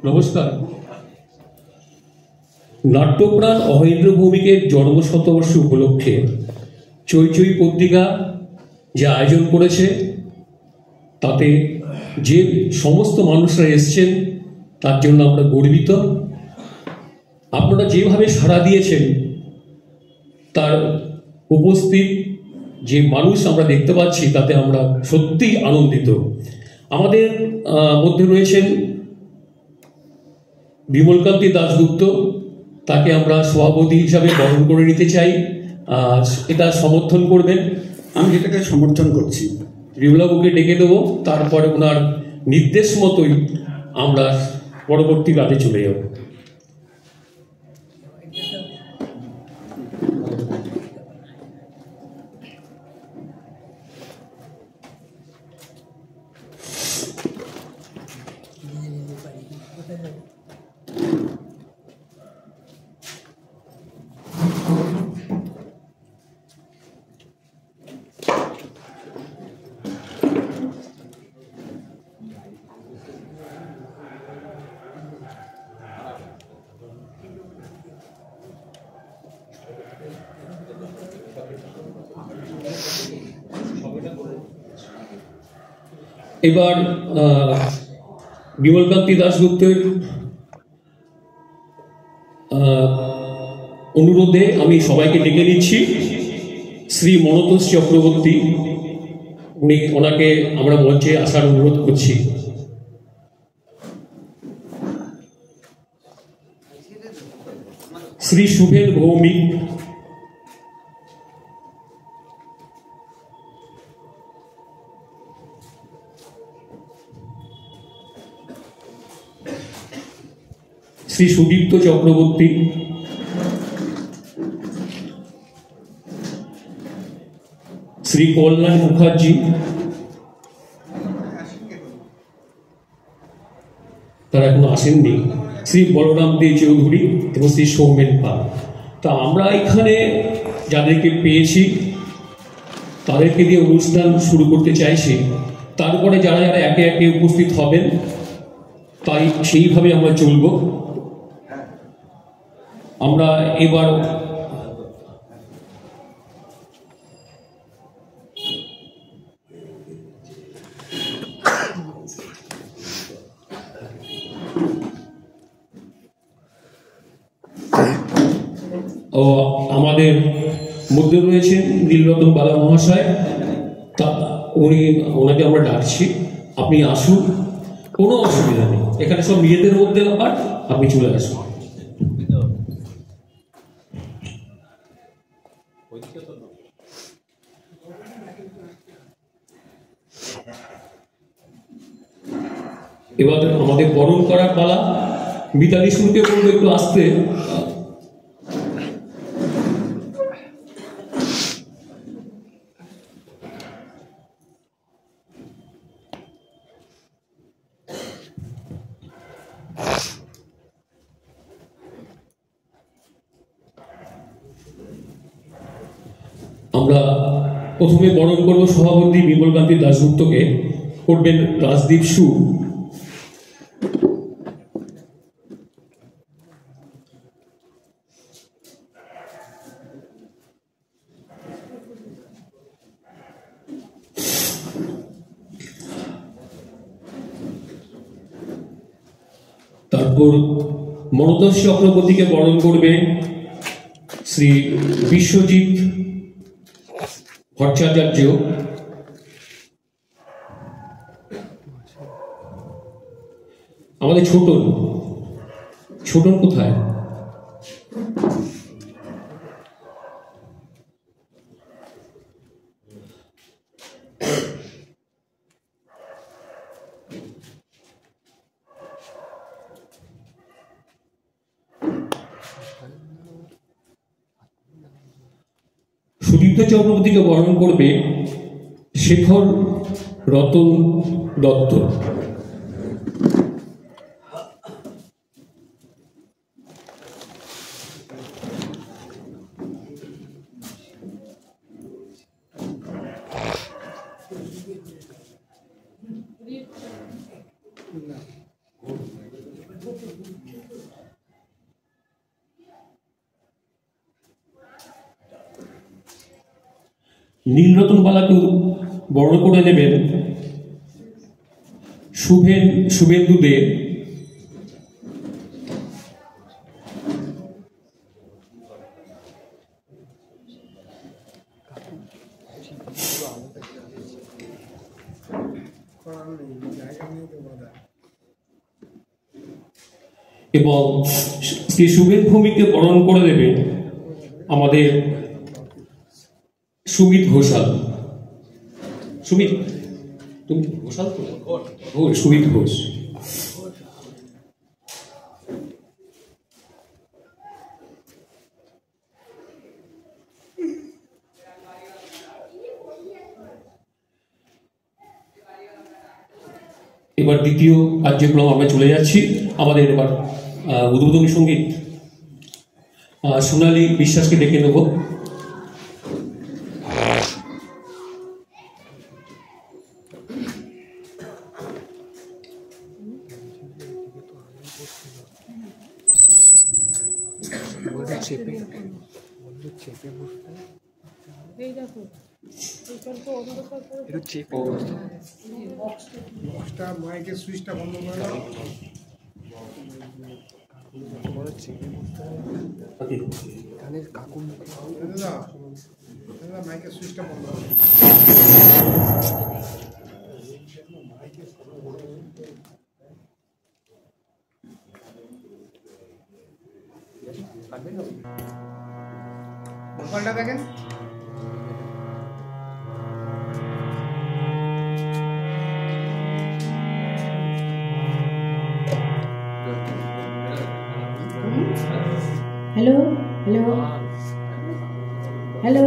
নমস্কার। নাট্যপ্রাণ অহেন্দ্র ভৌমিকের জন্মশতবর্ষ উপলক্ষে চৈচৈ পত্রিকা যে আয়োজন করেছে তাতে যে সমস্ত মানুষরা এসছেন তার জন্য আমরা গর্বিত। আপনারা যেভাবে সাড়া দিয়েছেন তার উপস্থিত যে মানুষ আমরা দেখতে পাচ্ছি তাতে আমরা সত্যিই আনন্দিত। আমাদের মধ্যে রয়েছেন বিমলকান্তি দাশগুপ্ত, তাকে আমরা সভাপতি হিসাবে বরণ করে নিতে চাই। এটা সমর্থন করবেন? আমি এটাকে সমর্থন করছি। বিমলাবুকে ডেকে দেবো, তারপরে ওনার নির্দেশ মতোই আমরা পরবর্তী কাজে চলে যাব। এবার বিমলকান্তি দাশগুপ্তের অনুরোধে আমি সবাইকে ডেকে নিচ্ছি। শ্রী মনতোষ চক্রবর্তী, ওনাকে আমরা মঞ্চে আসার অনুরোধ করছি। শ্রী শুভেন ভৌমিক, শ্রী সুদীপ্ত চক্রবর্তী, শ্রী কল্যাণ মুখার্জি, তারা এখনো আসেননি, শ্রী বলরাম দে চৌধুরী এবং শ্রী সৌমেন পাল। তা আমরা এখানে যাদেরকে পেয়েছি তাদেরকে দিয়ে অনুষ্ঠান শুরু করতে চাইছি। তারপরে যারা যারা একে একে উপস্থিত হবেন তাই সেইভাবে আমরা চলব। আমরা এবার আমাদের মধ্যে রয়েছেন নীলরতন বালা মহাশয়, ওনাকে আমরা ডাকছি, আপনি আসুন, কোনো অসুবিধা নেই, এখানে সব নিজেদের মধ্যে ব্যাপার, আপনি চলে আসুন। এবার আমাদের বরণ করার পালা। মিতালি শুনতে বলবো একটু আসতে। আমরা প্রথমে বরণ করব সভাপতি বিমলকান্তি দাশগুপ্তকে, করবেন রাজদীপ সু। তারপর মনতোষ চক্রবর্তীকে বরণ করবে শ্রী বিশ্বজিৎ ভট্টাচার্য। আমাদের ছোটন কোথায়? সুদীপ্ত চক্রবর্তীকে বরণ করবে শেখর রতন দত্ত। নীলরতনবালাকে বরণ করে নেবেন শুভেন্দু দে, এবং শ্রী শুভেন্দু ভৌমিককে বরণ করে দেবে আমাদের সুমিত ঘোষাল। সুমিত, তুমি ঘোষাল তো? সুমিত ঘোষ। এবার দ্বিতীয় কার্যক্রম আমরা চলে যাচ্ছি। আমাদের এবার উদ্বোধনী সঙ্গীত সোনালী বিশ্বাসকে ডেকে নেব। মাইকের সুইচটা বন্ধ করে দাও। মাইকের সুইচটা বন্ধ করে মোবাইলটা দেখেন। हेलो हेलो हेलो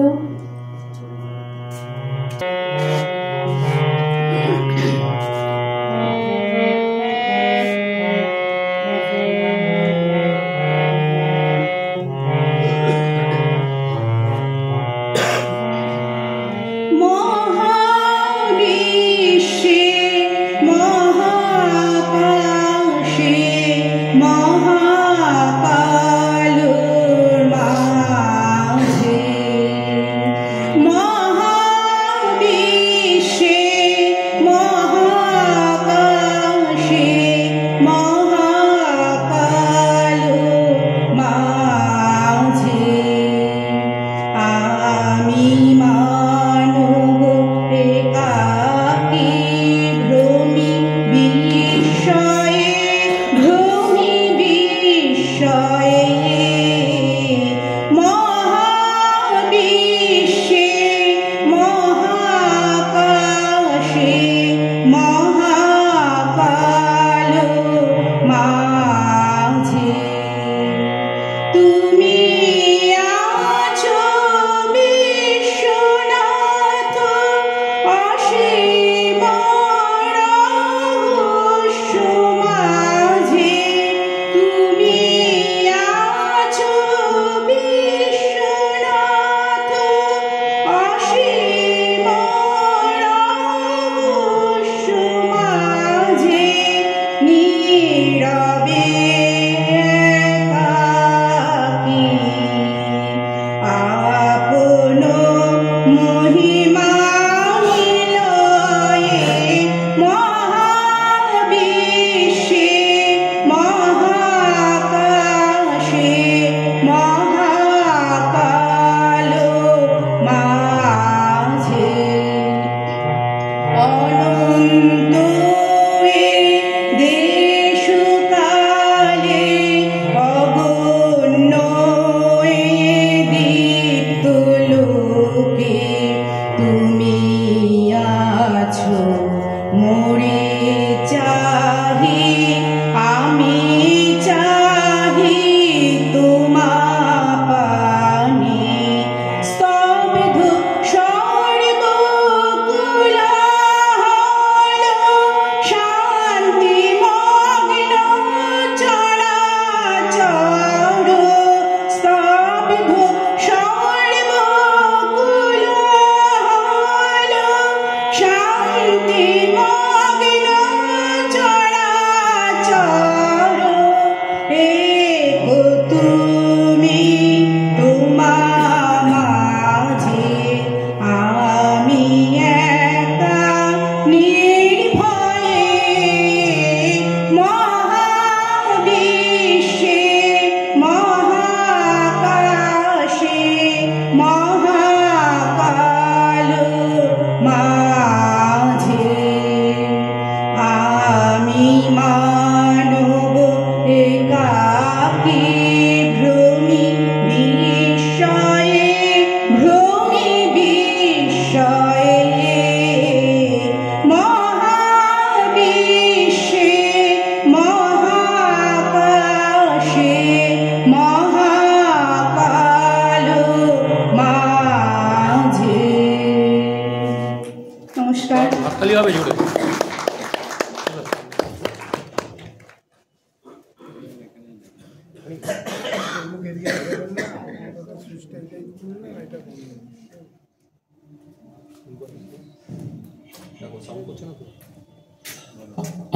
মুখ এদিকে দেবেন না, আপাতত সুইচটা এটাই খুলুন না, এটা বন্ধ করুন।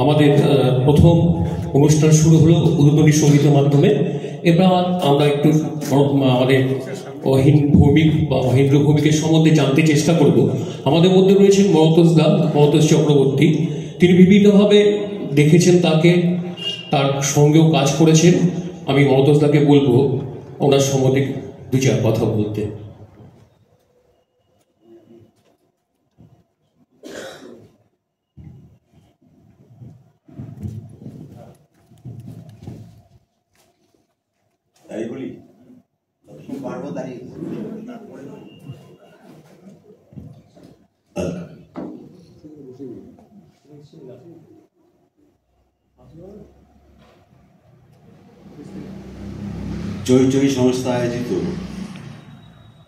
আমাদের প্রথম অনুষ্ঠান শুরু হলো উদ্বোধনী সঙ্গীতের মাধ্যমে। এবার আমরা একটু আমাদের ভৌমিক বা মহেন্দ্র ভৌমিকের সম্বন্ধে জানতে চেষ্টা করব। আমাদের মধ্যে রয়েছেন মমতাজ চক্রবর্তী। তিনি বিভিন্নভাবে দেখেছেন তাকে, তার সঙ্গেও কাজ করেছেন। আমি মমতাজদাকে বলবো ওনার সম্বন্ধে দু চার কথা বলতে। তাই বলি পারবো দাঁড়িয়ে চৈ চৈ সংস্থা আয়োজিত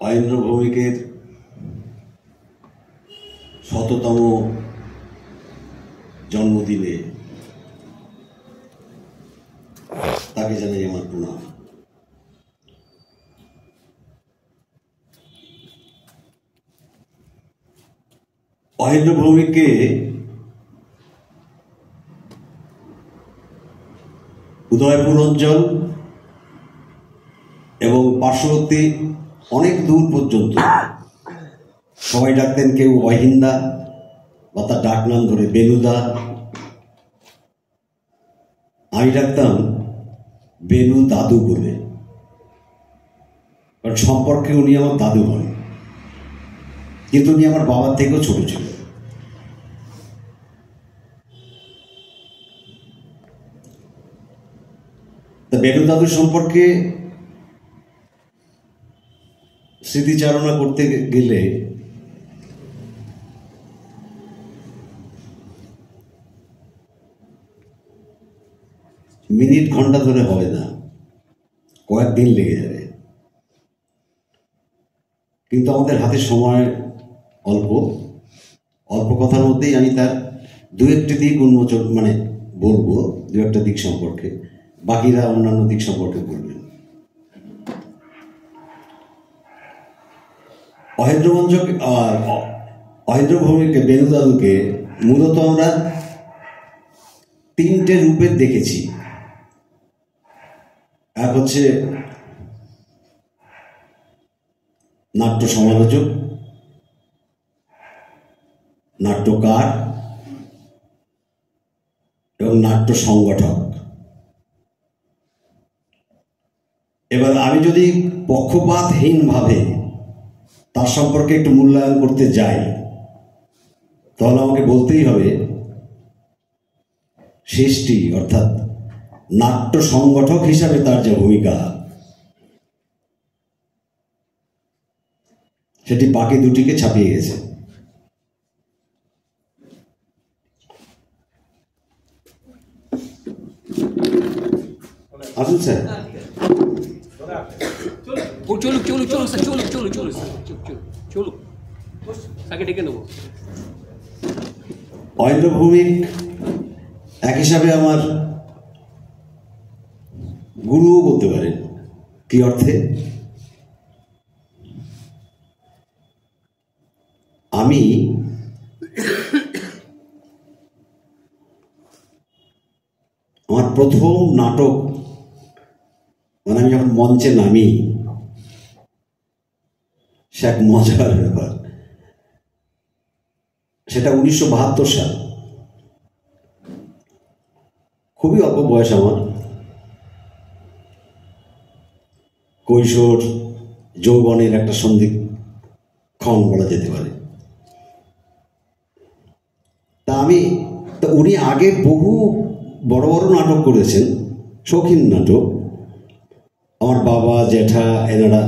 মহেন্দ্র ভৌমিকের 100তম জন্মদিনে তাকে জানাই আমার প্রণাম। মহেন্দ্র ভৌমিককে উদয়পুর অঞ্চল এবং পার্শ্ববর্তী অনেক দূর পর্যন্ত সবাই ডাকতেন, কেউ অহিন্দা বা তার ডাক নাম ধরে বেনুদা। আমি ডাকতাম বেনু দাদু বলে, কারণ সম্পর্কে উনি আমার দাদু হন, কিন্তু উনি আমার বাবার থেকেও ছোট ছিল। তা বেনু দাদু সম্পর্কে স্মৃতিচারণা করতে গেলে মিনিট ঘন্টা ধরে হবে না, কয়েকদিন লেগে যাবে। কিন্তু আমাদের হাতে সময় অল্প অল্প কথার মধ্যেই আমি তার দু একটি দিক উন্মোচন বলবো, দু একটা দিক সম্পর্কে, বাকিরা অন্যান্য দিক সম্পর্কে বলবেন। মহেন্দ্র ভৌমিককে, বেনু দাদুকে মূলত আমরা তিনটে রূপে দেখেছি। এক হচ্ছে নাট্য সমালোচক, নাট্যকার এবং নাট্য সংগঠক। এবার আমি যদি পক্ষপাতহীনভাবে তার সম্পর্কে একটু মূল্যায়ন করতে যাই, তাহলে আমাকে বলতেই হবে সৃষ্টি অর্থাৎ নাট্য সংগঠক হিসাবে তার যে ভূমিকা, সেটি বাকি দুটিকে ছাপিয়ে গেছে। আসুন স্যার। মহেন্দ্র ভৌমিক এক হিসাবে আমার গুরুও বলতে পারেন। কি অর্থে? আমি আমার প্রথম নাটক, আমি যখন মঞ্চে নামি, সে এক মজার ব্যাপার। সেটা 1972 সাল, খুবই অল্প বয়স আমার, কৈশোর যৌবনের একটা সন্ধিক্ষণ বলা যেতে পারে। উনি আগে বহু বড় বড় নাটক করেছেন, শৌখিন নাটক। আমার বাবা, জ্যাঠা এনারা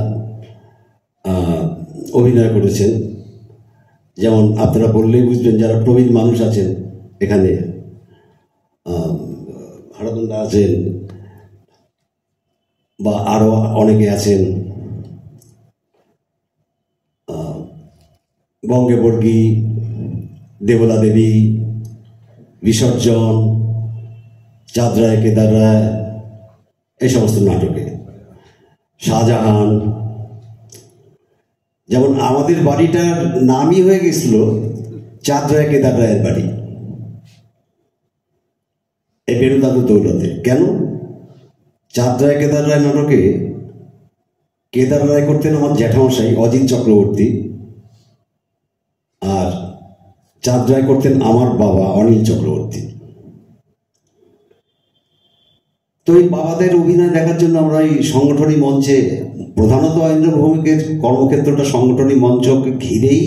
অভিনয় করেছেন। যেমন আপনারা বললেই বুঝবেন, যারা প্রবীণ মানুষ আছেন এখানে, হারাদন্দা আছেন বা আরো অনেকে আছেন, বঙ্গবর্গী, দেবলা দেবী, বিসর্জন, চাঁদ রায়, কেদার রায়, এই সমস্ত নাটকে। শাহজাহান, যেমন আমাদের বাড়িটার নামই হয়ে গেছিল চাঁদ রায় কেদার রায়ের বাড়ি, এই বেণুদাদু দৌলতে। কেন? চাঁদ রায় কেদার রায় নাটকে কেদার রায় করতেন আমার জ্যাঠামশাই অজিত চক্রবর্তী, আর চাঁদ রায় করতেন আমার বাবা অনিল চক্রবর্তী। তো এই বাবাদের অভিনয় দেখার জন্য আমরা এই সংগঠনী মঞ্চে, প্রধানত অয়েন্দ্র ভৌমিকের কর্মক্ষেত্রটা সংগঠনী মঞ্চকে ঘিরেই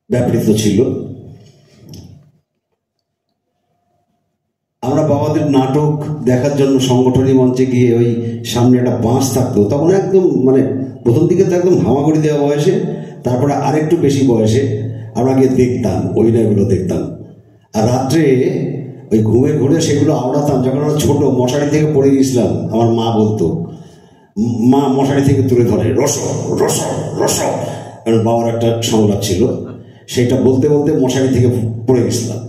ব্যাপৃত ছিল। আমরা বাবাদের নাটক দেখার জন্য সংগঠনী মঞ্চে গিয়ে ওই সামনে একটা বাঁশ থাকতো, তখন একদম মানে প্রথম দিকে তো একদম হামাগুড়ি দেওয়া বয়সে, তারপরে আরেকটু বেশি বয়সে আমরা গিয়ে দেখতাম, অভিনয়গুলো দেখতাম। আর রাত্রে ওই ঘুমের ঘুরে সেগুলো আওড়াতাম। যখন আমরা ছোট, মশারি থেকে পড়ে গেছিলাম, আমার মা বলতো, মা মশারি থেকে তুলে ধরে রস রস রস, কারণ বাবার একটা সংলাপ ছিল, সেটা বলতে বলতে মশারি থেকে পড়ে গেছিলাম।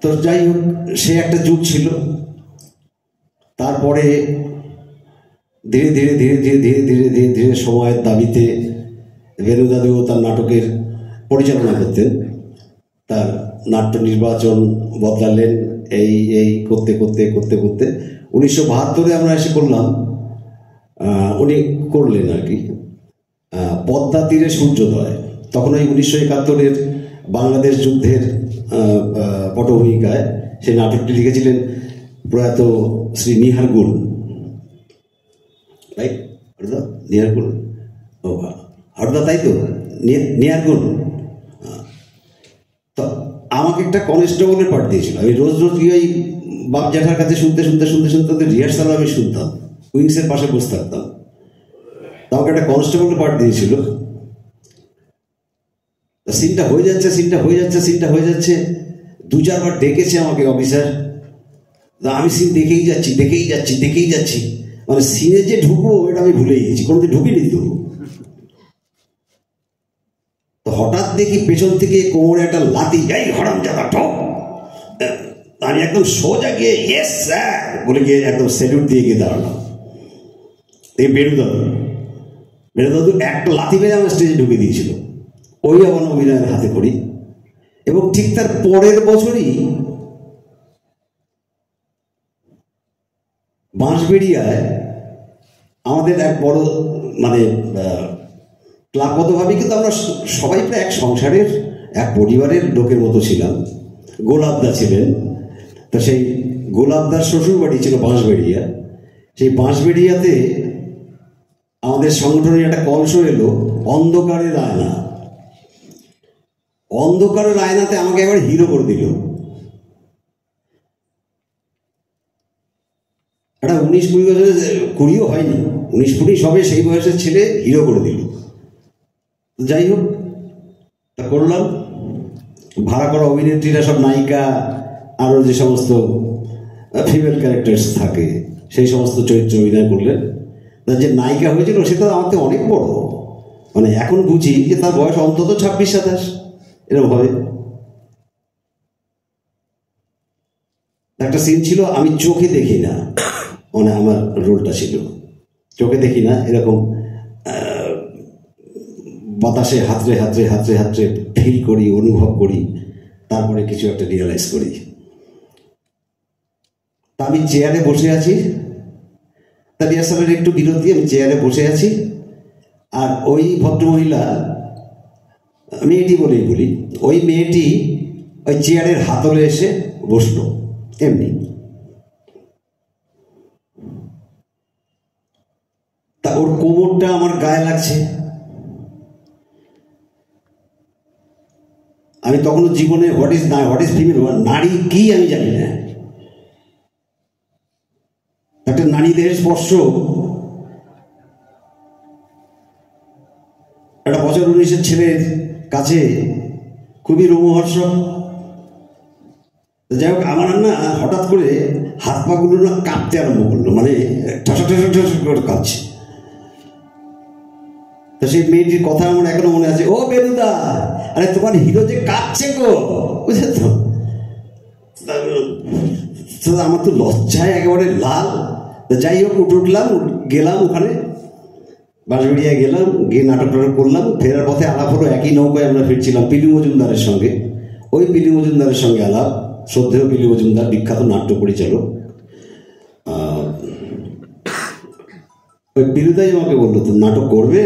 তো যাই হোক, সে একটা যুগ ছিল। তারপরে ধীরে ধীরে ধীরে ধীরে ধীরে ধীরে ধীরে ধীরে সময়ের দাবিতে বেণুদাদুও তার নাটকের পরিচালনা করতেন। তার নাট্য নির্বাচন বদলালেন, এই এই করতে করতে করতে করতে 1972 আমরা এসে করলাম, উনি করলেন আর কি পদ্মা তীরে সূর্যোদয়। তখন ওই 1971 বাংলাদেশ যুদ্ধের পটভূমিকায় সেই নাটকটি লিখেছিলেন প্রয়াত শ্রী নিহার গুল, রাইট? নিহার গুল, ও হরদা, তাই তো, নিহার গুল। তো আমাকে একটা কনস্টেবলের পাঠ দিয়েছিল। আমি রোজ রোজ গিয়ে ওই বাপ জ্যাঠার কাছে শুনতে শুনতে শুনতে শুনতে ওদের রিহার্সাল আমি শুনতাম, উইংসের পাশে বসে থাকতাম। তো আমাকে একটা কনস্টেবলের পাঠ দিয়েছিল। সিনটা হয়ে যাচ্ছে, সিনটা হয়ে যাচ্ছে, সিনটা হয়ে যাচ্ছে, 2-4 বার ডেকেছে আমাকে অফিসার। আমি সিন দেখেই যাচ্ছি, দেখেই যাচ্ছি, দেখেই যাচ্ছি, মানে সিনে যে ঢুকবো এটা আমি ভুলেই গেছি, কোনোদিন ঢুকিনি। তো হঠাৎ দেখি পেছন থেকে কোমরে একটা লাথি, এই হারামজাদা ঠক। আমি একদম সোজা গিয়ে ইয়েস স্যার বলে গিয়ে একদম স্যালুট দিয়ে গিয়ে দাঁড়ালাম। এই বেণুদাদু একটা লাথি মেরে আমার স্টেজে ঢুকে দিয়েছিল। ওই আমার অভিনয়ের হাতে করি। এবং ঠিক তার পরের বছরই বাঁশবেড়িয়ায় আমাদের এক বড় মানে ক্লাবগতভাবে কিন্তু আমরা সবাই প্রায় এক সংসারের, এক পরিবারের লোকের মতো ছিলাম। গোলাপদা ছিলেন, তা সেই গোলাপদার শ্বশুর বাড়ি ছিল বাঁশবেড়িয়া। সেই বাঁশবেড়িয়াতে আমাদের সংগঠনের একটা কলস এলো, অন্ধকারের আয়না। অন্ধকারের আয়নাতে আমাকে একবার হিরো করে দিল। একটা 19-20 বছরের, 20ও হয়নি, 19-20 হবে সেই বয়সের ছেলে হিরো করে দিল। যাই হোক, তা করলাম। ভাড়া করা অভিনেত্রীরা সব নায়িকা, আরও যে সমস্ত ফিমেল ক্যারেক্টার্স থাকে সেই সমস্ত চরিত্র অভিনয় করলেন। যে নায়িকা হয়েছিল সে তো আমার থেকে অনেক বড়, মানে এখন বুঝি যে তার বয়স অন্তত 26-27 এরকম হবে। একটা সিন ছিল, আমি চোখে দেখি না, মানে আমার রোলটা ছিল চোখে দেখি না, এরকম বাতাসে হাতড়ে হাতড়ে হাতড়ে হাতড়ে ফিল করি, অনুভব করি, তারপরে কিছু একটা রিয়েলাইজ করি। তা আমি চেয়ারে বসে আছি, তা রিহার্সালের একটু বিরতি, আমি চেয়ারে বসে আছি, আর ওই ভদ্রমহিলা, মেয়েটি বলেই বলি, ওই মেয়েটি ওই চেয়ারের হাতলে এসে বসলো এমনি। তা ওর কোমরটা আমার গায়ে লাগছে। আমি তখনও জীবনে হোয়াট ইজ ফিমেল, নারী কি আমি জানি না। একটা নারীদের স্পর্শ, একটা বছর 19-এর ছেলের কাছে খুবই রোমহর্ষক। যাই হোক, আমার না হঠাৎ করে হাত পাগুলো না কাঁপতে আরম্ভ করলো, মানে ঠাসা ঠাসা ঠাসা করে কাঁপছে। তো সেই মেয়েটির কথা আমার এখনো মনে আছে, ও বেরুদা, আরে তোমার হিরো যে কাঁদছে গো, বুঝলে তো। আমার তো লজ্জায় একেবারে লাল। যাই হোক উঠলাম, গেলাম ওখানে বাঁশবেড়িয়ায় গেলাম, গিয়ে নাটক টাটক করলাম। ফেরার পথে আলাপ হলো, একই নৌকায় আমরা ফিরছিলাম পিলু মজুমদারের সঙ্গে। ওই পিলু মজুমদারের সঙ্গে আলাপ, শ্রদ্ধেয় পিলু মজুমদার, বিখ্যাত নাট্য পরিচালক। ওই পিলুদাই আমাকে বললো, তো নাটক করবে?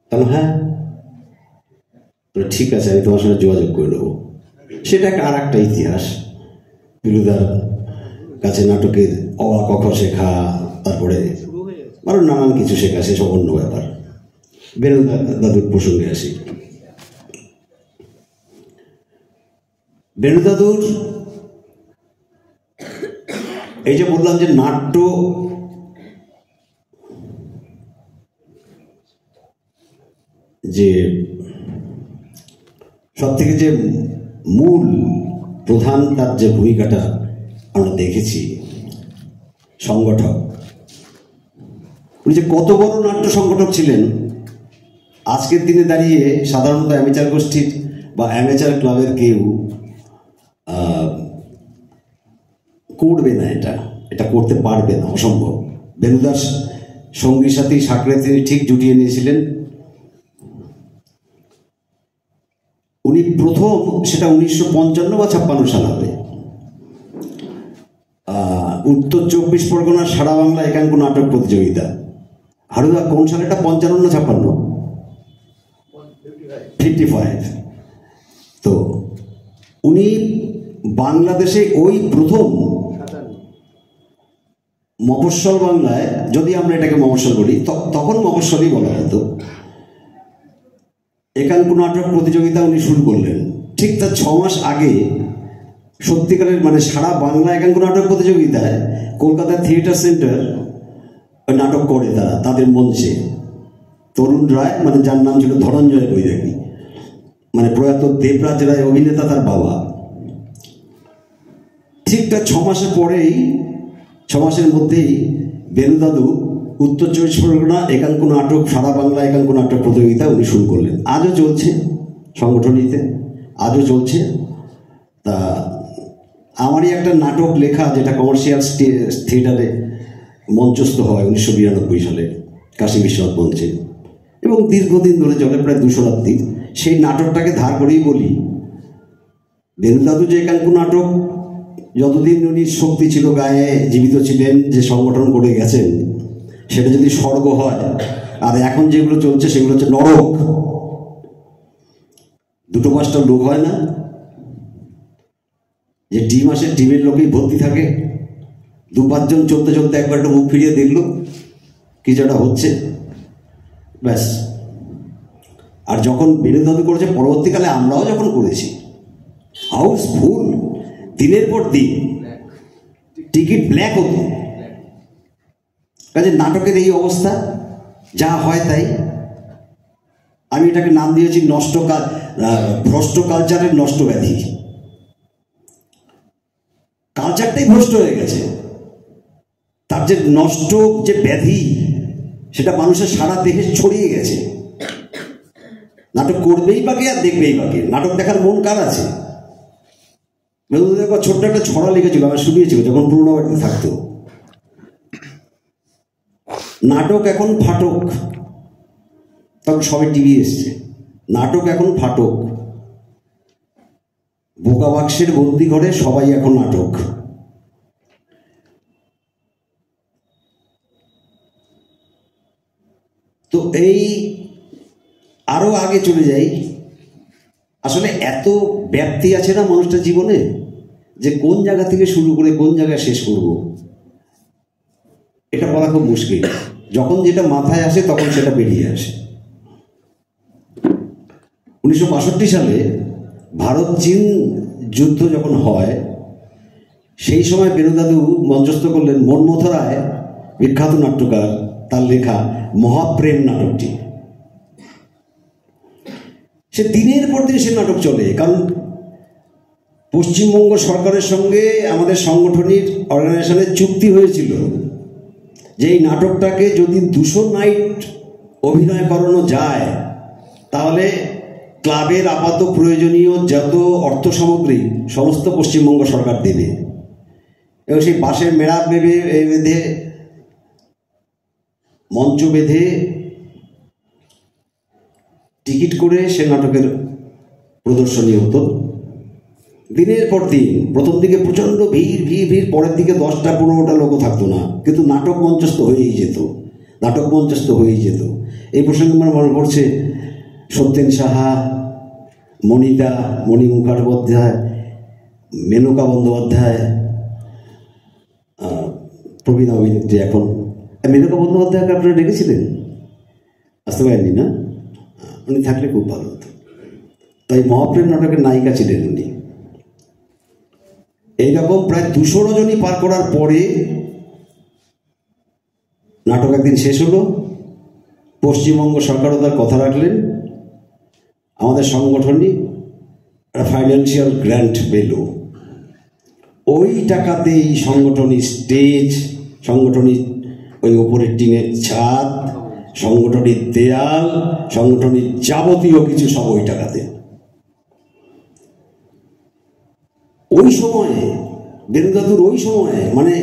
তাহলে হ্যাঁ, ঠিক আছে, আমি তোমার সঙ্গে যোগাযোগ করে নেবো। সেটা আর একটা ইতিহাস। পিলুদার কাছে নাটকের অ আ ক খ শেখা, তারপরে আরো নানান কিছু শেখা, সেসব অন্য ব্যাপার। বেরুদা দাদুর প্রসঙ্গে আসি। বেরুদাদুর এই যে বললাম যে নাট্য যে সব থেকে যে মূল প্রধান তার যে ভূমিকাটা আমরা দেখেছি, সংগঠক। উনি যে কত বড় নাট্য সংগঠক ছিলেন, আজকের দিনে দাঁড়িয়ে সাধারণত অ্যামেচার গোষ্ঠীর বা অ্যামেচার ক্লাবের কেউ করবে না, এটা করতে পারবে না, অসম্ভব। বেনুদাস সঙ্গী সাথী সাঁকড়ে তিনি ঠিক জুটিয়ে নিয়েছিলেন। উনি প্রথম, সেটা 1955 বা 56 সাল হবে, উত্তর 24 পরগনার সারা বাংলা একাঙ্ক নাটক প্রতিযোগিতা। হারুদা কোন সালে? এটা 55 না 56? 55। তো উনি বাংলাদেশে ওই প্রথম মফস্বল বাংলায়, যদি আমরা এটাকে মফস্বল বলি, তখন মফস্বলই বলা হতো, একাঙ্ক নাটক প্রতিযোগিতা উনি শুরু করলেন। ঠিক তার 6 মাস আগে সত্যিকারের মানে সারা বাংলা একাঙ্ক নাটক প্রতিযোগিতায় কলকাতা থিয়েটার সেন্টার নাটক করে তারা, তাদের মঞ্চে। তরুণ রায়, মানে যার নাম ছিল ধনঞ্জয় বৈরাগী, মানে প্রয়াত দেবরাজ রায় অভিনেতা, তার বাবা। ঠিক তার 6 মাসের পরেই, 6 মাসের মধ্যেই বেনুদাদু উত্তর 24 পরগনা একাঙ্ক নাটক, সারা বাংলা একাঙ্ক নাটক প্রতিযোগিতা উনি শুরু করলেন। আজও চলছে সংগঠনীতে, আজও চলছে। তা আমারই একটা নাটক লেখা, যেটা কমার্শিয়াল থিয়েটারে মঞ্চস্থ হয় 1992 সালে কাশী বিশ্বনাথ মঞ্চে, এবং দীর্ঘদিন ধরে চলে, প্রায় 200 রাত্রি। সেই নাটকটাকে ধার করেই বলি, বেনুদাদু যে একাঙ্ক নাটক যতদিন উনি শক্তি ছিল, গায়ে জীবিত ছিলেন, যে সংগঠন করে গেছেন, সেটা যদি স্বর্গ হয়, আর এখন যেগুলো চলছে সেগুলো হচ্ছে নরক। 2-5টা লোক হয় না, যে টিম আসে, টিমের লোকেই ভর্তি থাকে, 2-5 জন চলতে চলতে একবার একটু মুখ ফিরিয়ে দেখলো কিছু একটা হচ্ছে, ব্যাস। আর যখন বেনুদাদু করেছে, পরবর্তীকালে আমরাও যখন করেছি, হাউস ফুল, দিনের পর দিন, টিকিট ব্ল্যাক হতো। কাজে নাটকের এই অবস্থা, যা হয় তাই। আমি এটাকে নাম দিয়েছি ভ্রষ্ট কালচারের নষ্ট ব্যাধি। কালচারটাই ভ্রষ্ট হয়ে গেছে, তার যে নষ্ট যে ব্যাধি, সেটা মানুষের সারা দেহে ছড়িয়ে গেছে। নাটক করবেই বাকি আর দেখবেই বাকি। নাটক দেখার মন কার আছে? ছোট্ট একটা ছড়া লিখেছিল, আমার শুনিয়েছিল যখন পুরোনো বাড়িতে থাকতো, নাটক এখন ফাটক। তখন সবে টিভি এসছে, নাটক এখন ফাটক, বোকা বাক্সের বন্দি ঘরে সবাই এখন নাটক। তো এই আরো আগে চলে যাই, আসলে এত ব্যাপ্তি আছে না মানুষটার জীবনে, যে কোন জায়গা থেকে শুরু করে কোন জায়গায় শেষ করব এটা বলা খুব মুশকিল। যখন যেটা মাথায় আসে তখন সেটা বেরিয়ে আসে। 1962 সালে ভারত চীন যুদ্ধ যখন হয়, সেই সময় বেনুদাদু মঞ্চস্থ করলেন মনমথ রায়, বিখ্যাত নাট্যকার, তার লেখা মহাপ্রেম নাটকটি। সে দিনের পর দিন সে নাটক চলে, কারণ পশ্চিমবঙ্গ সরকারের সঙ্গে আমাদের সংগঠনের অর্গানাইজেশনের চুক্তি হয়েছিল যে এই নাটকটাকে যদি 200 নাইট অভিনয় করানো যায়, তাহলে ক্লাবের আপাত প্রয়োজনীয় যত অর্থ সামগ্রী সমস্ত পশ্চিমবঙ্গ সরকার দেবে, এবং সেই বাঁশের মেড়া বেঁধে মঞ্চ বেঁধে টিকিট করে সে নাটকের প্রদর্শনী হতো দিনের পর দিন। প্রথম দিকে প্রচণ্ড ভিড়, পরের দিকে 10টা-15টা লোকও থাকতো না, কিন্তু নাটক মঞ্চস্থ হয়েই যেত। এই প্রসঙ্গে আমার মনে পড়ছে সত্যেন সাহা, মণিদা, মণি মুখোপাধ্যায়, মেনকা বন্দ্যোপাধ্যায়, প্রবীণ অভিনেত্রী এখন মেনকা বন্দ্যোপাধ্যায়কে আপনারা ডেকেছিলেন? আসতে পারেননি না? উনি থাকলে খুব ভালো হতো। তাই মহাপ্রেম নাটকের নায়িকা ছিলেন উনি। এইরকম প্রায় 200 রজনী পার করার পরে নাটক একদিন শেষ হলো। পশ্চিমবঙ্গ সরকারও তার কথা রাখলেন, আমাদের সংগঠনই ফাইন্যান্সিয়াল গ্র্যান্ট পেল। ওই টাকাতেই সংগঠনী স্টেজ, সংগঠনী ওই ওপরের টিনের ছাদ, সংগঠনের দেয়াল, সংগঠনের যাবতীয় কিছু সব ওই টাকাতে। ওই সময়ে বেনুদাদুর ওই সময়ে মানে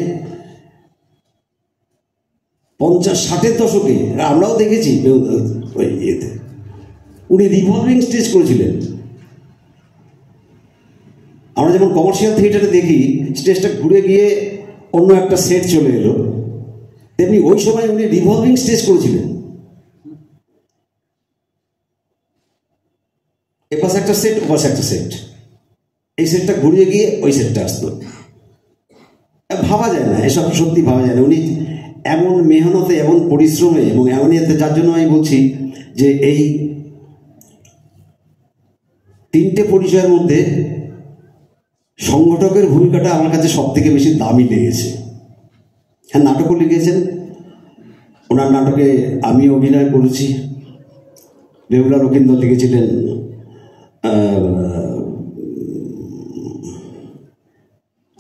50-60-এর দশকে আমরাও দেখেছি ওই ইয়েতে উনি রিভলভিং স্টেজ করেছিলেন। আমরা যেমন কমার্শিয়াল থিয়েটারে দেখি স্টেজটা ঘুরে গিয়ে অন্য একটা সেট চলে এলো, তেমনি ওই সময় উনি রিভলভিং স্টেজ করেছিলেন। এপাশে একটা সেট, ওপাশে একটা সেট, এই সেটটা ঘুরিয়ে গিয়ে ওই সেটটা আসতো। ভাবা যায় না, এসব সত্যি ভাবা যায় না। উনি এমন মেহনতে, এমন পরিশ্রমে এবং এমন ইয়েতে, যার জন্য আমি বলছি যে এই 3টে পরিচয়ের মধ্যে সংগঠকের ভূমিকাটা আমার কাছে সব থেকে বেশি দামি লেগেছে। হ্যাঁ, নাটকও লিখেছেন, ওনার নাটকে আমি অভিনয় করেছি। বেহুলা রবীন্দ্র লিখেছিলেন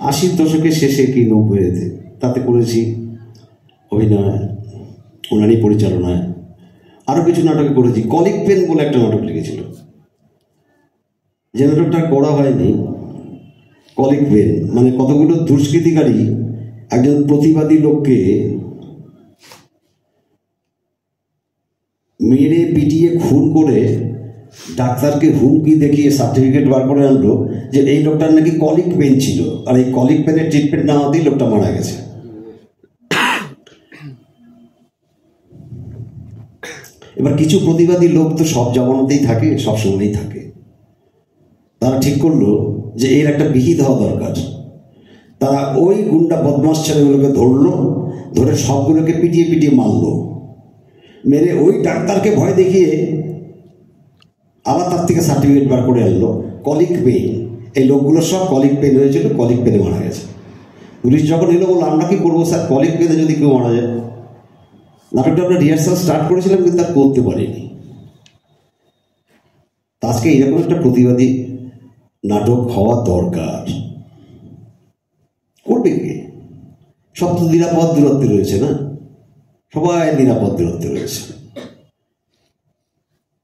80-র দশকের শেষে কি 90-তে, তাতে করেছি অভিনয়, ওনারই পরিচালনায়। আরও কিছু নাটকে করেছি। কলিক পেন বলে একটা নাটক লিখেছিল, যে নাটকটা করা হয়নি। কলিক পেন মানে কতগুলো দুষ্কৃতিকারী একজন প্রতিবাদী লোককে মেরে পিটিয়ে খুন করে ডাক্তারকে হুমকি দেখিয়ে সার্টিফিকেট বার করে আনলো যে এই লোকটার নাকি কলিক পেন ছিল, আর এই কলিক পেনের ট্রিটমেন্ট না হতেই লোকটা মারা গেছে। এবার কিছু প্রতিবাদী লোক তো সব জমানাতেই থাকে, সব সময়ই থাকে। তারা ঠিক করলো যে এর একটা বিহিত হওয়া দরকার। তারা ওই গুন্ডা বদমাস ছেলেগুলোকে ধরলো, ধরে সবগুলোকে পিটিয়ে পিটিয়ে মারলো, মেরে ওই ডাক্তারকে ভয় দেখিয়ে আবার তার থেকে সার্টিফিকেট বার করে আনলো কলিক পেন। এই লোকগুলো সব কলিক পেন হয়েছিল, কলিক পেনে মারা গেছে। পুলিশ যখন এলো বললো আমরা কি করবো স্যার, কলিক পেনে যদি কেউ মারা যায়। নাটকটা আমরা রিহার্সাল স্টার্ট করেছিলাম, কিন্তু আর করতে পারিনি। আজকে এরকম একটা প্রতিবাদী নাটক হওয়া দরকার। করবে কে? সব তো নিরাপদ দূরত্বে রয়েছে না, সবাই নিরাপদ দূরত্বে রয়েছে,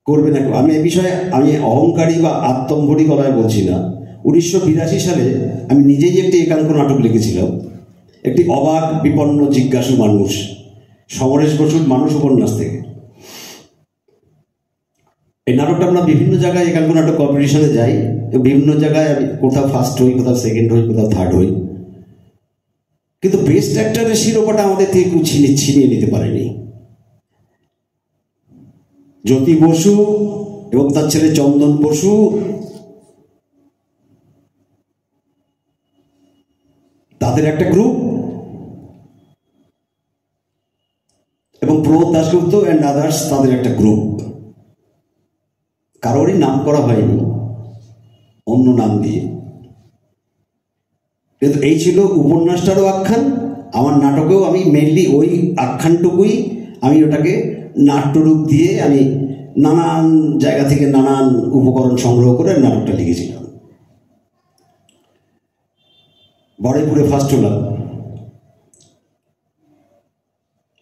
করবে না। আমি এ বিষয়ে আমি অহংকারী বা আত্মম্ভরী গলায় বলছি না। 1982 সালে আমি নিজেই একটি একাঙ্ক নাটক লিখেছিলাম, একটি অবাক বিপন্ন জিজ্ঞাসু মানুষ, সমরেশ বসুর মানুষ উপন্যাস থেকে। এই নাটকটা আমরা বিভিন্ন জায়গায় একাঙ্ক নাটক কম্পিটিশনে যাই, বিভিন্ন জায়গায় আমি কোথাও ফার্স্ট হই, কোথাও সেকেন্ড হই, কোথাও থার্ড হই, কিন্তু বেস্ট অ্যাক্টরের শিরোপাটা আমাদের থেকে কেউ ছিনিয়ে নিতে পারেনি। জ্যোতি বসু এবং তার ছেলে চন্দন বসু তাদের একটা গ্রুপ, এবং প্রমোদ দাশগুপ্ত অ্যান্ড আদার্স তাদের একটা গ্রুপ। কারোরই নাম করা হয়নি, অন্য নাম দিয়ে। কিন্তু এই ছিল উপন্যাসটারও আখ্যান। আমার নাটকেও আমি মেনলি ওই আখ্যানটুকুই আমি ওটাকে নাট্যরূপ দিয়ে আমি নানান জায়গা থেকে নানান উপকরণ সংগ্রহ করে নাটকটা লিখেছিলাম। বড়াইপুরে ফার্স্ট হলাম।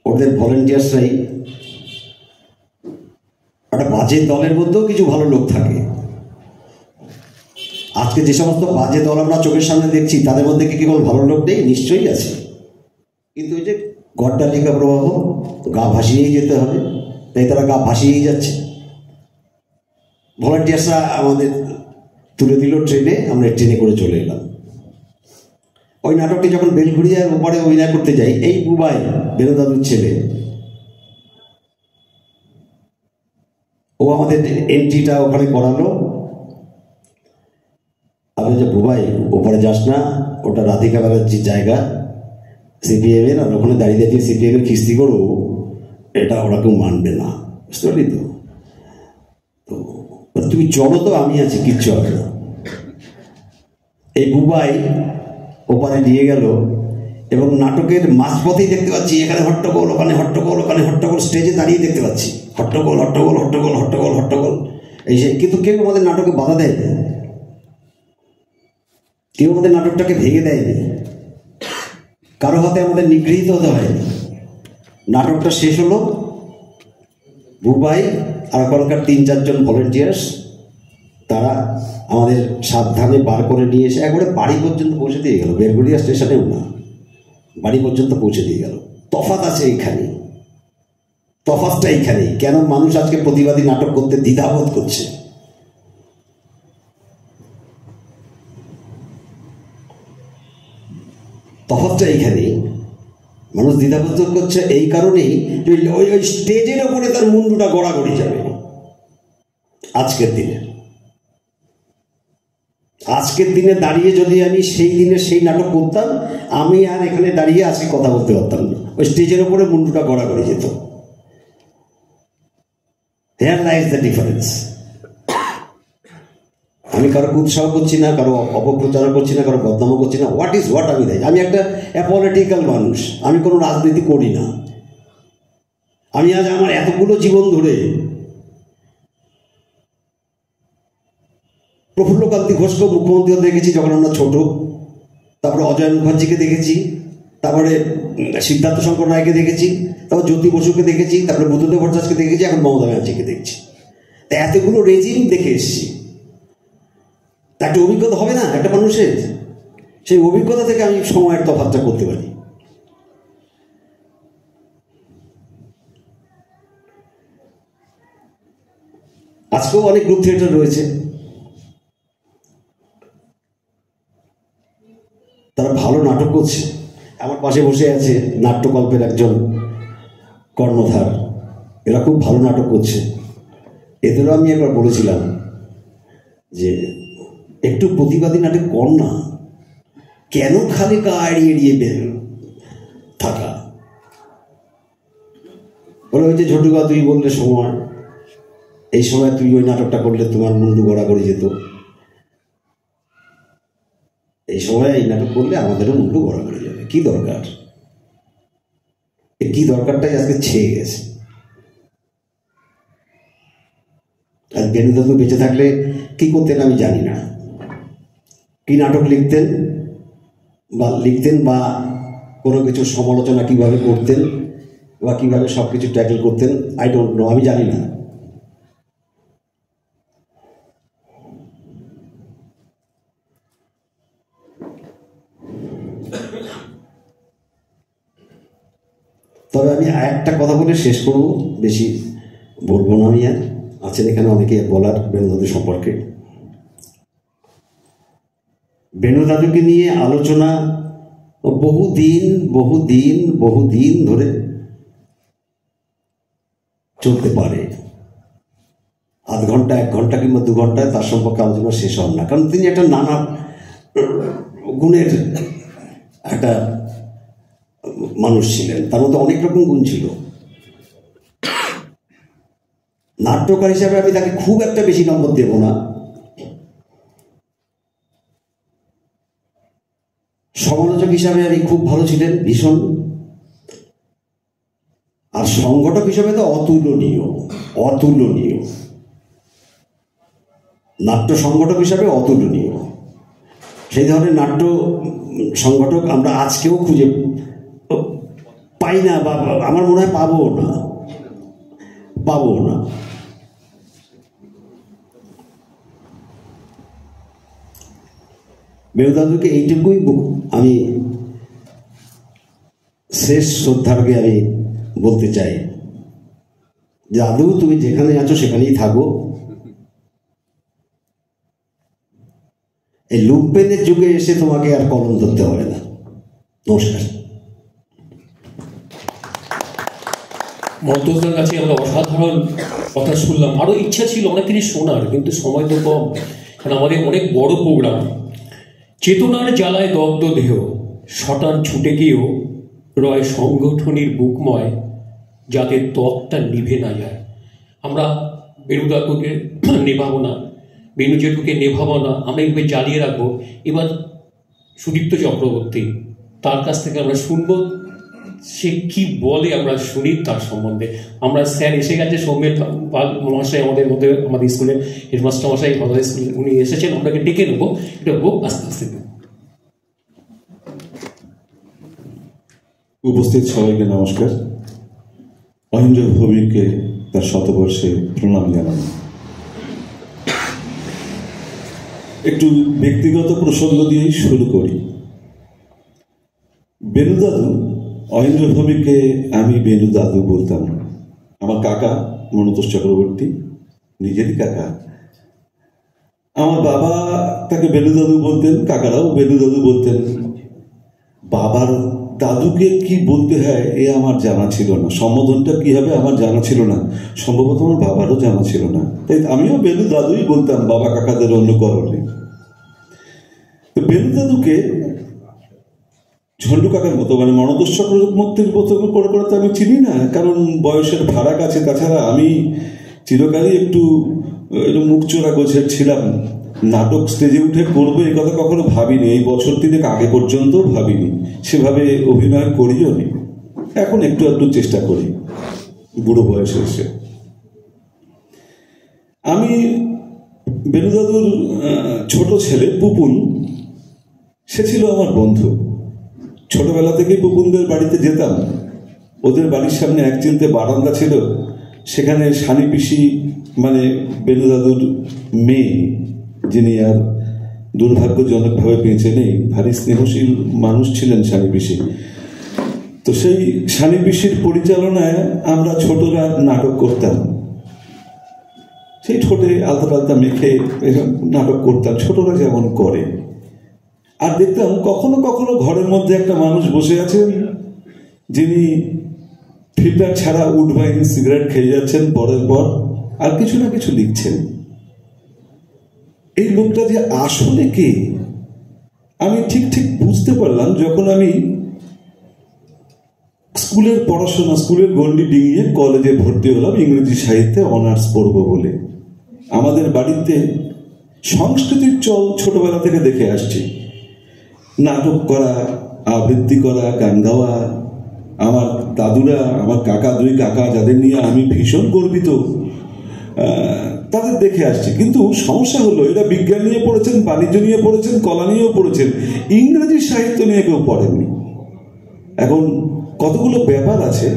ওদের ভলেন্টিয়ার্সরাই একটা বাজে দলের মধ্যেও কিছু ভালো লোক থাকে। আজকে যে সমস্ত বাজে দল আমরা চোখের সামনে দেখছি তাদের মধ্যে কি কেবল ভালো লোক নেই? নিশ্চয়ই আছে, কিন্তু ওই যে গড্ডালিকা প্রবাহ, গা ভাসিয়েই যেতে হবে, তাই তারা গা ভাসিয়েই যাচ্ছে। ভলান্টিয়ার্সরা আমাদের তুলে দিল ট্রেনে, আমরা ট্রেনে করে চলে এলাম। ওই নাটকটি যখন বেলঘড়িয়ার ওপারে অভিনয় করতে যাই, এই বুবাই বেনুদাদুর ছেলে, ও আমাদের এন্ট্রিটা ওখানে করালো। আমি যে বুবাই ওপারে যাস না, ওটা রাধিকা ব্যানার্জির জায়গা, সিপিএম এর, আর ওখানে দাঁড়িয়ে দাঁড়িয়ে সিপিএম এর খিস্তি করো, এটা ওরা কেউ মানবে না, বুঝতে পারলি তো? তো তুমি চলো তো, আমি আছি, কিচ্ছু হবে না। এই বুবাই ওপারে নিয়ে গেল এবং নাটকের মাঝপথেই দেখতে পাচ্ছি এখানে হট্টগোল, ওখানে হট্টগোল, ওখানে হট্টগোল, স্টেজে দাঁড়িয়ে দেখতে পাচ্ছি হট্টগোল হট্টগোল হট্টগোল হট্টগোল হট্টগোল এই সে। কিন্তু কেউ আমাদের নাটকে বাধা দেয় না, কেউ আমাদের নাটকটাকে ভেঙে দেয়নি, কারো হাতে আমাদের নিগৃহীত হতে হয়নি। নাটকটা শেষ হলো, বুবাই আর ওখানকার 3-4 জন ভলেন্টিয়ার্স তারা আমাদের সাবধানে বার করে নিয়ে এসে একবারে বাড়ি পর্যন্ত পৌঁছে দিয়ে গেল। বেলঘড়িয়া স্টেশনেও না, বাড়ি পর্যন্ত পৌঁছে দিয়ে গেল। তফাৎ আছে এইখানে, তফাৎটা এইখানেই। কেন মানুষ আজকে প্রতিবাদী নাটক করতে দ্বিধাবোধ করছে? তফাৎটা এইখানেই। মানুষ দ্বিধাবোধ করছে এই কারণেই যে ওই স্টেজের ওপরে তার মুন্ডুটা গড়াগড়ি যাবে। আজকের দিনে দাঁড়িয়ে যদি আমি সেই দিনে সেই নাটক করতাম, আমি আর এখানে দাঁড়িয়ে আজকে কথা বলতে পারতাম না, ওই স্টেজের ওপরে মুন্ডুটা গড়াগড়ি যেত। Here lies the difference. আমি কারো উৎসাহ করছি না, কারো অপপ্রচার করছি না, কারো বদনামও করছি না। হোয়াট ইজ হোয়াট আমি দেয়। আমি একটা অ্যাপলিটিক্যাল মানুষ, আমি কোনো রাজনীতি করি না। আমি আজ আমার এতগুলো জীবন ধরে প্রফুল্লকান্তি ঘোষকে মুখ্যমন্ত্রীও দেখেছি যখন আমরা ছোট, তারপরে অজয় মুখার্জিকে দেখেছি, তারপরে সিদ্ধার্থ শঙ্কর রায়কে দেখেছি, তারপর জ্যোতি বসুকে দেখেছি, তারপরে বুদ্ধদেব ভট্টাচার্যকে দেখেছি, এখন মমতা ব্যানার্জিকে দেখছি। তা এতগুলো রেজিম দেখে এসছি, একটা অভিজ্ঞতা হবে না একটা মানুষের? সেই অভিজ্ঞতা থেকে আমি সময়ের তফাৎটা করতে পারি। আজকেও অনেক গ্রুপ থিয়েটার রয়েছে, তারা ভালো নাটক করছে। আমার পাশে বসে আছে নাট্যকল্পের একজন কর্ণধার, এরা খুব ভালো নাটক করছে। এদেরও আমি একবার বলেছিলাম যে একটু প্রতিবাদী নাটক কর না, কেন খালি গা এড়িয়ে এড়িয়ে বের থাকা? বলে ওই যে ঝটুকা তুই বললে সময়, এই সময় তুই ওই নাটকটা করলে তোমার মুন্ডু গড়াগড়ি যেত, এই সময় এই নাটক করলে আমাদেরও মুন্ডু গড়াগড়ি যাবে। কি দরকার? কি দরকারটাই আজকে ছেয়ে গেছে। আর বেনুদাদু বেঁচে থাকলে কি করতেন আমি জানি না, কি নাটক লিখতেন বা কোনো কিছু সমালোচনা কিভাবে করতেন বা কিভাবে সব কিছু ট্যাকেল করতেন, আই ডোন্ট নো, আমি জানি না। তবে আমি একটা কথা বলে শেষ করব, বেশি বলবো না। আমি আর আছেন এখানে অনেকে বলার বেনুদাদু সম্পর্কে। বেনুদাদুকে নিয়ে আলোচনা বহুদিন ধরে চলতে পারে, আধ ঘন্টা 1 ঘন্টা কিংবা 2 ঘন্টায় তার সম্পর্কে আলোচনা শেষ হন না। কারণ তিনি একটা নানা গুণের একটা মানুষ ছিলেন, তার মধ্যে অনেক রকম গুণ ছিল। নাট্যকার হিসাবে আমি তাকে খুব একটা বেশি নম্বর দেব না। সমালোচক হিসাবে আমি খুব ভালো ছিলেন, ভীষণ। আর সংগঠক হিসাবে তো অতুলনীয়। নাট্য সংগঠক হিসাবে অতুলনীয়। সেই ধরনের নাট্য সংগঠক আমরা আজকেও খুঁজে পাই না, বা আমার মনে হয় পাবো না। বেণুদাদুকে এইটুকুই আমি শেষ শ্রদ্ধার্ঘে আমি বলতে চাই, দাদু তুমি যেখানে আছো সেখানেই থাকো, এই লুম্পেনের যুগে এসে তোমাকে আর কলম ধরতে হবে না। নমস্কার। মন্তসদার কাছে আমরা অসাধারণ কথা শুনলাম, আরও ইচ্ছা ছিল অনেক কিছু শোনার, কিন্তু সময় তো কম, কারণ আমাদের অনেক বড় প্রোগ্রাম। চেতনার জ্বালায় দগ্ধ দেহ, শটান ছুটে গিয়েও রয় সংগঠনের বুকময়, যাতে ত্বকটা নিভে না যায়। আমরা বেণুদাকে নেভাবো না, বেণু জেঠুকে নেভাবো না, আমরা এভাবে জ্বালিয়ে রাখবো। এবার সুদীপ্ত চক্রবর্তী, তার কাছ থেকে আমরা শুনবো সে কি বলে, আমরা শুনি তার সম্বন্ধে। আমরা স্যার এসে গেছে, সৌমেন পাল মহাশয় আমাদের মধ্যে, আমাদের স্কুলের হেডমাস্টার মশাই আমাদের স্কুলে উনি এসেছেন, আপনাকে ডেকে নেবো, এটা হোক আস্তে আস্তে। উপস্থিত সবাইকে নমস্কার। অহিন্দ্র ভৌমিককে তার শতবর্ষে প্রণাম জানানো। একটু ব্যক্তিগত প্রসঙ্গ দিয়েই শুরু করি। বেণুদাদু, অহিন্দ্র ভৌমিককে আমি বেণুদাদু বলতাম। আমার কাকা মনতোষ চক্রবর্তী, নিজেরই কাকা। আমার বাবা তাকে বেণুদাদু বলতেন, কাকারাও বেণুদাদু বলতেন। বাবার দাদুকে কি বলতে হয় এ আমার জানা ছিল না, সম্বোধনটা কি হবে আমার জানা ছিল না, সম্ভবত আমার বাবারও জানা ছিল না, তাই আমিও বেণুদাদুই বলতাম বাবা কাকাদের অনুকরণে। তো বেণুদাদুকে ঝন্টু কাকার মতো, মানে মনতোষ চক্রবর্তীর মতো করে করে তো আমি চিনি না, কারণ বয়সের ফারাক আছে। তাছাড়া আমি চিরকালই একটু মুখ চোরা গোছের ছিলাম। নাটক স্টেজে উঠে করবো এই কথা কখনো ভাবিনি, এই বছর 3 আগে পর্যন্ত ভাবিনি, সেভাবে অভিনয় করিও নি। এখন একটু একটু চেষ্টা করি বুড়ো বয়সে এসে। আমি বেণুদাদুর ছোট ছেলে পুপুন, সে ছিল আমার বন্ধু। ছোটবেলা থেকেই পুপুনদের বাড়িতে যেতাম। ওদের বাড়ির সামনে এক চিলতে বারান্দা ছিল, সেখানে সানি পিসি, মানে বেণুদাদুর মেয়ে, যিনি আর দুর্ভাগ্যজনকভাবে বেঁচে নেই, ভারী স্নেহশীল মানুষ ছিলেন সানি পিসি। তো সেই সানি পিসির পরিচালনায় আমরা ছোটরা নাটক করতাম। সেই ঠোঁটে আলতা টালতা মেখে নাটক করতাম, ছোটরা যেমন করে। আর দেখতাম কখনো কখনো ঘরের মধ্যে একটা মানুষ বসে আছেন, যিনি ফিল্টার ছাড়া উডভাইন সিগারেট খেয়ে যাচ্ছেন পরের পর, আর কিছু না কিছু লিখছেন। এই লোকটা যে আসলে কে আমি ঠিক ঠিক বুঝতে পারলাম যখন আমি স্কুলের পড়াশোনা, স্কুলের গণ্ডি ডিঙিয়ে কলেজে ভর্তি হলাম ইংরেজি সাহিত্যে অনার্স পড়বো বলে। আমাদের বাড়িতে সংস্কৃতির চল ছোটবেলা থেকে দেখে আসছি, নাটক করা, আবৃত্তি করা, গান গাওয়া। আমার দাদুরা, আমার কাকা, 2 কাকা, যাদের নিয়ে আমি ভীষণ গর্বিত, তাদের দেখে আসছি। কিন্তু সমস্যা হলো এরা বিজ্ঞান নিয়ে পড়েছেন, বাণিজ্য নিয়ে পড়েছেন, কলা নিয়েও পড়েছেন, ইংরেজি সাহিত্য নিয়ে কেউ পড়েননি। এখন কতগুলো ব্যাপার আছে,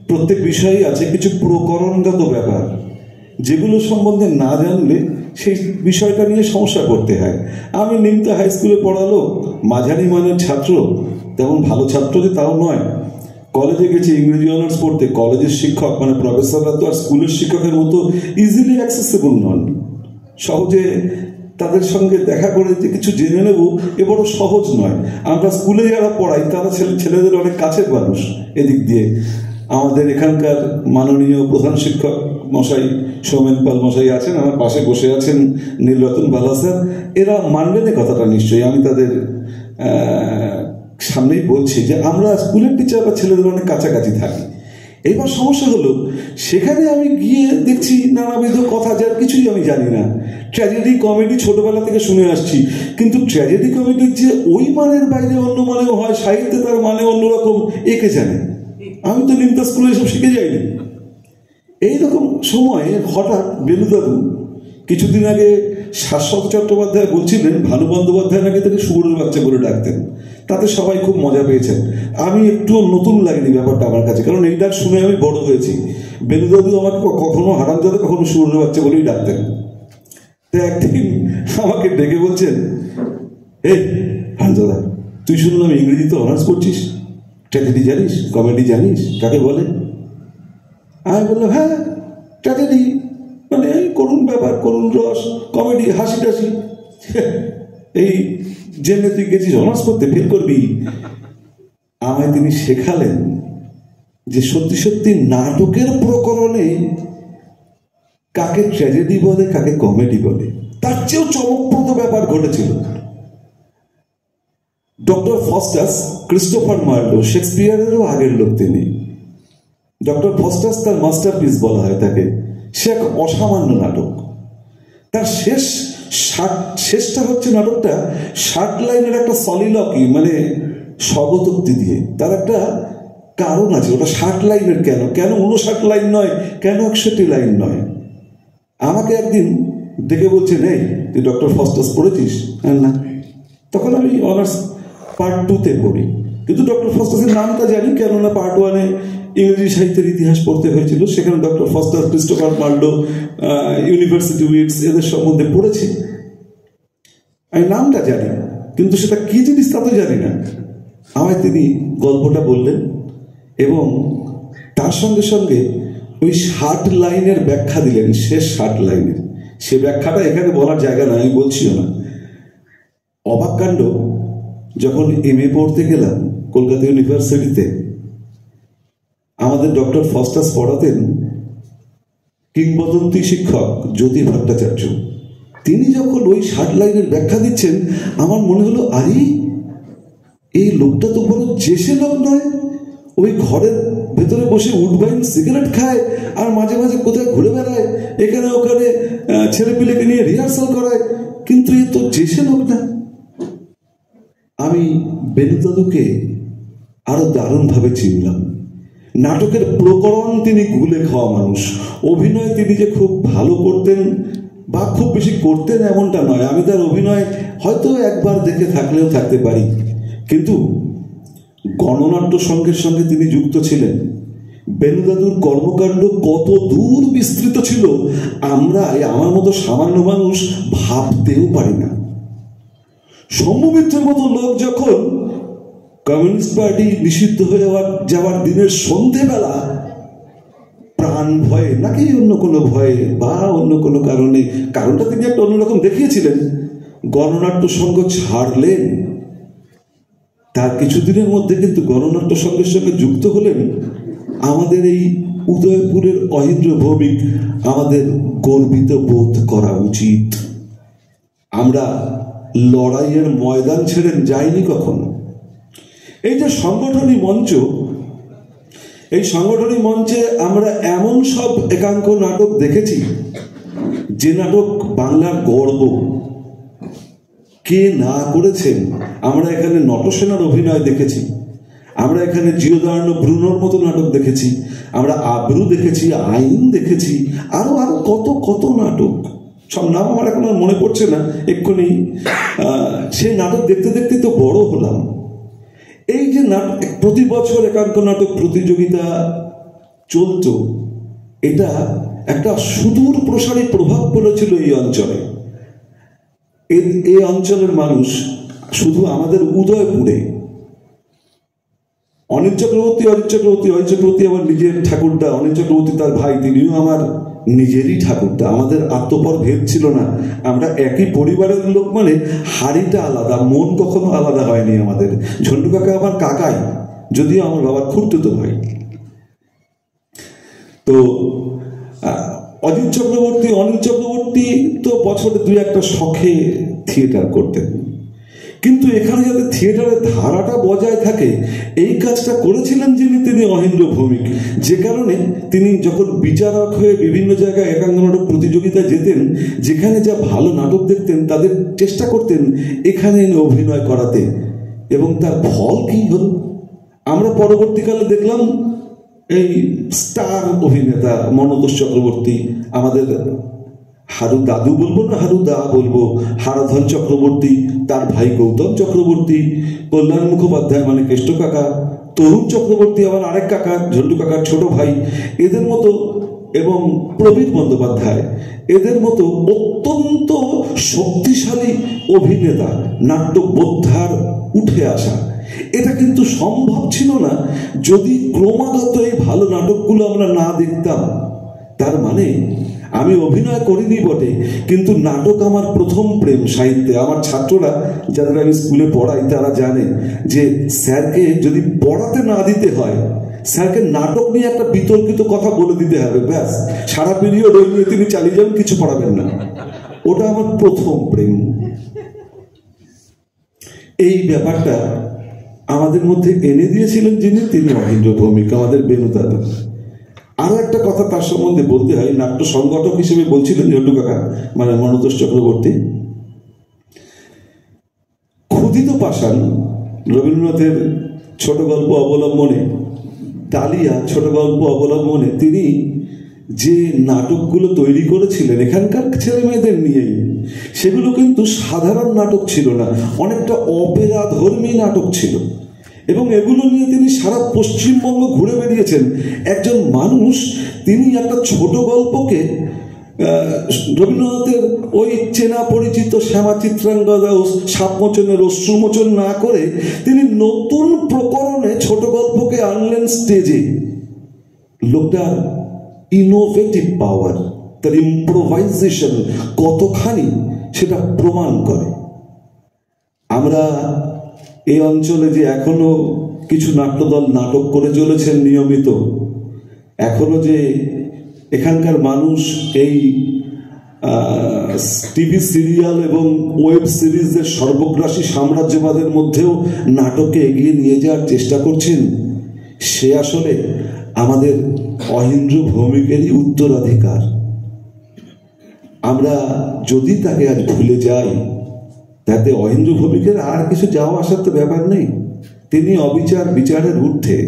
প্রত্যেক বিষয়েই আছে কিছু প্রকরণগত ব্যাপার, যেগুলো সম্বন্ধে না জানলে সেই বিষয়টা নিয়ে সমস্যা করতে হয়। আমি নিমতা হাই স্কুলে পড়ালো, মাঝারি মানের ছাত্র, তেমন ভালো ছাত্র যে তাও নয়। কলেজে গেছি ইংরেজি অনার্স পড়তে, কলেজের শিক্ষক মানে প্রফেসররা তো আর স্কুলের শিক্ষকের মতো ইজিলি অ্যাক্সেসেবল নন। সহজে তাদের সঙ্গে দেখা করে যে কিছু জেনে নেব এ বড় সহজ নয়। আমরা স্কুলে যারা পড়াই তারা ছেলেদের অনেক কাছের মানুষ। এদিক দিয়ে আমাদের এখানকার মাননীয় প্রধান শিক্ষক মশাই সৌমেন পাল মশাই আছেন, আমার পাশে বসে আছেন নীলরতন বালা স্যার, এরা মানবেন এই কথাটা নিশ্চয়ই। আমি তাদের সামনেই বলছি যে আমরা স্কুলের টিচার বা ছেলেদের অনেক কাছাকাছি থাকি। এবার সমস্যা হলো সেখানে আমি গিয়ে দেখছি নানাবিধ কথা যার কিছুই আমি জানি না। ট্র্যাজেডি কমেডি ছোটবেলা থেকে শুনে আসছি, কিন্তু ট্র্যাজেডি কমেডির যে ওই মানের বাইরে অন্য মানেও হয়, সাহিত্যে তার মানে অন্যরকম, একে জানে। আমি তো নিমতা স্কুলে এসব শিখে যাইনি। এইরকম সময়ে হঠাৎ বেণুদাদু কিছুদিন আগে শাশ্বত চট্টোপাধ্যায় বলছিলেন ভানু বন্দ্যোপাধ্যায় নাকি তাকে শুয়োরের বাচ্চা বলে ডাকতেন, তাতে সবাই খুব মজা পেয়েছেন। আমি একটু নতুন লাগেনি ব্যাপারটা আমার কাছে, কারণ এই ডাক শুনে আমি বড় হয়েছি। বেণুদাদু আমাকে কখনো হারামজাদা, কখনো শুয়োরের বাচ্চা বলেই ডাকতেন। তো একদিন আমাকে ডেকে বলছেন, এই হানজাদা, তুই শুনলাম ইংরেজিতে অনার্স করছিস, ট্র্যাজেডি জানিস, কমেডি জানিস কাকে বলে? আমি বললাম হ্যাঁ, ট্র্যাজেডি মানে করুণ ব্যাপার, করুণ রস, কমেডি, হাসি টাসি। এই জেনে তুই গেছিস অনার্স করতে, ফেল করবি। আমায় তিনি শেখালেন যে সত্যি সত্যি নাটকের প্রকরণে কাকে ট্র্যাজেডি বলে, কাকে কমেডি বলে। তার চেয়েও চমকপ্রদ ব্যাপার ঘটেছিল। ডক্টর ফস্টাস, ক্রিস্টোফার মার্লো, শেক্সপিয়ারেরও আগের লোক তিনি। ডক্টর ফস্টাস তার মাস্টারপিস বলা হয় তাকে। সে এক অসামান্য নাটক। তার শেষটা হচ্ছে নাটকটা 60 লাইনের একটা সলিলকি, মানে স্বগতোক্তি দিয়ে। তার একটা কারণ আছে, ওটা 60 লাইনের কেন, 59 লাইন নয়, কেন 61 লাইন নয়। আমাকে একদিন ডেকে বলছে, নেই তুই ডক্টর ফস্টাস পড়েছিস? না। তখন আমি অনার্স পার্ট 2-তে পড়ি, কিন্তু ডক্টর ফস্টাসের নামটা জানি, কেননা পার্ট 1-এ ইংরেজি সাহিত্যের ইতিহাস পড়তে হয়েছিল। সেখানে doctor Faustus, Christopher Marlowe, university wits এদের সম্বন্ধে পড়েছি। আমি নামটা জানি, কিন্তু সেটা কি জিনিস তা তো জানি না। আমায় তিনি গল্পটা বললেন এবং তার সঙ্গে সঙ্গে ওই 60 লাইনের ব্যাখ্যা দিলেন, শেষ 60 লাইনের। সে ব্যাখ্যাটা এখানে বলার জায়গা না, আমি বলছিও না। অবাক কাণ্ড, যখন MA পড়তে গেলাম কলকাতা ইউনিভার্সিটিতে, আমাদের ডক্টর ফস্টাস পড়াতেন কিংবদন্তি শিক্ষক জ্যোতি ভট্টাচার্য। তিনি যখন ওই 60 লাইনের ব্যাখ্যা দিচ্ছেন, আমার মনে হলো, আরে এই লোকটা তো বড় জেসে লোক নয়। ওই ঘরের ভেতরে বসে উডবাইন সিগারেট খায় আর মাঝে মাঝে কোথায় ঘুরে বেড়ায়, এখানে ওখানে ছেলেপিলেকে নিয়ে রিহার্সাল করায়, কিন্তু এ তো জেসে লোক না। আমি বেনুদাদুকে আরো দারুণভাবে চিনলাম। নাটকের প্রকরণ তিনি গুলে খাওয়া মানুষ। অভিনয় তিনি যে খুব ভালো করতেন বা খুব বেশি করতেন এমনটা নয়। আমি তার অভিনয় হয়তো একবার দেখে থাকলেও থাকতে পারি, কিন্তু গণনাট্য সংঘের সঙ্গে তিনি যুক্ত ছিলেন। বেনুদাদুর কর্মকাণ্ড কত দূর বিস্তৃত ছিল আমরা, আমার মতো সামান্য মানুষ, ভাবতেও পারি না। শম্ভু মিত্রের মতো লোক যখন কমিউনিস্ট পার্টি নিষিদ্ধ হয়ে যাওয়ার দিনের সন্ধেবেলা প্রাণ ভয়ে, নাকি অন্য কোনো ভয়ে বা অন্য কোনো কারণটা তিনি একটা অন্যরকম দেখিয়েছিলেন, গণনাট্য সংঘ ছাড়লেন। তার কিছুদিনের মধ্যে কিন্তু গণনাট্য সংঘের সঙ্গে যুক্ত হলেন আমাদের এই উদয়পুরের অহিন্দ্র ভৌমিক। আমাদের গর্বিত বোধ করা উচিত। আমরা লড়াইয়ের ময়দান ছেড়ে যাইনি কখনো। এই যে সংগঠনী মঞ্চ, এই সংগঠনী মঞ্চে আমরা এমন সব একাঙ্ক নাটক দেখেছি যে নাটক বাংলার গর্ব। কে না করেছেন? আমরা এখানে নটসেনার অভিনয় দেখেছি, আমরা এখানে জিওদার্ণ ব্রুনোর মতো নাটক দেখেছি, আমরা আব্রু দেখেছি, আইন দেখেছি, আরো আরো কত কত নাটক। সব নাম আমার এখন আর মনে পড়ছে না এক্ষুনি। সেই নাটক দেখতে দেখতে তো বড় হলাম। এই যে নাটক, প্রতি বছর একাঙ্ক নাটক প্রতিযোগিতা চলত, এটা একটা সুদূর প্রসারী প্রভাব পড়েছিল এই অঞ্চলে। এই অঞ্চলের মানুষ, শুধু আমাদের উদয়পুরে অনিল চক্রবর্তী আমার নিজের ঠাকুরদা। অনিল চক্রবর্তী তার ভাই, তিনিও আমার নিজেরই ঠাকুরদা। আমাদের আত্মপর ভেদ ছিল না, আমরা একই পরিবারের লোক, মানে হাড়িটা আলাদা, মন কখনো আলাদা হয়নি আমাদের। ঝন্টু কাকা আমার কাকাই, যদিও আমার বাবার খুঁড়তুতো ভাই। তো অনিল চক্রবর্তী তো বছরে 2-1টা শখে থিয়েটার করতেন, কিন্তু এখানে যাতে থিয়েটারের ধারাটা বজায় থাকে এই কাজটা করেছিলেন তিনি অহিন্দ্র ভৌমিক। যে কারণে তিনি যখন বিচারক হয়ে বিভিন্ন জায়গায় একাঙ্ক নাটক প্রতিযোগিতায় যেতেন, যেখানে যা ভালো নাটক দেখতেন তাদের চেষ্টা করতেন এখানে অভিনয় করাতে, এবং তার ফল কি হল আমরা পরবর্তীকালে দেখলাম। এই স্টার অভিনেতা মনতোষ চক্রবর্তী, আমাদের হারু দাদু বলবো না, হারু দা বলবো, হারাধন চক্রবর্তী, তার ভাই গৌতম চক্রবর্তী, কল্যাণ মুখোপাধ্যায় মানে কেষ্ট কাকা, তরুণ চক্রবর্তী আমার আরেক কাকা, ঝন্টু কাকার ছোট ভাই, এদের মতো, এবং প্রবীর বন্দ্যোপাধ্যায়, এদের মতো অত্যন্ত শক্তিশালী অভিনেতা, নাট্যবোদ্ধার উঠে আসা, এটা কিন্তু সম্ভব ছিল না যদি ক্রমাগত এই ভালো নাটকগুলো আমরা না দেখতাম। তার মানে আমি অভিনয় করিনি বটে, কিন্তু নাটক আমার প্রথম প্রেম সাহিত্যে। আমার ছাত্ররা যাদের আমি স্কুলে পড়াই তারা জানে যে স্যারকে যদি পড়াতে না দিতে হয়, স্যারকে নাটক নিয়ে একটা বিতর্কিত কথা বলে দিতে হবে, ব্যাস সারা পিরিয়ড ওই নিয়ে তিনি চালিয়ে যাবেন, কিছু পড়াবেন না। ওটা আমার প্রথম প্রেম। এই ব্যাপারটা আমাদের মধ্যে এনে দিয়েছিলেন যিনি, তিনি অহিন্দ্র ভৌমিক, আমাদের বেনুদাদা। আরো একটা কথা তার সম্বন্ধে বলতে হয়, নাট্য সংগঠক হিসেবে বলছিলেন ঝন্টু কাকা, মানে মনতোষ চক্রবর্তী। ক্ষুধিত পাষাণ রবীন্দ্রনাথের ছোট গল্প অবলম্বনে, ডালিয়া ছোট গল্প অবলম্বনে তিনি যে নাটকগুলো তৈরি করেছিলেন এখানকার ছেলে মেয়েদের নিয়েই, সেগুলো কিন্তু সাধারণ নাটক ছিল না, অনেকটা অপেরা ধর্মী নাটক ছিল। এবং এগুলো নিয়ে তিনি সারা পশ্চিমবঙ্গ ঘুরে বেরিয়েছেন। একজন মানুষ, তিনি একটা ছোট গল্পকে রবীন্দ্রনাথের ওই চেনা পরিচিত শ্যামা চিত্রাঙ্গদা সাপমোচনের অশ্রুমোচন না করে তিনি নতুন প্রকরণে ছোট গল্পকে আনলেন স্টেজে। লোকটার ইনোভেটিভ পাওয়ার, তার ইম্প্রোভাইজেশন কতখানি সেটা প্রমাণ করে। আমরা এই অঞ্চলে যে এখনো কিছু নাট্যদল নাটক করে চলেছেন নিয়মিত, এখনো যে এখানকার মানুষ এই টিভি সিরিয়াল এবং ওয়েব সিরিজের সর্বগ্রাসী সাম্রাজ্যবাদের মধ্যেও নাটককে এগিয়ে নিয়ে যাওয়ার চেষ্টা করছেন, সে আসলে আমাদের অহিন্দ্র ভৌমিকেরই উত্তরাধিকার। আমরা যদি তাকে আজ ভুলে যাই, তাতে অহিন্দ্র ভৌমিকের আর কিছু যাওয়া আসার তো ব্যাপার নেই, তিনি অবিচার বিচারের ঊর্ধ্বে।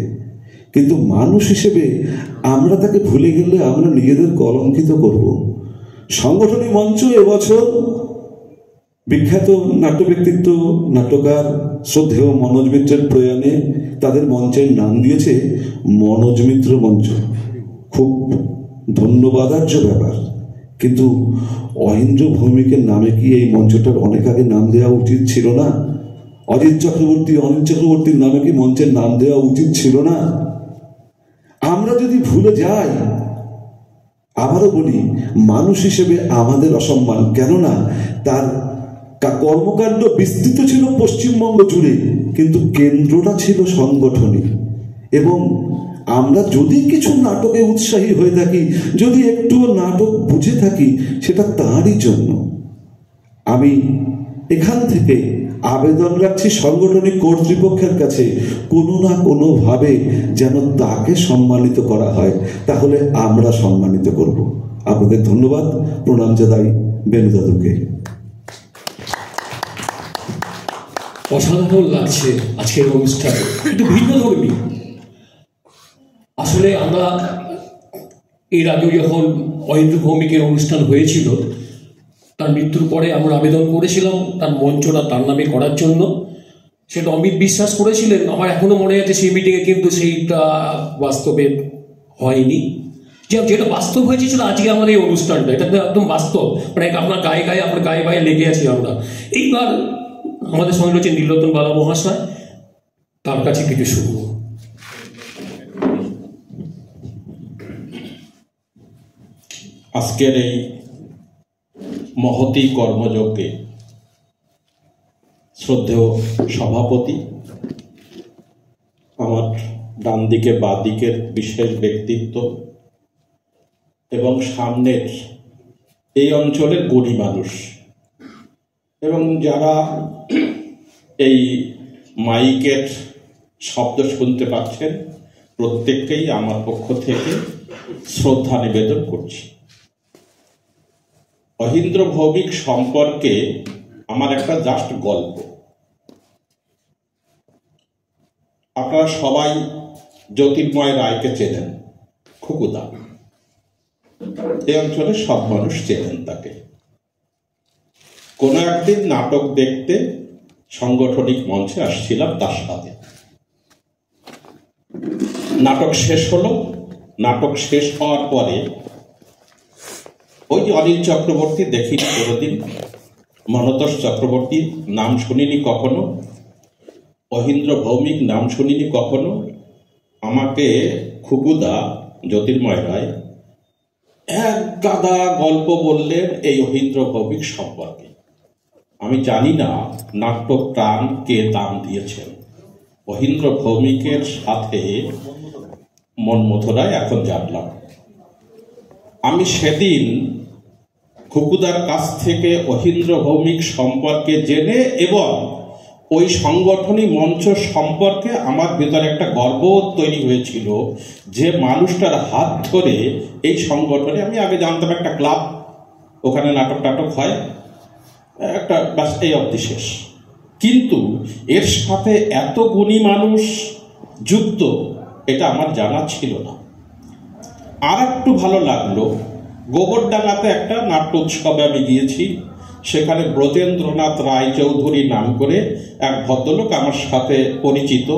কিন্তু মানুষ হিসেবে আমরা তাকে ভুলে গেলে আমরা নিজেদের কলঙ্কিত করব। সংগঠনী মঞ্চ এবছর বিখ্যাত নাট্য ব্যক্তিত্ব নাট্যকার শ্রদ্ধেয় মনোজ মিত্রের প্রয়াণে তাদের মঞ্চের নাম দিয়েছে মনোজ মিত্র মঞ্চ। খুব ধন্যবাদার্য ব্যাপার, কিন্তু অহিন্দ্র ভৌমিকের নামে কি এই মঞ্চটার অনেক আগে নাম দেওয়া উচিত ছিল না? অজিত চক্রবর্তী, অনিল চক্রবর্তীর নামে কি মঞ্চের নাম দেওয়া উচিত ছিল না? আমরা যদি ভুলে যাই, আবারও বলি, মানুষ হিসেবে আমাদের অসম্মান। কেননা তার কর্মকাণ্ড বিস্তৃত ছিল পশ্চিমবঙ্গ জুড়ে, কিন্তু কেন্দ্রটা ছিল সংগঠনী। এবং আমরা যদি কিছু নাটকে উৎসাহী হয়ে থাকি, যদি একটুও নাটক বুঝে থাকি, সেটা তাঁরই জন্য। আমি এখান থেকে আবেদন রাখছি সাংগঠনিক কর্তৃপক্ষের কাছে, কোনো না কোনোভাবে যেন তাকে সম্মানিত করা হয়, তাহলে আমরা সম্মানিত করব। আপনাদের ধন্যবাদ, প্রণাম জানাই বেনুদাদুকে। অসাধারণ লাগছে আজকের অনুষ্ঠান, একটু ভিন্ন ধর্মী। আসলে আমরা এর আগে যখন অহিন্দ্র ভৌমিকের অনুষ্ঠান হয়েছিল, তার মৃত্যুর পরে আমরা আবেদন করেছিলাম তার মঞ্চটা তার নামে করার জন্য। সেটা অমিত বিশ্বাস করেছিলেন, আমার এখনো মনে আছে সেই মিটিংয়ে, কিন্তু সেইটা বাস্তবে হয়নি। যেটা বাস্তব হয়েছে ছিল আজকে আমাদের এই অনুষ্ঠানটা, এটা তো একদম বাস্তব, মানে আপনার গায়ে গায়ে আমরা গায়ে গায়ে লেগে আছি আমরা। এইবার আমাদের সঙ্গে রয়েছে নীলরতন বালা মহাশয়, তার কাছে কিছু শুনবো। আজকের এই মহতী কর্মযজ্ঞে শ্রদ্ধেয় সভাপতি, আমার ডান দিকে বা দিকের বিশেষ ব্যক্তিত্ব এবং সামনের এই অঞ্চলের গণী মানুষ, এবং যারা এই মাইকের শব্দ শুনতে পাচ্ছেন, প্রত্যেককেই আমার পক্ষ থেকে শ্রদ্ধা নিবেদন করছি। অহিন্দ্র ভৌমিক সম্পর্কে আমার একটা জাস্ট গল্প। আপনারা সবাই জ্যোতির্ময় রায়কে চেনেন, খুকুদা। এই অঞ্চলের সব মানুষ চেনেন তাকে। কোনো একদিন নাটক দেখতে সাংগঠনিক মঞ্চে আসছিলাম তার সাথে। নাটক শেষ হলো। নাটক শেষ হওয়ার পরে ওই যে অনিল চক্রবর্তী দেখিনি কোনোদিন, মনতোষ চক্রবর্তী নাম শুনিনি কখনো, অহিন্দ্র ভৌমিক নাম শুনিনি কখনো। আমাকে খুকুদা জ্যোতির্ময় রায় এক গাদা গল্প বললেন এই অহিন্দ্র ভৌমিক সম্পর্কে। আমি জানি না নাট্য প্রাণ কে দাম দিয়েছেন। অহিন্দ্র ভৌমিকের সাথে মনমথুরায় এখন জানলাম। আমি সেদিন খুকুদার কাছ থেকে অহিন্দ্র ভৌমিক সম্পর্কে জেনে এবং ওই সাংগঠনিক মঞ্চ সম্পর্কে আমার ভেতরে একটা গর্ববোধ তৈরি হয়েছিল যে মানুষটার হাত ধরে এই সংগঠনে, আমি আগে জানতাম একটা ক্লাব, ওখানে নাটক টাটক হয়, একটা ব্যাস এই অবধি শেষ। কিন্তু এর সাথে এত গুণী মানুষ যুক্ত এটা আমার জানা ছিল না। আর একটু ভালো লাগলো, গোবরডাঙ্গাতে একটা নাট্য উৎসবে আমি গিয়েছি। সেখানে ব্রজেন্দ্রনাথ রায় চৌধুরী নাম করে এক ভদ্রলোক আমার সাথে পরিচিত।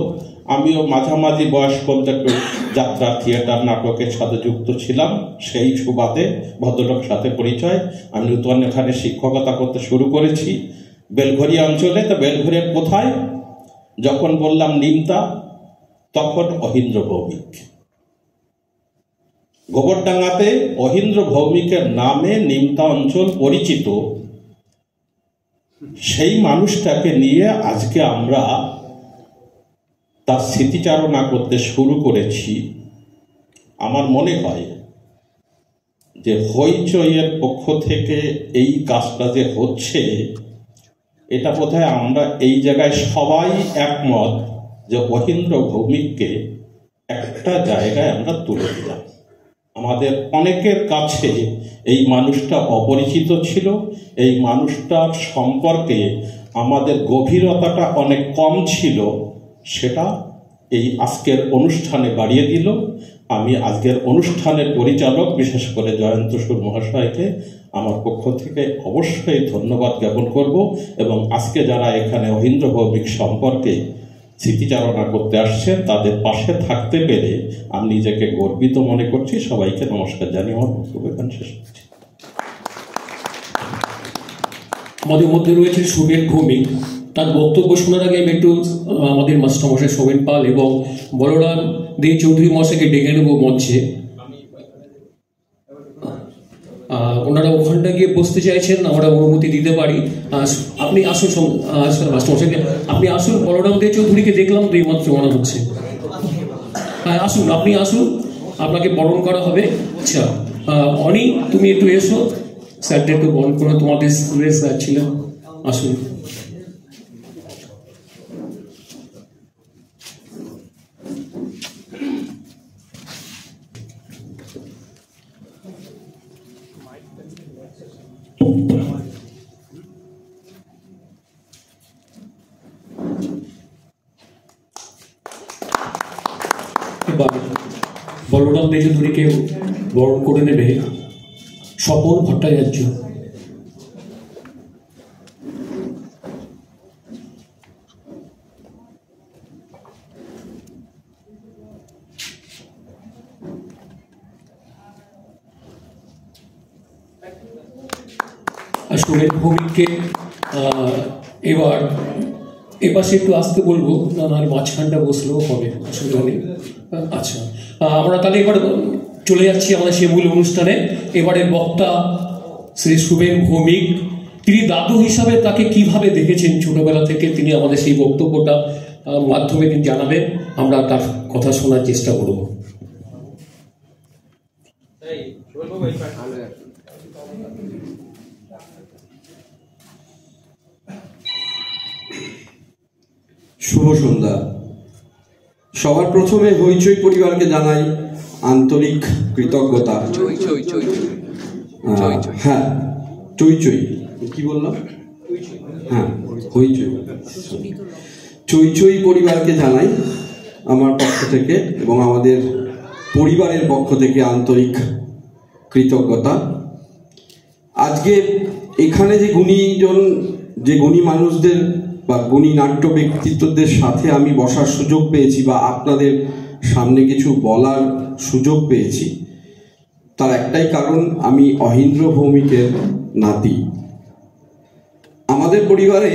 আমিও মাঝামাঝি বয়স পর্যন্ত একটু যাত্রা থিয়েটার নাটকের সাথে যুক্ত ছিলাম। সেই সুবাদে ভদ্রলোকের সাথে পরিচয়। আমি নতুন এখানে শিক্ষকতা করতে শুরু করেছি বেলঘরিয়া অঞ্চলে। তো বেলঘরিয়া কোথায়? যখন বললাম নিমতা, তখন অহিন্দ্র ভৌমিক। গোবরডাঙ্গাতে অহিন্দ্র ভৌমিকের নামে নিমতা অঞ্চল পরিচিত। সেই মানুষটাকে নিয়ে আজকে আমরা তার স্মৃতিচারণা করতে শুরু করেছি। আমার মনে হয় যে হইচইয়ের পক্ষ থেকে এই কাজটা যে হচ্ছে, এটা বোধহয় আমরা এই জায়গায় সবাই একমত যে অহিন্দ্র ভৌমিককে একটা জায়গায় আমরা তুলে দিলাম। আমাদের অনেকের কাছে এই মানুষটা অপরিচিত ছিল। এই মানুষটার সম্পর্কে আমাদের গভীরতাটা অনেক কম ছিল, সেটা এই আজকের অনুষ্ঠানে বাড়িয়ে দিল। আমি আজকের অনুষ্ঠানের পরিচালক বিশেষ করে জয়ন্ত সুর মহাশয়কে আমার পক্ষ থেকে অবশ্যই ধন্যবাদ জ্ঞাপন করব। এবং আজকে যারা এখানে অহিন্দ্র ভৌমিক সম্পর্কে স্মৃতিচারণা করতে আসছেন তাদের পাশে থাকতে পেরে আমি নিজেকে গর্বিত মনে করছি। সবাইকে নমস্কার জানিয়ে আমার বক্তব্য এখানে শেষ করছি। আমাদের মধ্যে রয়েছে সোমেন ভৌমিক। তার বক্তব্য শোনার আগে আমি একটু আমাদের মাস্টারমশাই সোমেন পাল এবং বলরাম দে চৌধুরী মশাইকে ডেকে নেব মঞ্চে। ওনারা ওখানটা গিয়ে বসতে চাইছেন, আমরা অনুমতি দিতে পারি। আপনি আসুন মাস্টারমশাইকে, আপনি আসুন। বলরাম দে চৌধুরীকে দেখলাম তো এইমাত্র মনে হচ্ছে। হ্যাঁ আসুন, আপনি আসুন, আপনাকে বরণ করা হবে। আচ্ছা অনি, তুমি একটু এসো, স্যারটা একটু বরণ করো, তোমাদের স্কুলের স্যার ছিলেন। আসুন। বলরাম দে চৌধুরীকে বরণ করে নেবে স্বপন ভট্টাচার্য। সোমেন ভৌমিককে এবার এপাশে একটু আসতে বলবো, না মাঝখানটা বসলেও হবে, অসুবিধা নেই। আচ্ছা আমরা তাহলে এবার চলে যাচ্ছি আমাদের সেই মূল অনুষ্ঠানে। এবারের বক্তা শ্রী সোমেন ভৌমিক, তিনি দাদু হিসাবে তাকে কিভাবে দেখেছেন ছোটবেলা থেকে, তিনি আমাদের সেই বক্তব্যটা মাধ্যমে তিনি জানাবেন। আমরা তার কথা শোনার চেষ্টা করব। শুভ সন্ধ্যা। সবার প্রথমে হইচই পরিবারকে জানাই আন্তরিক কৃতজ্ঞতা। হ্যাঁ চই কি বললাম? হ্যাঁ হইচই। চই পরিবারকে জানাই আমার পক্ষ থেকে এবং আমাদের পরিবারের পক্ষ থেকে আন্তরিক কৃতজ্ঞতা। আজকে এখানে যে গুণী মানুষদের বা গুণী নাট্য ব্যক্তিত্বদের সাথে আমি বসার সুযোগ পেয়েছি বা আপনাদের সামনে কিছু বলার সুযোগ পেয়েছি, তার একটাই কারণ, আমি অহিন্দ্র ভৌমিকের নাতি। আমাদের পরিবারে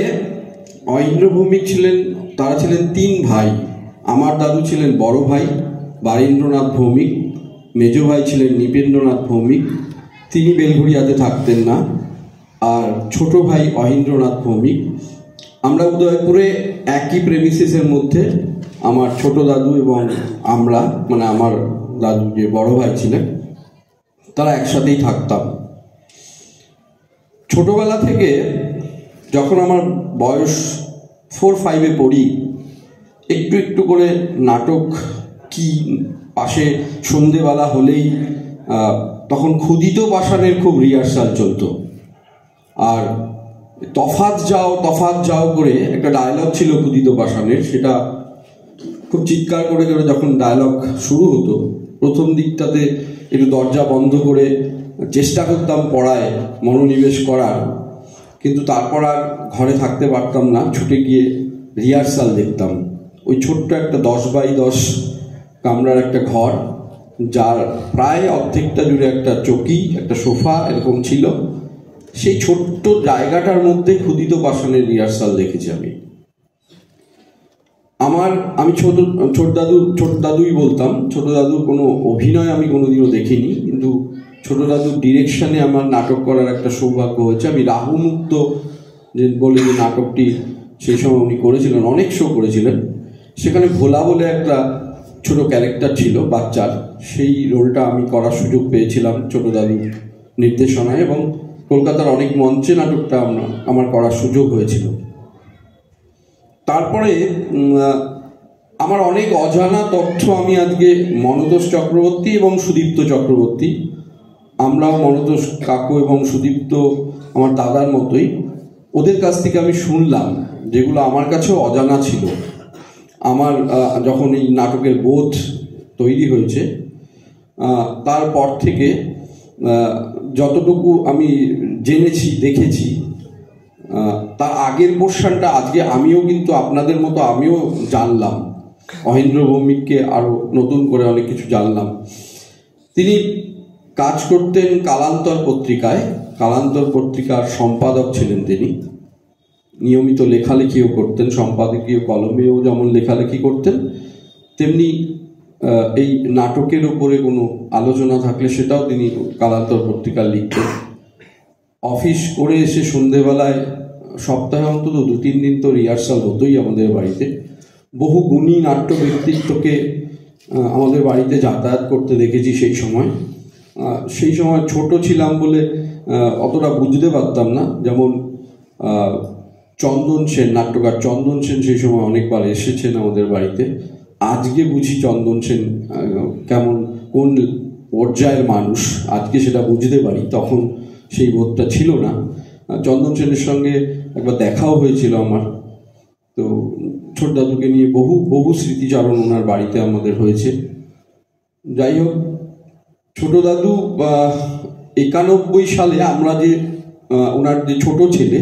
অহিন্দ্র ভৌমিক ছিলেন, তারা ছিলেন 3 ভাই। আমার দাদু ছিলেন বড় ভাই বারীন্দ্রনাথ ভৌমিক, মেজ ভাই ছিলেন নৃপেন্দ্রনাথ ভৌমিক, তিনি বেলঘড়িয়াতে থাকতেন না, আর ছোট ভাই অহিন্দ্রনাথ ভৌমিক। আমরা উদয়পুরে একই প্রেমিসিসের মধ্যে, আমার ছোট দাদু এবং আমরা, মানে আমার দাদু যে বড় ভাই ছিলেন, তারা একসাথেই থাকতাম। ছোটবেলা থেকে যখন আমার বয়স 4-5-এ পড়ি, একটু একটু করে নাটক কি পাশে সন্ধেবেলা হলেই তখন ক্ষুদিত পাষাণের খুব রিহার্সাল চলতো। আর তফাৎ যাও করে একটা ডায়লগ ছিল ক্ষুদিত পাষাণের, সেটা খুব চিৎকার করে করে যখন ডায়লগ শুরু হতো, প্রথম দিকটাতে একটু দরজা বন্ধ করে চেষ্টা করতাম পড়ায় মনোনিবেশ করার, কিন্তু তারপর আর ঘরে থাকতে পারতাম না, ছুটে গিয়ে রিহার্সাল দেখতাম। ওই ছোট্ট একটা 10x10 কামরার একটা ঘর, যার প্রায় অর্ধেকটা জুড়ে একটা চৌকি, একটা সোফা এরকম ছিল। সেই ছোট্ট জায়গাটার মধ্যে ক্ষুদিত পাষাণের রিহার্সাল দেখেছি আমি। আমি ছোট দাদুই বলতাম। ছোট দাদুর কোনো অভিনয় আমি কোনোদিনও দেখিনি, কিন্তু ছোট দাদুর ডিরেকশনে আমার নাটক করার একটা সৌভাগ্য হয়েছে। আমি রাহুমুক্ত যে বলে যে নাটকটি সেই সময় উনি করেছিলেন, অনেক শো করেছিলেন, সেখানে ভোলা বলে একটা ছোট ক্যারেক্টার ছিল বাচ্চার, সেই রোলটা আমি করার সুযোগ পেয়েছিলাম ছোট দাদুর নির্দেশনায়, এবং কলকাতার অনেক মঞ্চে নাটকটা আমার করার সুযোগ হয়েছিল। তারপরে আমার অনেক অজানা তথ্য আমি আজকে মনতোষ চক্রবর্তী এবং সুদীপ্ত চক্রবর্তী, আমরাও মনতোষ কাকু এবং সুদীপ্ত আমার দাদার মতোই, ওদের কাছ থেকে আমি শুনলাম, যেগুলো আমার কাছেও অজানা ছিল। আমার যখন এই নাটকের বোধ তৈরি হয়েছে, তারপর থেকে যতটুকু আমি জেনেছি, দেখেছি, তার আগের পোর্শনটা আজকে আমিও কিন্তু আপনাদের মতো আমিও জানলাম। অহিন্দ্র ভৌমিককে আরও নতুন করে অনেক কিছু জানলাম। তিনি কাজ করতেন কালান্তর পত্রিকায়, কালান্তর পত্রিকার সম্পাদক ছিলেন তিনি। নিয়মিত লেখালেখিও করতেন, সম্পাদকীয় কলমেও যেমন লেখালেখি করতেন, তেমনি এই নাটকের উপরে কোনো আলোচনা থাকলে সেটাও তিনি কালান্তর পত্রিকা লিখতেন। অফিস করে এসে সন্ধেবেলায় সপ্তাহে অন্তত 2-3 দিন তো রিহার্সাল হতোই আমাদের বাড়িতে। বহু গুণী নাট্য ব্যক্তিত্বকে আমাদের বাড়িতে যাতায়াত করতে দেখেছি সেই সময় ছোট ছিলাম বলে অতটা বুঝতে পারতাম না। যেমন চন্দন সেন, নাট্যকার চন্দন সেন সেই সময় অনেকবার এসেছেন আমাদের বাড়িতে। আজকে বুঝি চন্দন সেন কোন পর্যায়ের মানুষ, আজকে সেটা বুঝতে পারি, তখন সেই বোধটা ছিল না। চন্দন সেনের সঙ্গে একবার দেখাও হয়েছিল আমার। তো ছোট দাদুকে নিয়ে বহু স্মৃতিচারণ ওনার বাড়িতে আমাদের হয়েছে। যাই হোক, ছোট দাদু 91 সালে আমরা যে ওনার যে ছোট ছেলে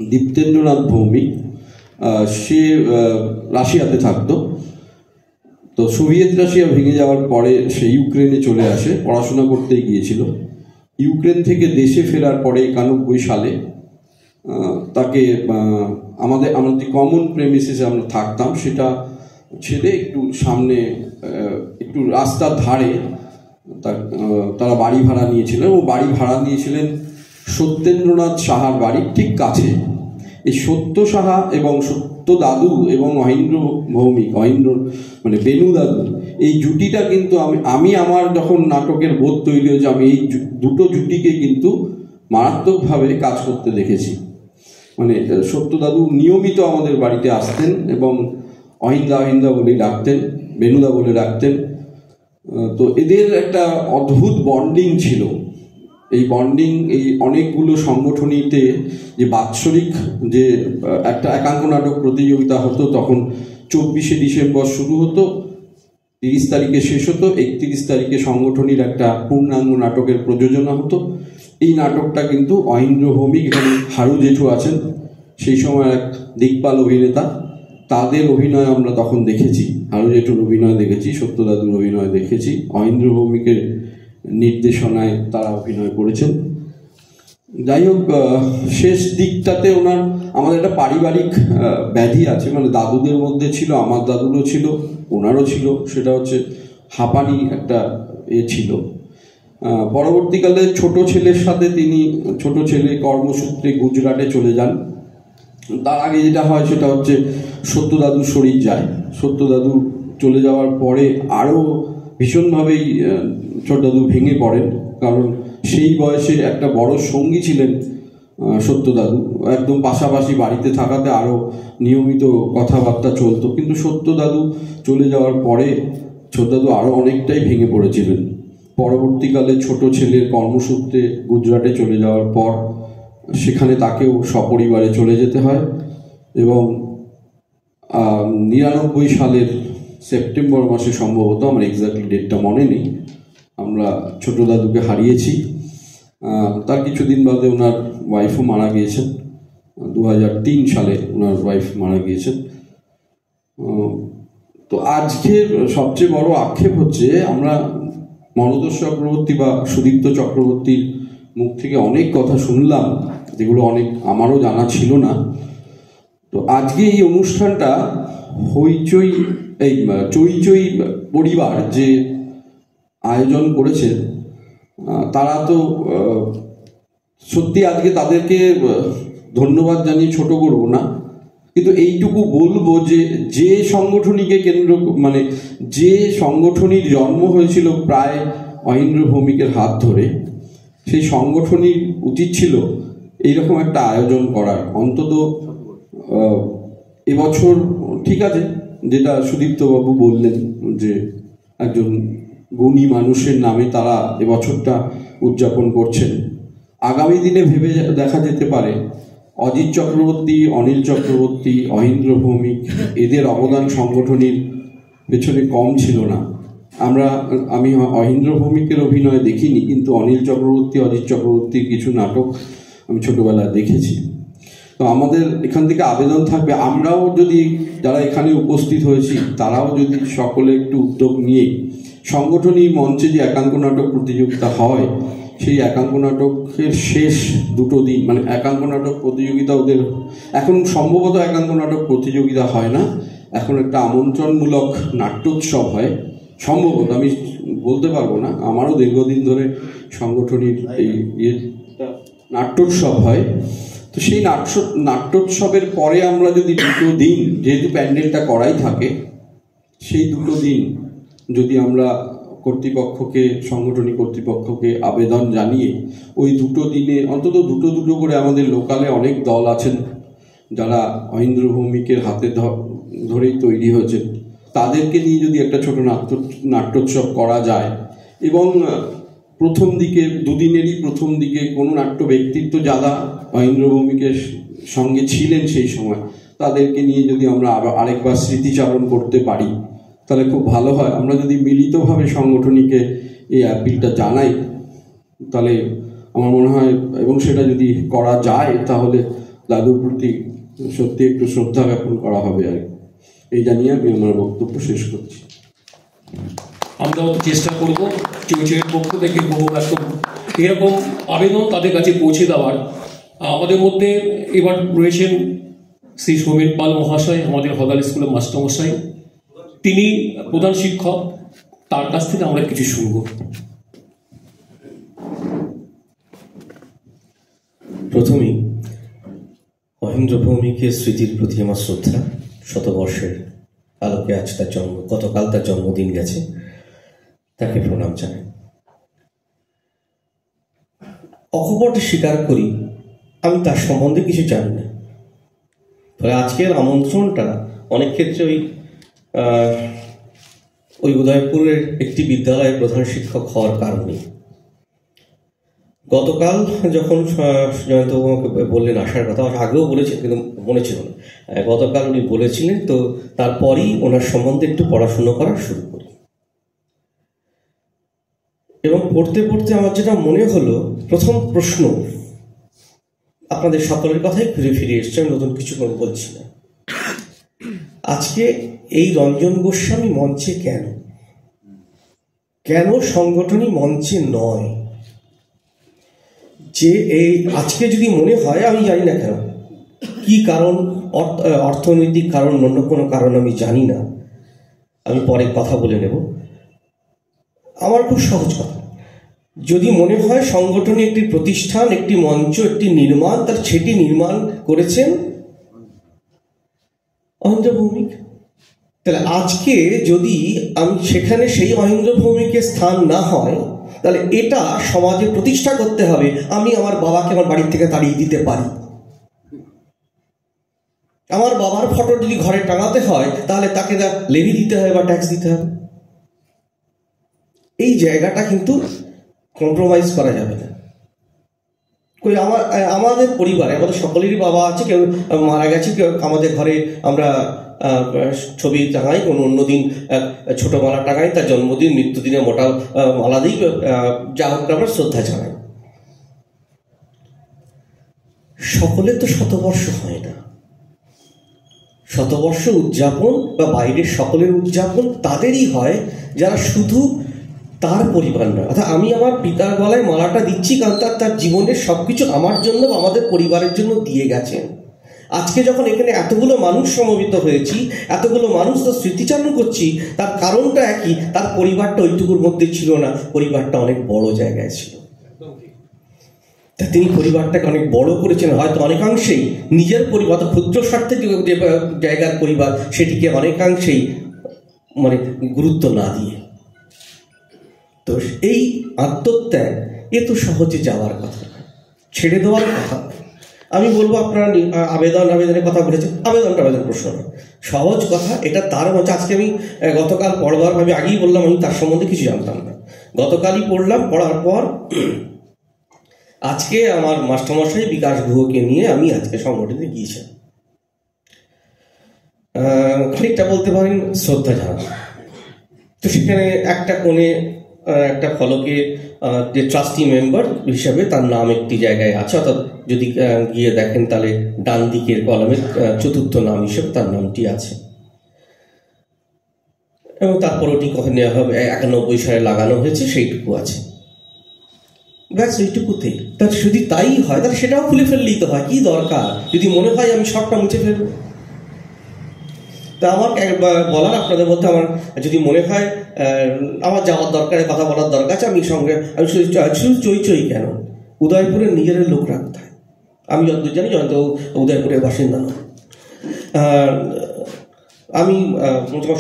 দীপ্তেন্দ্রনাথ ভৌমিক, সে রাশিয়াতে থাকতো। তো সোভিয়েত রাশিয়া ভেঙে যাওয়ার পরে সে ইউক্রেনে চলে আসে, পড়াশোনা করতেই গিয়েছিল। ইউক্রেন থেকে দেশে ফেরার পরে 91 সালে তাকে আমাদের কমন প্রেমিসিসে আমরা থাকতাম, সেটা ছেড়ে একটু সামনে, একটু রাস্তার ধারে তারা বাড়ি ভাড়া নিয়েছিলেন। ও বাড়ি ভাড়া নিয়েছিলেন সত্যেন্দ্রনাথ সাহার বাড়ির ঠিক কাছে। এই সত্য সাহা এবং সত্য দাদু এবং অহিন্দ্র ভৌমিক, মানে বেনু দাদু, এই জুটিটা কিন্তু আমি আমার যখন নাটকের বোধ তৈরি হয়েছে, আমি এই দুটো জুটিকে কিন্তু মারাত্মকভাবে কাজ করতে দেখেছি। মানে সত্য দাদু নিয়মিত আমাদের বাড়িতে আসতেন এবং অহিন্দা বলে ডাকতেন, বেনুদা বলে ডাকতেন। তো এদের একটা অদ্ভুত বন্ডিং ছিল। এই বন্ডিং, এই অনেকগুলো সংগঠনীতে যে বাৎসরিক যে একটা একাঙ্ক নাটক প্রতিযোগিতা হতো, তখন 24শে ডিসেম্বর শুরু হতো, 30 তারিখে শেষ হতো, 31 তারিখে সংগঠনীর একটা পূর্ণাঙ্গ নাটকের প্রযোজনা হতো। এই নাটকটা কিন্তু অহিন্দ্র ভৌমিক, এখানে হারু জেঠু আছেন, সেই সময় এক দিকপাল অভিনেতা, তাদের অভিনয় আমরা তখন দেখেছি। হারু জেঠুর অভিনয় দেখেছি, সত্যদাদুর অভিনয় দেখেছি, অহিন্দ্র ভৌমিকের নির্দেশনায় তারা অভিনয় করেছেন। যাই হোক, শেষ দিকটাতে ওনার আমাদের একটা পারিবারিক ব্যাধি আছে, মানে দাদুদের মধ্যে ছিল, আমার দাদুরও ছিল, ওনারও ছিল, সেটা হচ্ছে হাঁপানি একটা ছিল। পরবর্তীকালে ছোট ছেলের সাথে ছোট ছেলে কর্মসূত্রে গুজরাটে চলে যান। তার আগে যেটা হয় সেটা হচ্ছে সত্য দাদুর শরীর যায়। সত্য দাদু চলে যাওয়ার পরে আরও ভীষণভাবেই ছোট দাদু ভেঙে পড়েন, কারণ সেই বয়সে একটা বড় সঙ্গী ছিলেন সত্য দাদু, একদম পাশাপাশি বাড়িতে থাকাতে আরও নিয়মিত কথাবার্তা চলতো। কিন্তু সত্য দাদু চলে যাওয়ার পরে ছোট দাদু আরও অনেকটাই ভেঙে পড়েছিলেন। পরবর্তীকালে ছোট ছেলের কর্মসূত্রে গুজরাটে চলে যাওয়ার পর সেখানে তাকেও সপরিবারে চলে যেতে হয় এবং 99 সালের সেপ্টেম্বর মাসে সম্ভবত, আমার এক্স্যাক্টলি ডেটটা মনে নেই, আমরা ছোট দাদুকে হারিয়েছি। তার কিছুদিন বাদে ওনার ওয়াইফও মারা গিয়েছেন, 2003 সালে ওনার ওয়াইফ মারা গিয়েছেন। তো আজকের সবচেয়ে বড় আক্ষেপ হচ্ছে আমরা মনোদোষ চক্রবর্তী বা সুদীপ্ত চক্রবর্তীর মুখ থেকে অনেক কথা শুনলাম, যেগুলো অনেক আমারও জানা ছিল না। তো আজকে এই অনুষ্ঠানটা হইচই চইচই পরিবার যে আয়োজন করেছে, তারা তো সত্যি আজকে তাদেরকে ধন্যবাদ জানিয়ে ছোট করব না, কিন্তু এইটুকু বলবো যে সংগঠনীকে কেন্দ্র, মানে যে সংগঠনীর জন্ম হয়েছিল প্রায় অহিন্দ্র ভৌমিকের হাত ধরে, সেই সংগঠনীর উচিত ছিল এইরকম একটা আয়োজন করার। অন্তত এবছর ঠিক আছে, যেটা সুদীপ্তবাবু বললেন যে একজন গুণী মানুষের নামে তারা এবছরটা উদযাপন করছেন। আগামী দিনে ভেবে দেখা যেতে পারে অজিত চক্রবর্তী, অনিল চক্রবর্তী, অহিন্দ্র ভৌমিক, এদের অবদান সংগঠনের পেছনে কম ছিল না। আমি অহিন্দ্র ভৌমিকের অভিনয় দেখিনি, কিন্তু অনিল চক্রবর্তী, অজিত চক্রবর্তীর কিছু নাটক আমি ছোটবেলায় দেখেছি। তো আমাদের এখান থেকে আবেদন থাকবে, আমরাও যদি, যারা এখানে উপস্থিত হয়েছি, তারাও যদি সকলে একটু উদ্যোগ নিয়ে সংগঠনী মঞ্চে যে একাঙ্ক নাটক প্রতিযোগিতা হয়, সেই একাঙ্ক নাটকের শেষ দুটো দিন, মানে একাঙ্ক নাটক প্রতিযোগিতা ওদের এখন সম্ভবত একাঙ্ক নাটক প্রতিযোগিতা হয় না, এখন একটা আমন্ত্রণমূলক নাট্যোৎসব হয় সম্ভবত, আমি বলতে পারবো না, আমারও দীর্ঘদিন ধরে সংগঠনীর এই নাট্যোৎসব হয়। তো সেই নাট্যোৎসবের পরে আমরা যদি দুটো দিন, যেহেতু প্যান্ডেলটা করাই থাকে, সেই দুটো দিন যদি আমরা কর্তৃপক্ষকে, সংগঠনী কর্তৃপক্ষকে আবেদন জানিয়ে ওই দুটো দিনে অন্তত দুটো করে, আমাদের লোকালে অনেক দল আছেন যারা অহিন্দ্র ভৌমিকের হাতে ধরেই তৈরি হয়েছে, তাদেরকে নিয়ে যদি একটা ছোট নাট্যোৎসব করা যায়, এবং প্রথম দিকে, দুদিনেরই প্রথম দিকে কোনো নাট্য ব্যক্তিত্ব যারা অহিন্দ্র ভৌমিকের সঙ্গে ছিলেন সেই সময়, তাদেরকে নিয়ে যদি আমরা আরেকবার স্মৃতিচারণ করতে পারি তাহলে খুব ভালো হয়। আমরা যদি মিলিতভাবে সংগঠনীকে এই অ্যাপিলটা জানাই তাহলে আমার মনে হয়, এবং সেটা যদি করা যায় তাহলে দাদুর প্রতি সত্যি একটু শ্রদ্ধা জ্ঞাপন করা হবে। আর এই জানিয়ে আমি আমার বক্তব্য শেষ করছি। আমরাও চেষ্টা করবো চৌচের পক্ষ থেকে এরকম আবেদন তাদের কাছে পৌঁছে দেওয়ার। আমাদের মধ্যে এবার রয়েছেন শ্রী সৌমেন পাল মহাশয়, আমাদের হদাল স্কুলের মাস্টারমশাই, তিনি প্রধান শিক্ষক, তার কাছ থেকে আমরা কিছু শুনব। প্রথমেই অহিন্দ্র ভৌমিকের স্মৃতির প্রতি আমার শ্রদ্ধা। শতবর্ষের আলোকে আজ তার গতকাল তার জন্মদিন গেছে, তাকে প্রণাম জানাই। অকপট স্বীকার করি আমি তার সম্বন্ধে কিছু জানি না, তবে আজকের আমন্ত্রণটা অনেক ক্ষেত্রে ওই উদয়পুরের একটি বিদ্যালয়ের প্রধান শিক্ষক হওয়ার কারণে। গতকাল যখন জয়ন্তবাবু আমাকে বললেন আসার কথা, আগেও বলেছেন কিন্তু মনে ছিল না, গতকাল উনি বলেছিলেন, তো তারপরই ওনার সম্বন্ধে একটু পড়াশুনো করা শুরু করি। এবং পড়তে পড়তে আমার যেটা মনে হলো, প্রথম প্রশ্ন আপনাদের সকলের কথাই ফিরে ফিরে এসছে, আমি নতুন কিছু বলছি না। আজকে এই রঞ্জন গোস্বামী মঞ্চে কেন সংগঠনী মঞ্চে নয়? যে এই আজকে যদি মনে হয়, আমি জানি না কেন, কি কারণ, অর্থনৈতিক কারণ, অন্য কোনো কারণ আমি জানি না, আমি পরে কথা বলে নেব। আমার খুব সহজ কথা, যদি মনে হয় সংগঠনে একটি প্রতিষ্ঠান, একটি মঞ্চ, একটি নির্মাণ, তার সেটি নির্মাণ করেছেন অহিন্দ্র ভৌমিক, তাহলে আজকে যদি আমি সেখানে সেই অহিন্দ্র ভৌমিকের স্থান না হয়, তাহলে এটা সমাজে প্রতিষ্ঠা করতে হবে আমি আমার বাবাকে আমার বাড়ির থেকে তাড়িয়ে দিতে পারি। আমার বাবার ফটো যদি ঘরে টাঙাতে হয়, তাহলে তাকে লেভি দিতে হবে বা ট্যাক্স দিতে হবে। এই জায়গাটা কিন্তু কম্প্রোমাইজ করা যাবে না। আমাদের পরিবারে আমাদের সকলেরই বাবা আছে, কেউ মারা গেছে, কেউ আমাদের ঘরে আমরা ছবি টাঙাই, কোনো অন্যদিন ছোট মালা টাঙাই, তার জন্মদিন, মৃত্যুদিনে মোটা মালা দিই, যা হোক আমরা শ্রদ্ধা জানাই। সকলের তো শতবর্ষ হয় না। শতবর্ষ উদযাপন বা বাইরের সকলের উদযাপন তাদেরই হয় যারা শুধু তার পরিবার নয়, অর্থাৎ আমি আমার পিতার গলায় মালাটা দিচ্ছি কারণ তার জীবনের সবকিছু আমার জন্য, আমাদের পরিবারের জন্য দিয়ে গেছেন। আজকে যখন এখানে এতগুলো মানুষ সমবেত হয়েছি, এতগুলো মানুষ তো স্মৃতিচারণ করছি, তার কারণটা একই, তার পরিবারটা ওইটুকুর মধ্যে ছিল না, পরিবারটা অনেক বড় জায়গায় ছিল। তা তিনি পরিবারটাকে অনেক বড় করেছেন, হয়তো অনেকাংশেই নিজের পরিবার, ক্ষুদ্র স্বার্থে যে জায়গার পরিবার, সেটিকে অনেকাংশেই মানে গুরুত্ব না দিয়ে। তো এই আত্মত্যাগ এ তো সহজে যাওয়ার কথা, ছেড়ে দেওয়ার কথা। আমি বলবো আপনারা আবেদনের কথা বলেছেন, আবেদন প্রশ্ন না, সহজ কথা এটা। তার মধ্যে আজকে আমি গতকাল পড়বার, আমি আগেই বললাম আমি তার সম্বন্ধে কিছু জানতাম না, গতকালই পড়লাম। পড়ার পর আজকে আমার মাস্টারমশাই বিকাশ গুহকে নিয়ে আমি আজকে সংগঠনে গিয়েছিলাম, খানিকটা বলতে পারেন শ্রদ্ধা জানানো। তো সেখানে একটা কোণে একটা ফলকে যে ট্রাস্টি মেম্বার হিসাবে তার নাম একটি জায়গায় আছে, অর্থাৎ যদি গিয়ে দেখেন তাহলে ডান দিকের কলামের চতুর্থ নাম হিসেবে তার নামটি আছে, এবং তারপর ওটি কখন নেওয়া হবে 91 সালে লাগানো হয়েছে, সেইটুকু আছে, ব্যাস ওইটুকুতেই। তার যদি তাই হয় তাহলে সেটাও খুলে ফেললেই তো হয়, কি দরকার? যদি মনে হয় আমি সবটা মুছে ফেলবো, তা আমার বলার আপনাদের মধ্যে, আমার যদি মনে হয় আমার যাওয়ার দরকার, কথা বলার দরকার আছে, আমি শুধু চই কেন, উদয়পুরের নিজের লোকরা কোথায়? আমি যতদূর জানি জয়ন্ত উদয়পুরের বাসিন্দা নয়। আমি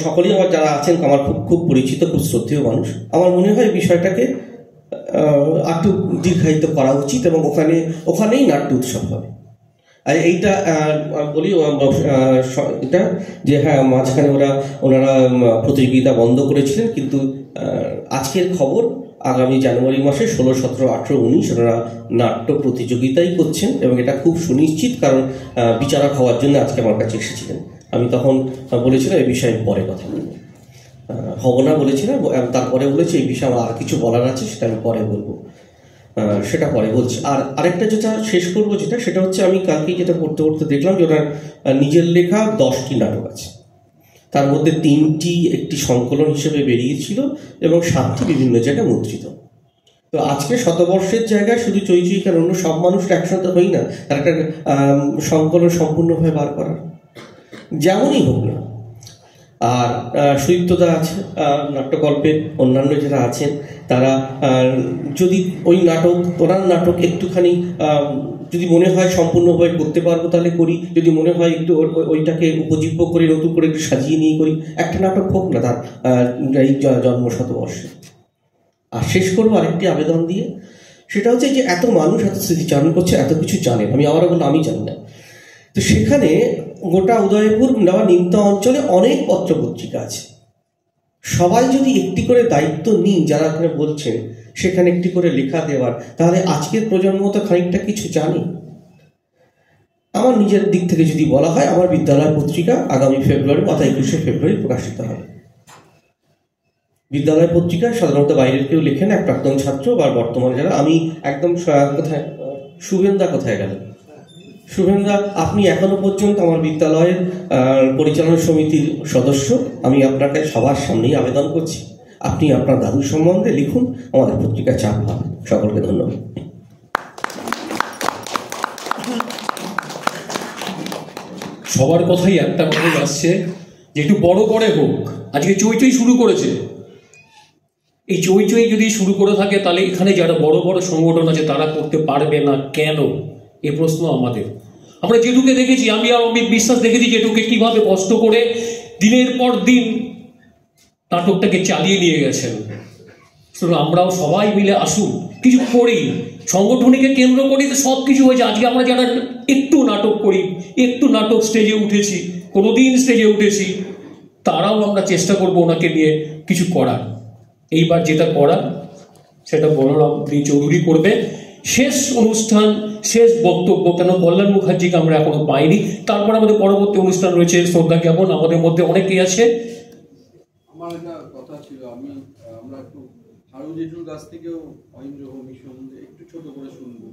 সকলেই আমার যারা আছেন আমার খুব পরিচিত, খুব শ্রদ্ধেয় মানুষ। আমার মনে হয় বিষয়টাকে একটু দীর্ঘায়িত করা উচিত, এবং ওখানেই নাট্য উৎসব হবে। আর এইটা বলি এটা যে হ্যাঁ, মাঝখানে ওনারা প্রতিযোগিতা বন্ধ করেছিলেন, কিন্তু আজকের খবর আগামী জানুয়ারি মাসে 16, 17, 18, 19 ওনারা নাট্য প্রতিযোগিতাই করছেন, এবং এটা খুব সুনিশ্চিত, কারণ বিচারক হওয়ার জন্য আজকে আমার কাছে এসেছিলেন। আমি তখন বলেছিলাম এই বিষয়ে পরে কথা বলবো, হব না বলেছিলাম, তারপরে বলেছি এই বিষয়ে আমার আর কিছু বলার আছে, সেটা আমি পরে বলবো, সেটা পরে বলছি। আর আরেকটা যেটা শেষ করবো সেটা হচ্ছে, আমি কালকেই যেটা পড়তে দেখলাম যে ওনার নিজের লেখা 10টি নাটক আছে, তার মধ্যে 3টি একটি সংকলন হিসেবে বেরিয়েছিল এবং 7টি বিভিন্ন জায়গায় মুদ্রিত। তো আজকে শতবর্ষের জায়গায় শুধু চই কারণ অন্য সব মানুষটা একসাথে হই না, তার একটা সংকলন সম্পূর্ণভাবে বার করার, যেমনই হোক না। আর সুদীপ্তদা আছে, নাট্যকল্পের অন্যান্য যারা আছেন তারা যদি ওনার নাটক একটুখানি যদি মনে হয় সম্পূর্ণভাবে করতে পারবো তাহলে করি, যদি মনে হয় একটু ওইটাকে উপজীব্য করে নতুন করে একটু সাজিয়ে নিয়ে করি, একটা নাটক হোক না তার এই জন্ম শতবর্ষে। আর শেষ করবো আরেকটি আবেদন দিয়ে, সেটা হচ্ছে যে এত মানুষ এত স্মৃতিচারণ করছে, এত কিছু জানেন, আমি আবারও বললাম আমি জানি না, তো সেখানে গোটা উদয়পুর নেওয়া নিম্ন অঞ্চলে অনেক পত্র পত্রিকা আছে, সবাই যদি একটি করে দায়িত্ব নিন, যারা এখানে বলছেন সেখানে একটি করে লেখা দেওয়ার, তাহলে আজকের প্রজন্ম তো খানিকটা কিছু জানে। আমার নিজের দিক থেকে যদি বলা হয়, আমার বিদ্যালয় পত্রিকা আগামী ফেব্রুয়ারি বা 21শে ফেব্রুয়ারি প্রকাশিত হবে। বিদ্যালয় পত্রিকায় সাধারণত বাইরের কেউ লেখেন, এক প্রাক্তন ছাত্র বা বর্তমান যারা। আমি একদম কোথায় শুভেন্দা কোথায় গেল? শুভেন্দা, আপনি এখনো পর্যন্ত আমার বিদ্যালয়ের পরিচালনা সমিতির সদস্য, আমি আপনাকে সবার সামনেই আবেদন করছি, আপনি আপনার দাদুর সম্বন্ধে লিখুন, আমাদের পত্রিকা চাপ পাবেন। সকলকে ধন্যবাদ। সবার কথাই একটা কথাই আসছে যে একটু বড় করে হোক। আজকে চৈচই শুরু করেছে, এই চৈচই যদি শুরু করে থাকে তাহলে এখানে যারা বড় বড় সংগঠন আছে তারা করতে পারবে না কেন? এ প্রশ্ন আমাদের। আমরা যেটুকে দেখেছি, আমি আর অমিত বিশ্বাস দেখেছি যেটুকে কিভাবে কষ্ট করে দিনের পর দিন নাটকটাকে চালিয়ে নিয়ে গেছেন। আমরাও সবাই মিলে আসুন, কিছু করি, সংগঠনকে কেন্দ্র করি তো সব কিছু হয়েছে। আজকে আমরা যারা একটু নাটক করি, একটু নাটক স্টেজে উঠেছি, কোনোদিন স্টেজে উঠেছি, তারাও আমরা চেষ্টা করবো ওনাকে নিয়ে কিছু করার। এইবার যেটা করার সেটা বলরাম দি চৌধুরী করবে। শেষ অনুষ্ঠান, শেষ বক্তব্য, কেন কল্যাণ মুখার্জিকে আমরা এখনো পাইনি। তারপর আমাদের পরবর্তী অনুষ্ঠান রয়েছে শ্রদ্ধা জ্ঞাপন। আমাদের মধ্যে অনেকেই আছে। আমার একটা কথা ছিল, আমরা একটু হারু জেঠুর কাছ থেকেও অহিন্দ্র ভৌমিক সম্বন্ধে একটু ছোট করে শুনবো।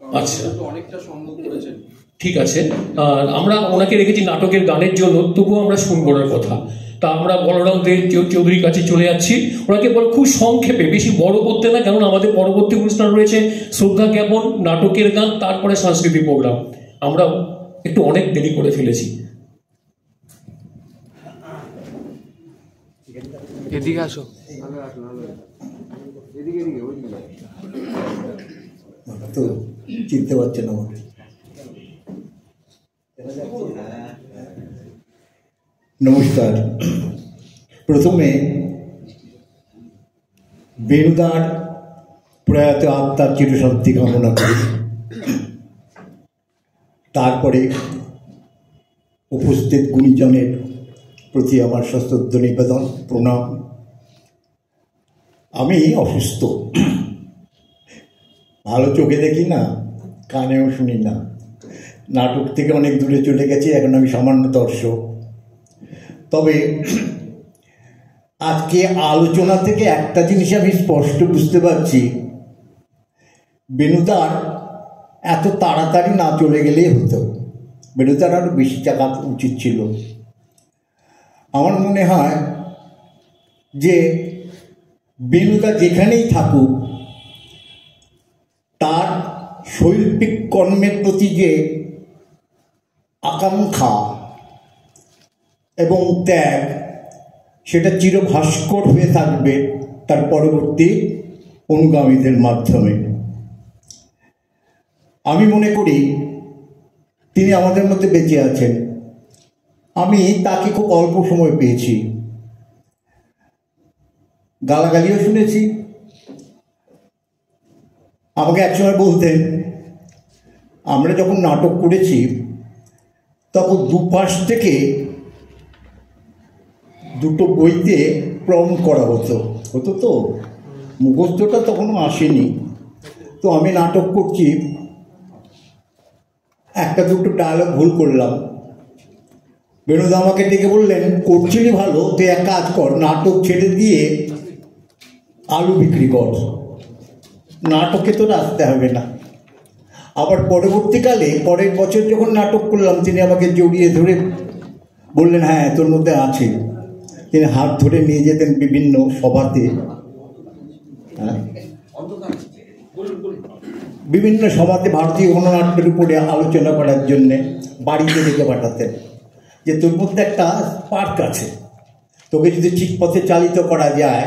আচ্ছা, অনেকটা সংযোগ করেছেন, ঠিক আছে। আর আমরা ওনাকে রেখেছি নাটকের গানের জন্য, তবুও আমরা শুনবো ওনার কথা। তা আমরা বলরাম দে চৌধুরীর কাছে চলে যাচ্ছি। ওনাকে বল খুব সংক্ষেপে, বেশি বড় করতে না, কারণ আমাদের পরবর্তী অনুষ্ঠান রয়েছে শ্রদ্ধা জ্ঞাপন, নাটকের গান, তারপরে সাংস্কৃতিক প্রোগ্রাম। আমরা একটু অনেক দেরি করে ফেলেছি। এদিকে আসো। তো চিনতে পারছেন আমাকে। নমস্কার। প্রথমে বেণুদার প্রয়াত আত্মার চিরশান্তি কামনা করি, তারপরে উপস্থিত গুণীজনের প্রতি আমার সশ্রদ্ধ নিবেদন, প্রণাম। আমি অসুস্থ, ভালো চোখে দেখি না, কানেও শুনি না, নাটক থেকে অনেক দূরে চলে গেছি, এখন আমি সামান্য দর্শক। তবে আজকে আলোচনা থেকে একটা জিনিস আমি স্পষ্ট বুঝতে পারছি, বেণুদার এত তাড়াতাড়ি না চলে গেলেই হতো, বেণুদার আরও বেশি টাকা উচিত ছিল। আমার মনে হয় যে বেণুদা যেখানেই থাকুক, তার শৈল্পিক কর্মের প্রতি যে আকাঙ্ক্ষা এবং ত্যাগ, সেটা চিরভাস্কর হয়ে থাকবে তার পরবর্তী অনুগামীদের মাধ্যমে। আমি মনে করি তিনি আমাদের মধ্যে বেঁচে আছেন। আমি তাকে খুব অল্প সময় পেয়েছি, গালাগালিও শুনেছি। আমাকে একসময় বলতেন, আমরা যখন নাটক করেছি তখন দুপাশ থেকে দুটো বইতে প্রম করা হতো তো মুখস্থটা তখনও আসেনি। তো আমি নাটক করছি, একটা দুটো ডায়লগ ভুল করলাম, বেণুদা আমাকে ডেকে বললেন, করছিলি ভালো, তুই এক কাজ কর, নাটক ছেড়ে দিয়ে আলু বিক্রি কর, নাটকে তোর আসতে হবে না। আবার পরবর্তীকালে পরের বছর যখন নাটক করলাম, তিনি আমাকে জড়িয়ে ধরে বললেন, হ্যাঁ তোর মধ্যে আছে। তিনি হাত ধরে নিয়ে যেতেন বিভিন্ন সভাতে, বিভিন্ন সভাতে ভারতীয় গণনাট্যের উপরে আলোচনা করার জন্যে বাড়িতে ডেকে পাঠাতেন, যে তোর মধ্যে একটা স্পার্ক আছে, তোকে যদি ঠিক পথে চালিত করা যায়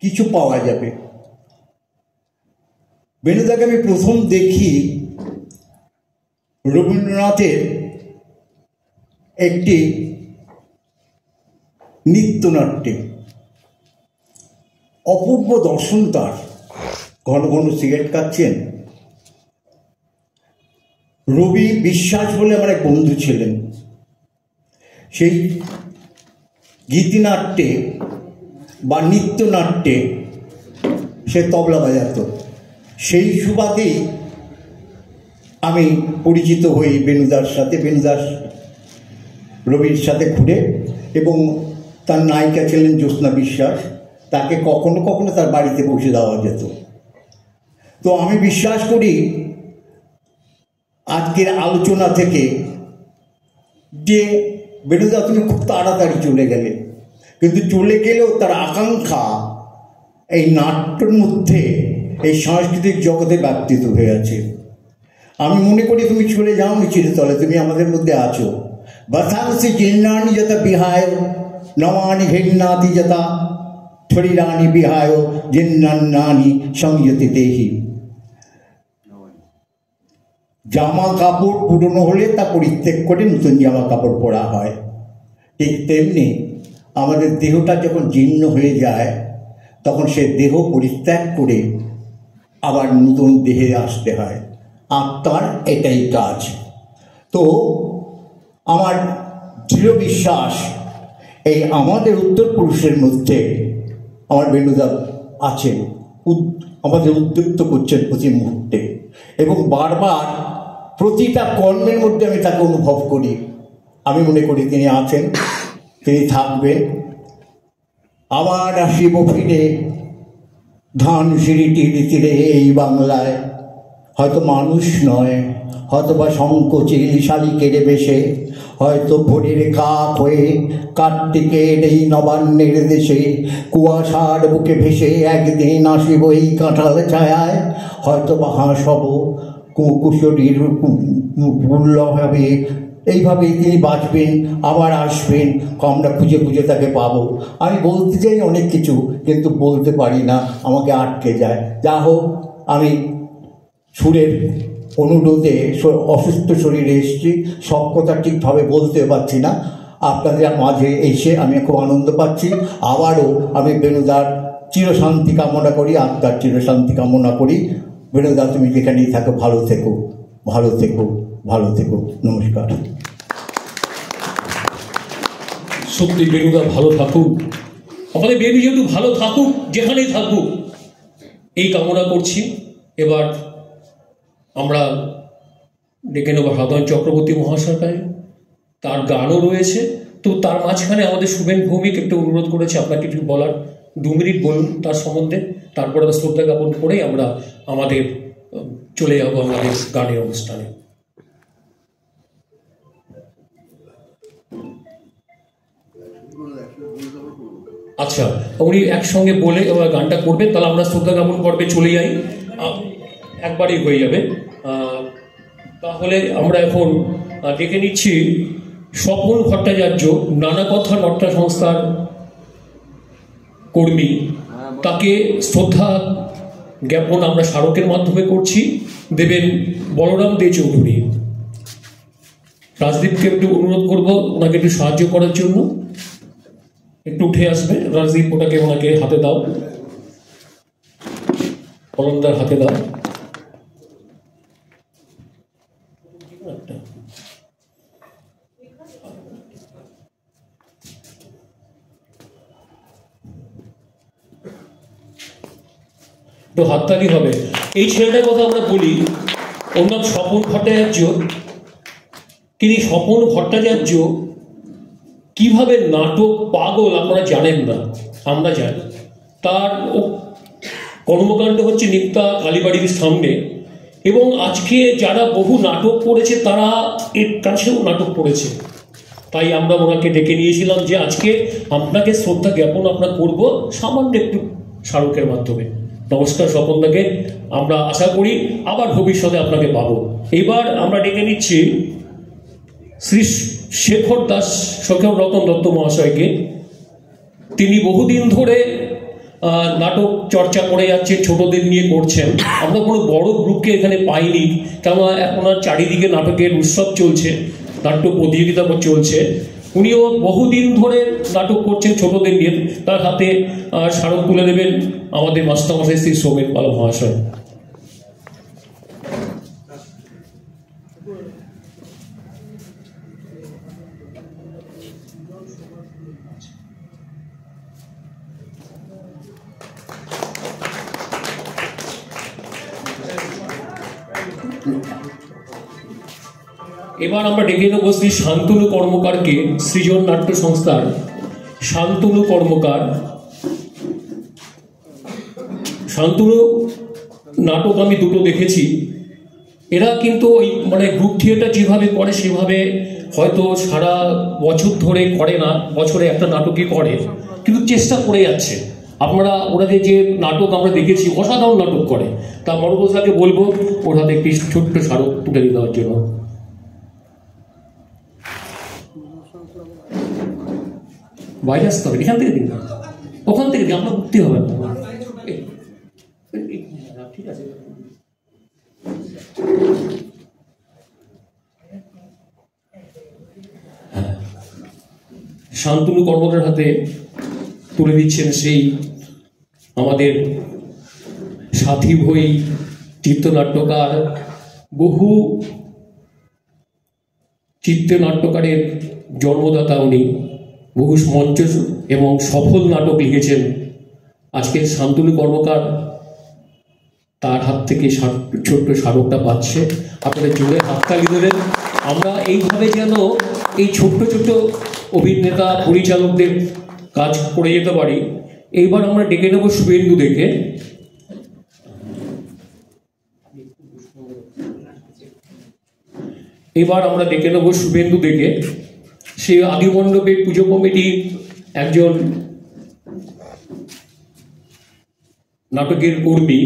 কিছু পাওয়া যাবে। বেণুদাকে আমি প্রথম দেখি রবীন্দ্রনাথের একটি নৃত্যনাট্যে। অপূর্ব দর্শন তার, ঘন ঘন সিগারেট খাচ্ছেন। রবি বিশ্বাস বলে আমার এক বন্ধু ছিলেন, সেই গীতিনাট্যে বা নৃত্যনাট্যে সে তবলা বাজাত। সেই সুবাদেই আমি পরিচিত হই বেণুদার সাথে, বেণুদাস রবির সাথে ঘুরে, এবং তার নায়িকা ছিলেন জ্যোৎস্না বিশ্বাস, তাকে কখনো কখনো তার বাড়িতে পৌঁছে দেওয়া যেত। তো আমি বিশ্বাস করি আজকের আলোচনা থেকে যে বেণুদা তুমি খুব তাড়াতাড়ি চলে গেলে, কিন্তু চলে গেলেও তার আকাঙ্ক্ষা এই নাট্যের মধ্যে, এই সাংস্কৃতিক জগতে ব্যাপ্তিত হয়ে আছে। আমি মনে করি তুমি চলে যাও মিছিলের তলে, তুমি আমাদের মধ্যে আছো। বসাংসি চিহ্নানি যথা বিহায় নমানি ঘেন্নাতি যথা শরীরানি বিহায় জিন্নান্নানি সংযতি দেহি। জামা কাপড় পুরনো হলে তা পরিত্যাগ করে নতুন জামা কাপড় পরা হয়, ঠিক তেমনি আমাদের দেহটা যখন জীর্ণ হয়ে যায় তখন সে দেহ পরিত্যাগ করে আবার নতুন দেহে আসতে হয়। আত্মার এটাই কাজ। তো আমার দৃঢ় বিশ্বাস এই আমাদের উত্তরপুরুষের মধ্যে আমার বেণুদা আছেন, আমাদের উদ্যুক্ত করছেন প্রতি মুহূর্তে, এবং বারবার প্রতিটা কর্মের মধ্যে আমি তাকে অনুভব করি। আমি মনে করি তিনি আছেন, তিনি থাকবেন। আবার আসিব ফিরে ধান সিঁড়িটির তীরে এই বাংলায়, হয়তো মানুষ নয়, হয়তো বা সংকোচে শালিকের বেশে, হয়তো ভোরের কাক হয়ে কার্তিকের এই নবান্নের দেশে, কুয়াশার বুকে ভেসে একদিন আসিব এই কাঁঠাল ছায়ায়, হয়তো বা হাঁস হব কুশরীর মূল্য হবে। এইভাবেই তিনি বাঁচবেন, আবার আসবেন, আমরা খুঁজে খুঁজে তাকে পাবো। আমি বলতে চাই অনেক কিছু, কিন্তু বলতে পারি না, আমাকে আটকে যায়। যা হোক, আমি সুরের অনুরোধে অসুস্থ শরীরে এসেছি, সব কথা ঠিকভাবে বলতে পারছি না। আপনাদের মাঝে এসে আমি খুব আনন্দ পাচ্ছি। আবারও আমি বেণুদার চিরশান্তি কামনা করি, আত্মার চিরশান্তি কামনা করি। বেণুদা, তুমি যেখানেই থাকো ভালো থেকো, ভালো থেকো, ভালো থেকো। নমস্কার। সত্যি বেণুদা ভালো থাকুক, আমাদের বেণু যেহেতু ভালো থাকুক, যেখানেই থাকুক, এই কামনা করছি। এবার আমরা ডেকে নেব হাদন চক্রবর্তী মহাশয়কে, তার গানও রয়েছে। তো তার মাঝখানে আমাদের শুভেন ভৌমিক একটু অনুরোধ করেছে আপনাকে একটু বলার, 2 মিনিট বলুন তার সম্বন্ধে, তারপরে শ্রদ্ধা জ্ঞাপন করেই আমরা আমাদের চলে যাবো আমাদের গানের অনুষ্ঠানে। আচ্ছা, উনি একসঙ্গে বলে গানটা করবেন, তাহলে আমরা শ্রদ্ধা জ্ঞাপন পর্বে চলে যাই, একবারই হয়ে যাবে। তাহলে আমরা এখন ডেকে নিচ্ছি স্বপন ভট্টাচার্য, নানা কথা নট্টা সংস্থার কর্মী। তাকে শ্রদ্ধা জ্ঞাপন আমরা স্মারকের মাধ্যমে করছি, দেবেন বলরাম দে চৌধুরী। রাজদীপকে একটু অনুরোধ করবো ওনাকে একটু সাহায্য করার জন্য, একটু উঠে আসবে। রাজদীপ, ওটাকে ওনাকে হাতে দাও, কলমদার হাতে দাও। তো হাততালি হবে। এই ছেলেটার কথা আমরা বলি, ওর নাম স্বপন ভট্টাচার্য। তিনি স্বপন ভট্টাচার্য কিভাবে নাটক পাগল আপনারা জানেন না, আমরা জানি। তার কর্মকাণ্ড হচ্ছে নিত্যা কালীবাড়ির সামনে, এবং আজকে যারা বহু নাটক করেছে তারা এর কাছেও নাটক করেছে। তাই আমরা ওনাকে ডেকে নিয়েছিলাম যে আজকে আপনাকে শ্রদ্ধা জ্ঞাপন আমরা করব সামান্য একটু স্মারকের মাধ্যমে। নমস্কার স্বপনদাকে, আমরা আশা করি আবার ভবিষ্যতে আপনাকে পাবো। এবার আমরা ডেকে নিচ্ছি শ্রী শেখর দাস, শেখর রতন দত্ত মহাশয়কে। তিনি বহুদিন ধরে নাটক চর্চা করে যাচ্ছেন, ছোটদের নিয়ে করছেন। আমরা কোনো বড় গ্রুপকে এখানে পাইনি, কেননা এখন আর চারিদিকে নাটকের উৎসব চলছে, নাট্য প্রতিযোগিতা চলছে। উনিও বহুদিন ধরে নাটক করছেন ছোটদের নিয়ে। তার হাতে স্মারক তুলে দেবেন আমাদের মাস্টারমশাই শ্রী সৌমেন পাল মহাশয়। এবার আমরা ডেকে নেব শ্রী শান্তনু কর্মকারকে, সৃজন নাট্য সংস্থার শান্তনু কর্মকার। শান্তনু নাটক আমি দুটো দেখেছি। এরা কিন্তু ওই মানে গ্রুপ থিয়েটার যেভাবে করে সেভাবে হয়তো সারা বছর ধরে করে না, বছরে একটা নাটকই করে, কিন্তু চেষ্টা করে যাচ্ছে। আপনারা ওনাদের যে নাটক আমরা দেখেছি, অসাধারণ নাটক করে, তা মনোজদাকে বলবো ওর হাতে একটি ছোট্ট স্মারক তুলে দেওয়ার জন্য। বাইরে আসতে হবে, এখান থেকে দিন, ওখান থেকে দিন, আপনার উঠতে হবে না। ঠিক আছে, শান্তনু কর্মকার হাতে তুলে দিচ্ছেন সেই আমাদের সাথী ভই চিত্রনাট্যকার, বহু চিত্রনাট্যকারের জন্মদাতা উনি, বহু মঞ্চ এবং সফল নাটক লিখেছেন। আজকে শান্তনু কর্মকার তার হাত থেকে ছোট্ট স্মারকটা পাচ্ছে, আপনাদের জোরে হাততালি দেবেন। আমরা এইভাবে যেন এই ছোট্ট ছোট্ট অভিনেতা পরিচালকদের কাজ করে যেতে পারি। এইবার আমরা ডেকে নেব শুভেন্দু দেখে। এবার আমরা ডেকে নেব শুভেন্দু দেখে। সে আদিমণ্ডপে পুজো কমিটির একজন নাটকের কর্মী,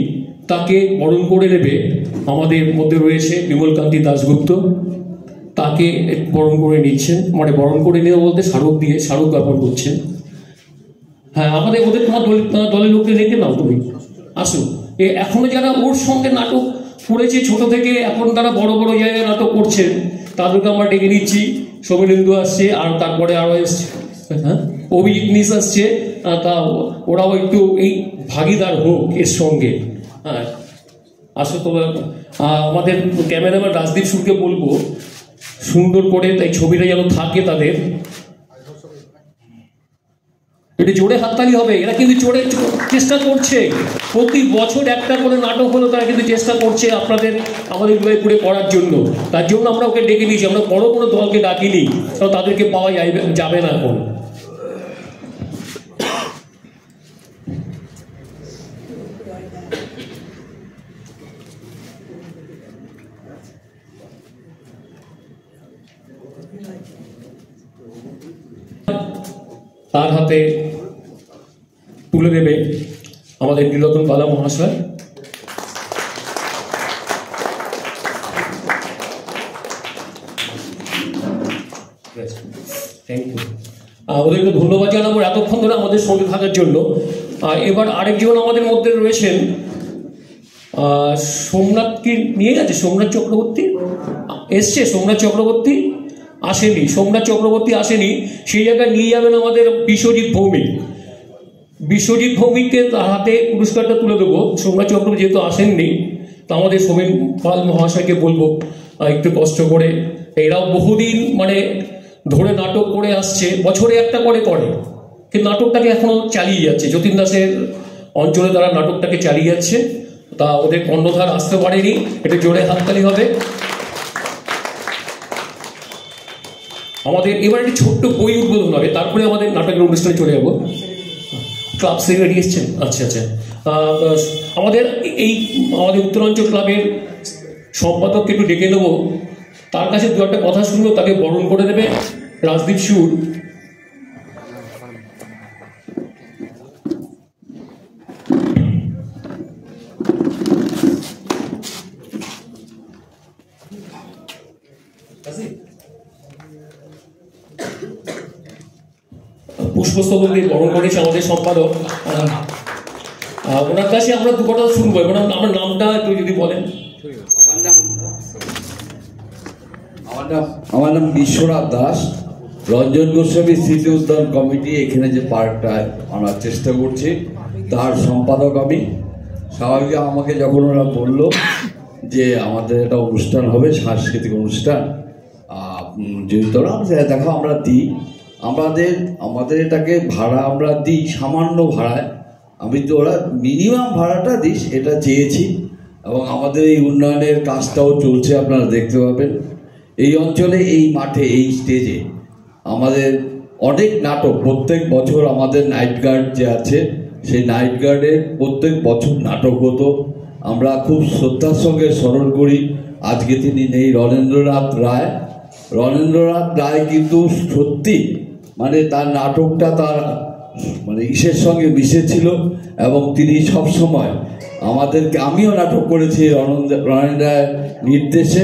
তাকে বরণ করে নেবে। আমাদের মধ্যে রয়েছে বিমলকান্তি দাশগুপ্ত, তাকে বরণ করে নিচ্ছেন, মানে বরণ করে নেওয়া বলতে স্মারক দিয়ে স্মারক জ্ঞাপন করছেন। হ্যাঁ, আমাদের ওদের তোমার দলের লোককে রেখে নাও, তুমি আসো। এখনো যারা ওর সঙ্গে নাটক করেছে ছোট থেকে, এখন তারা বড় বড় জায়গায় নাটক করছেন, তাদেরকে আমরা ডেকে নিচ্ছি। শোভনেন্দু আসছে, আর তারপরে আরও এসছে, হ্যাঁ অভিজিৎ নিস আসছে, তা ওরাও একটু এই ভাগিদার হোক এর সঙ্গে। হ্যাঁ আসো। তো আমাদের ক্যামেরাম্যান রাজদীপ সুরকে বলবো সুন্দর করে তাই ছবিটা যেন থাকে তাদের। এটা জোরে হাততালি হবে, এরা কিন্তু জোরে চেষ্টা করছে। প্রতি বছর একটা করে নাটক হলো, তারা কিন্তু চেষ্টা করছে আপনাদের আমাদের উদয়পুরে করার জন্য। তার জন্য আমরা ওকে ডেকে নিয়েছি, আমরা বড় কোনো দলকে ডাকিনি, কারণ তাদেরকে পাওয়া যাবে না এখন। তার হাতে তুলে দেবে আমাদের নীলরতন বালা মহাশয়। থ্যাংক ইউ, ওদেরকে ধন্যবাদ জানাবো এতক্ষণ ধরে আমাদের সঙ্গে থাকার জন্য। এবার আরেকজন আমাদের মধ্যে রয়েছেন, সোমনাথকে নিয়ে গেছে, সোমনাথ চক্রবর্তী এসছে, সোমনাথ চক্রবর্তী আসেনি, সোমনাথ চক্রবর্তী আসেনি, সেই জায়গায় নিয়ে যাবেন আমাদের বিশ্বজিৎ ভৌমিক। বিশ্বজিৎ ভৌমিককে তার হাতে পুরস্কারটা তুলে দেবো। সোমনাথ চক্রবর্তী যেহেতু আসেননি, তো আমাদের সোমেন পাল মহাশয়কে বলবো একটু কষ্ট করে। এরাও বহুদিন মানে ধরে নাটক করে আসছে, বছরে একটা করে করে, কিন্তু নাটকটাকে এখনো চালিয়ে যাচ্ছে। যতীন দাসের অঞ্চলে তারা নাটকটাকে চালিয়ে যাচ্ছে, তা ওদের কর্ণধার আসতে পারেনি, এটা জোরে হাততালি হবে। আমাদের এবার একটি ছোট্ট বই উদ্বোধন হবে, তারপরে আমাদের নাটকের অনুষ্ঠানে চলে যাবো। ক্লাব সেক্রেটারি এসছেন, আচ্ছা আচ্ছা। আমাদের উত্তরাঞ্চল ক্লাবের সম্পাদককে একটু ডেকে নেবো, তার কাছে দু একটা কথা শুনবো, তাকে বরণ করে দেবে রাজদীপ সুর। পুষ্পস্তবক দিয়ে বরণ করেছে আমাদের সম্পাদক। ওনার কাছে আমরা দু কথা শুনবো। আমার নামটা একটু যদি বলেন। আমার নাম বিশ্বনাথ দাস, রঞ্জন গোস্বামী স্মৃতি উদ্যান কমিটি এখানে যে পার্কটা আনার চেষ্টা করছি তার সম্পাদক আমি। স্বাভাবিক আমাকে যখন ওরা বললো যে আমাদের একটা অনুষ্ঠান হবে, সাংস্কৃতিক অনুষ্ঠান, যেহেতু দেখো আমরা দিই, আমাদের এটাকে ভাড়া আমরা দিই সামান্য ভাড়ায়। আমি তো ওরা মিনিমাম ভাড়াটা দিস এটা চেয়েছি, এবং আমাদের এই উন্নয়নের কাজটাও চলছে, আপনারা দেখতে পাবেন। এই অঞ্চলে এই মাঠে এই স্টেজে আমাদের অনেক নাটক প্রত্যেক বছর, আমাদের নাইট গার্ড যে আছে সেই নাইট গার্ডের প্রত্যেক বছর নাটক হতো। আমরা খুব শ্রদ্ধার সঙ্গে স্মরণ করি, আজকে তিনি নেই, রণেন্দ্রনাথ রায়। রণেন্দ্রনাথ রায় কিন্তু সত্যি মানে তার নাটকটা তার মানে ইসের সঙ্গে মিশেছিল এবং তিনি সব সময় আমাদেরকে, আমিও নাটক করেছি রণেন রায়ের নির্দেশে,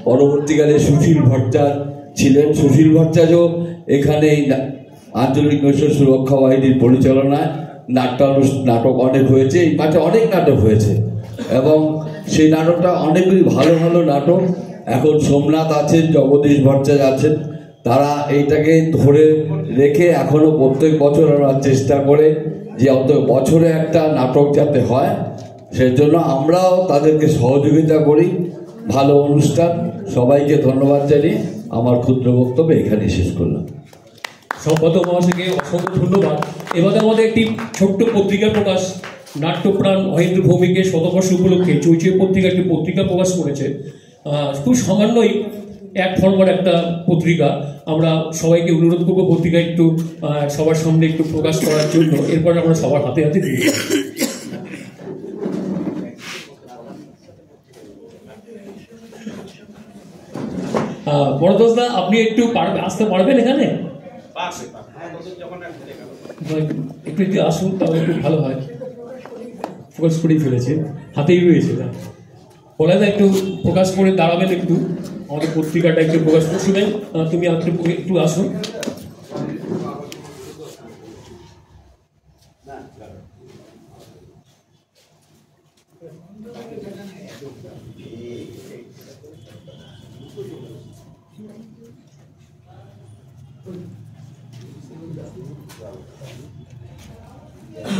পরবর্তীকালে সুশীল ভট্টাচার্য ছিলেন। সুশীল ভট্টাচার্য এখানে আঞ্চলিক নৈশ সুরক্ষা বাহিনীর পরিচালনায় নাটক অনেক হয়েছে, এই মাঠে অনেক নাটক হয়েছে এবং সেই নাটকটা অনেকগুলি ভালো ভালো নাটক। এখন সোমনাথ আছেন, জগদীশ ভট্টাচার্য আছেন, তারা এইটাকে ধরে রেখে এখনো প্রত্যেক বছর আমরা চেষ্টা করে যে অন্তত বছরে একটা নাটক যাতে হয়, সেজন্য আমরাও তাদেরকে সহযোগিতা করি। ভালো অনুষ্ঠান, সবাইকে ধন্যবাদ জানিয়ে আমার ক্ষুদ্র বক্তব্য এখানে শেষ করলাম। সম্পাদক মহাশয়কে অসংখ্য ধন্যবাদ। এবারে আমাদের একটি ছোট্ট পত্রিকা প্রকাশ, নাট্যপ্রাণ মহেন্দ্র ভৌমিকের শতবর্ষ উপলক্ষে চৈচৈ পত্রিকা একটি পত্রিকা প্রকাশ করেছে। খুব সামান্যই এক ফরম্যাট একটা পত্রিকা। আমরা সবাইকে অনুরোধ করবো পত্রিকা একটু সবার সামনে একটু প্রকাশ করার জন্য, এরপর আমরা সবার হাতে হাতে দিই। বড়দাসদা, আপনি একটু আসতে পারবেন এখানে? একটু যদি আসুন তাহলে একটু ভালো হয়। প্রকাশ করেই ফেলেছে, হাতেই রয়েছে। বলাদা একটু প্রকাশ করে দাঁড়াবেন, একটু আমাদের পত্রিকাটা একটু প্রকাশ করছিলেন। তুমি একটু আসুন।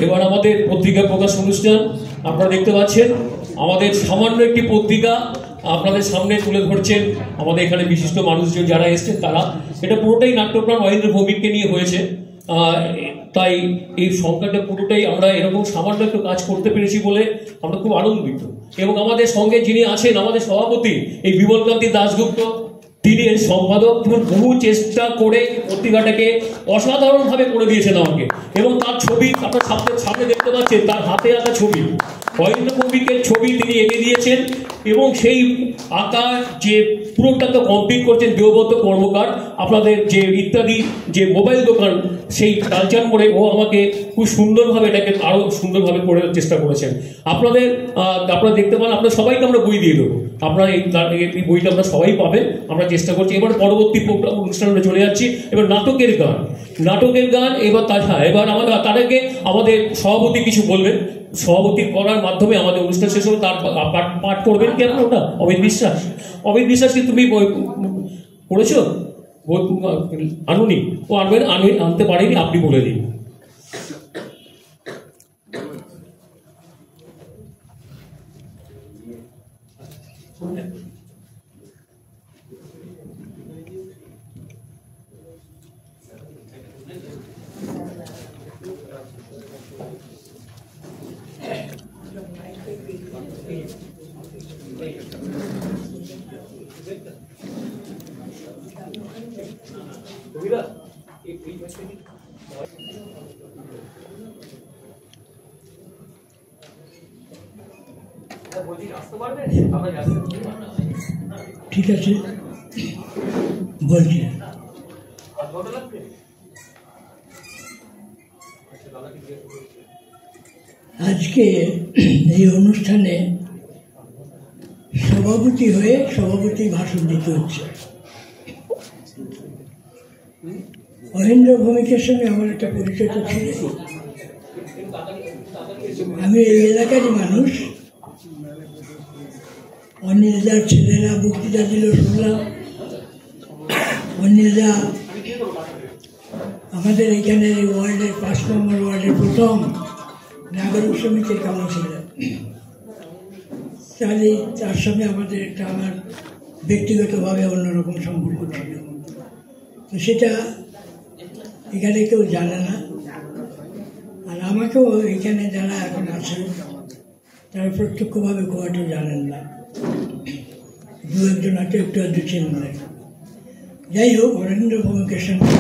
এবার আমাদের পত্রিকা প্রকাশ অনুষ্ঠান আপনারা দেখতে পাচ্ছেন। আমাদের সামান্য একটি পত্রিকা আপনাদের সামনে তুলে ধরছেন আমাদের এখানে বিশিষ্ট মানুষজন যারা এসছেন তারা। এটা পুরোটাই নাট্যপ্রাণ মহেন্দ্র ভৌমিককে নিয়ে হয়েছে, তাই এই সংখ্যাটা পুরোটাই আমরা এরকম সামান্য একটু কাজ করতে পেরেছি বলে আমরা খুব আনন্দিত। এবং আমাদের সঙ্গে যিনি আছেন আমাদের সভাপতি এই বিমলকান্তি দাশগুপ্ত, তিনি এর সম্পাদক। বহু চেষ্টা করে পত্রিকাটাকে অসাধারণভাবে করে দিয়েছেন আমাকে, এবং তার ছবি আপনার সামনে দেখতে পাচ্ছেন, তার হাতে আঁকা ছবি, মহেন্দ্র ভৌমিকের ছবি তিনি এঁকে দিয়েছেন। এবং সেই আঁকা যে পুরোটা তো কমপ্লিট করছেন দেবব্রত কর্মকার, আপনাদের যে ইত্যাদি যে মোবাইল দোকান সেই কালচার মোড়ে, ও আমাকে খুব সুন্দরভাবে এটাকে আরও সুন্দরভাবে করে চেষ্টা করেছেন। আপনারা দেখতে পান, আপনার সবাইকে আমরা বই দিয়ে দেবো, আপনারা এই বইটা আমরা সবাই পাবেন, আমরা চেষ্টা করছি। এবার পরবর্তী অনুষ্ঠানে চলে যাচ্ছি। এবার নাটকের গান এবার এবার তার আগে আমাদের সভাপতি কিছু বলবেন। সভাপতি করার মাধ্যমে আমাদের অনুষ্ঠান শেষ হবে। তার পাঠ করবেন কি আপনার? ওটা অমিত বিশ্বাসকে তুমি পড়েছো? আনুনি? ও আনতে পারেনি, আপনি বলে দিন। ঠিক আছে, বলছি। আজকে এই অনুষ্ঠানে সভাপতি হয়ে সভাপতি ভাষণ দিতে হচ্ছে। মহেন্দ্র ভৌমিকের সঙ্গে আমার একটা পরিচয় তো ছিল। আমি এই এলাকারই মানুষ। অনিলদার ছেলেরা বক্তৃতা দিল, শুনলাম। অনিলদা আমাদের এখানে ওয়ার্ল্ডের 5 নম্বর ওয়ার্ল্ডের প্রথম নাগরিক সমিতির কাউন্সিলর। তাহলে তার সঙ্গে আমাদের একটা আমার ব্যক্তিগতভাবে অন্যরকম সম্পর্ক ছিল। তো সেটা এখানে কেউ জানে না, আর আমাকেও এখানে যারা এখন আছেন তারা প্রত্যক্ষভাবে গোয়াটা জানেন না, দু একজন হয়তো একটু আধটু চেনেন। যাই হোক, মহেন্দ্র ভৌমিকের সঙ্গে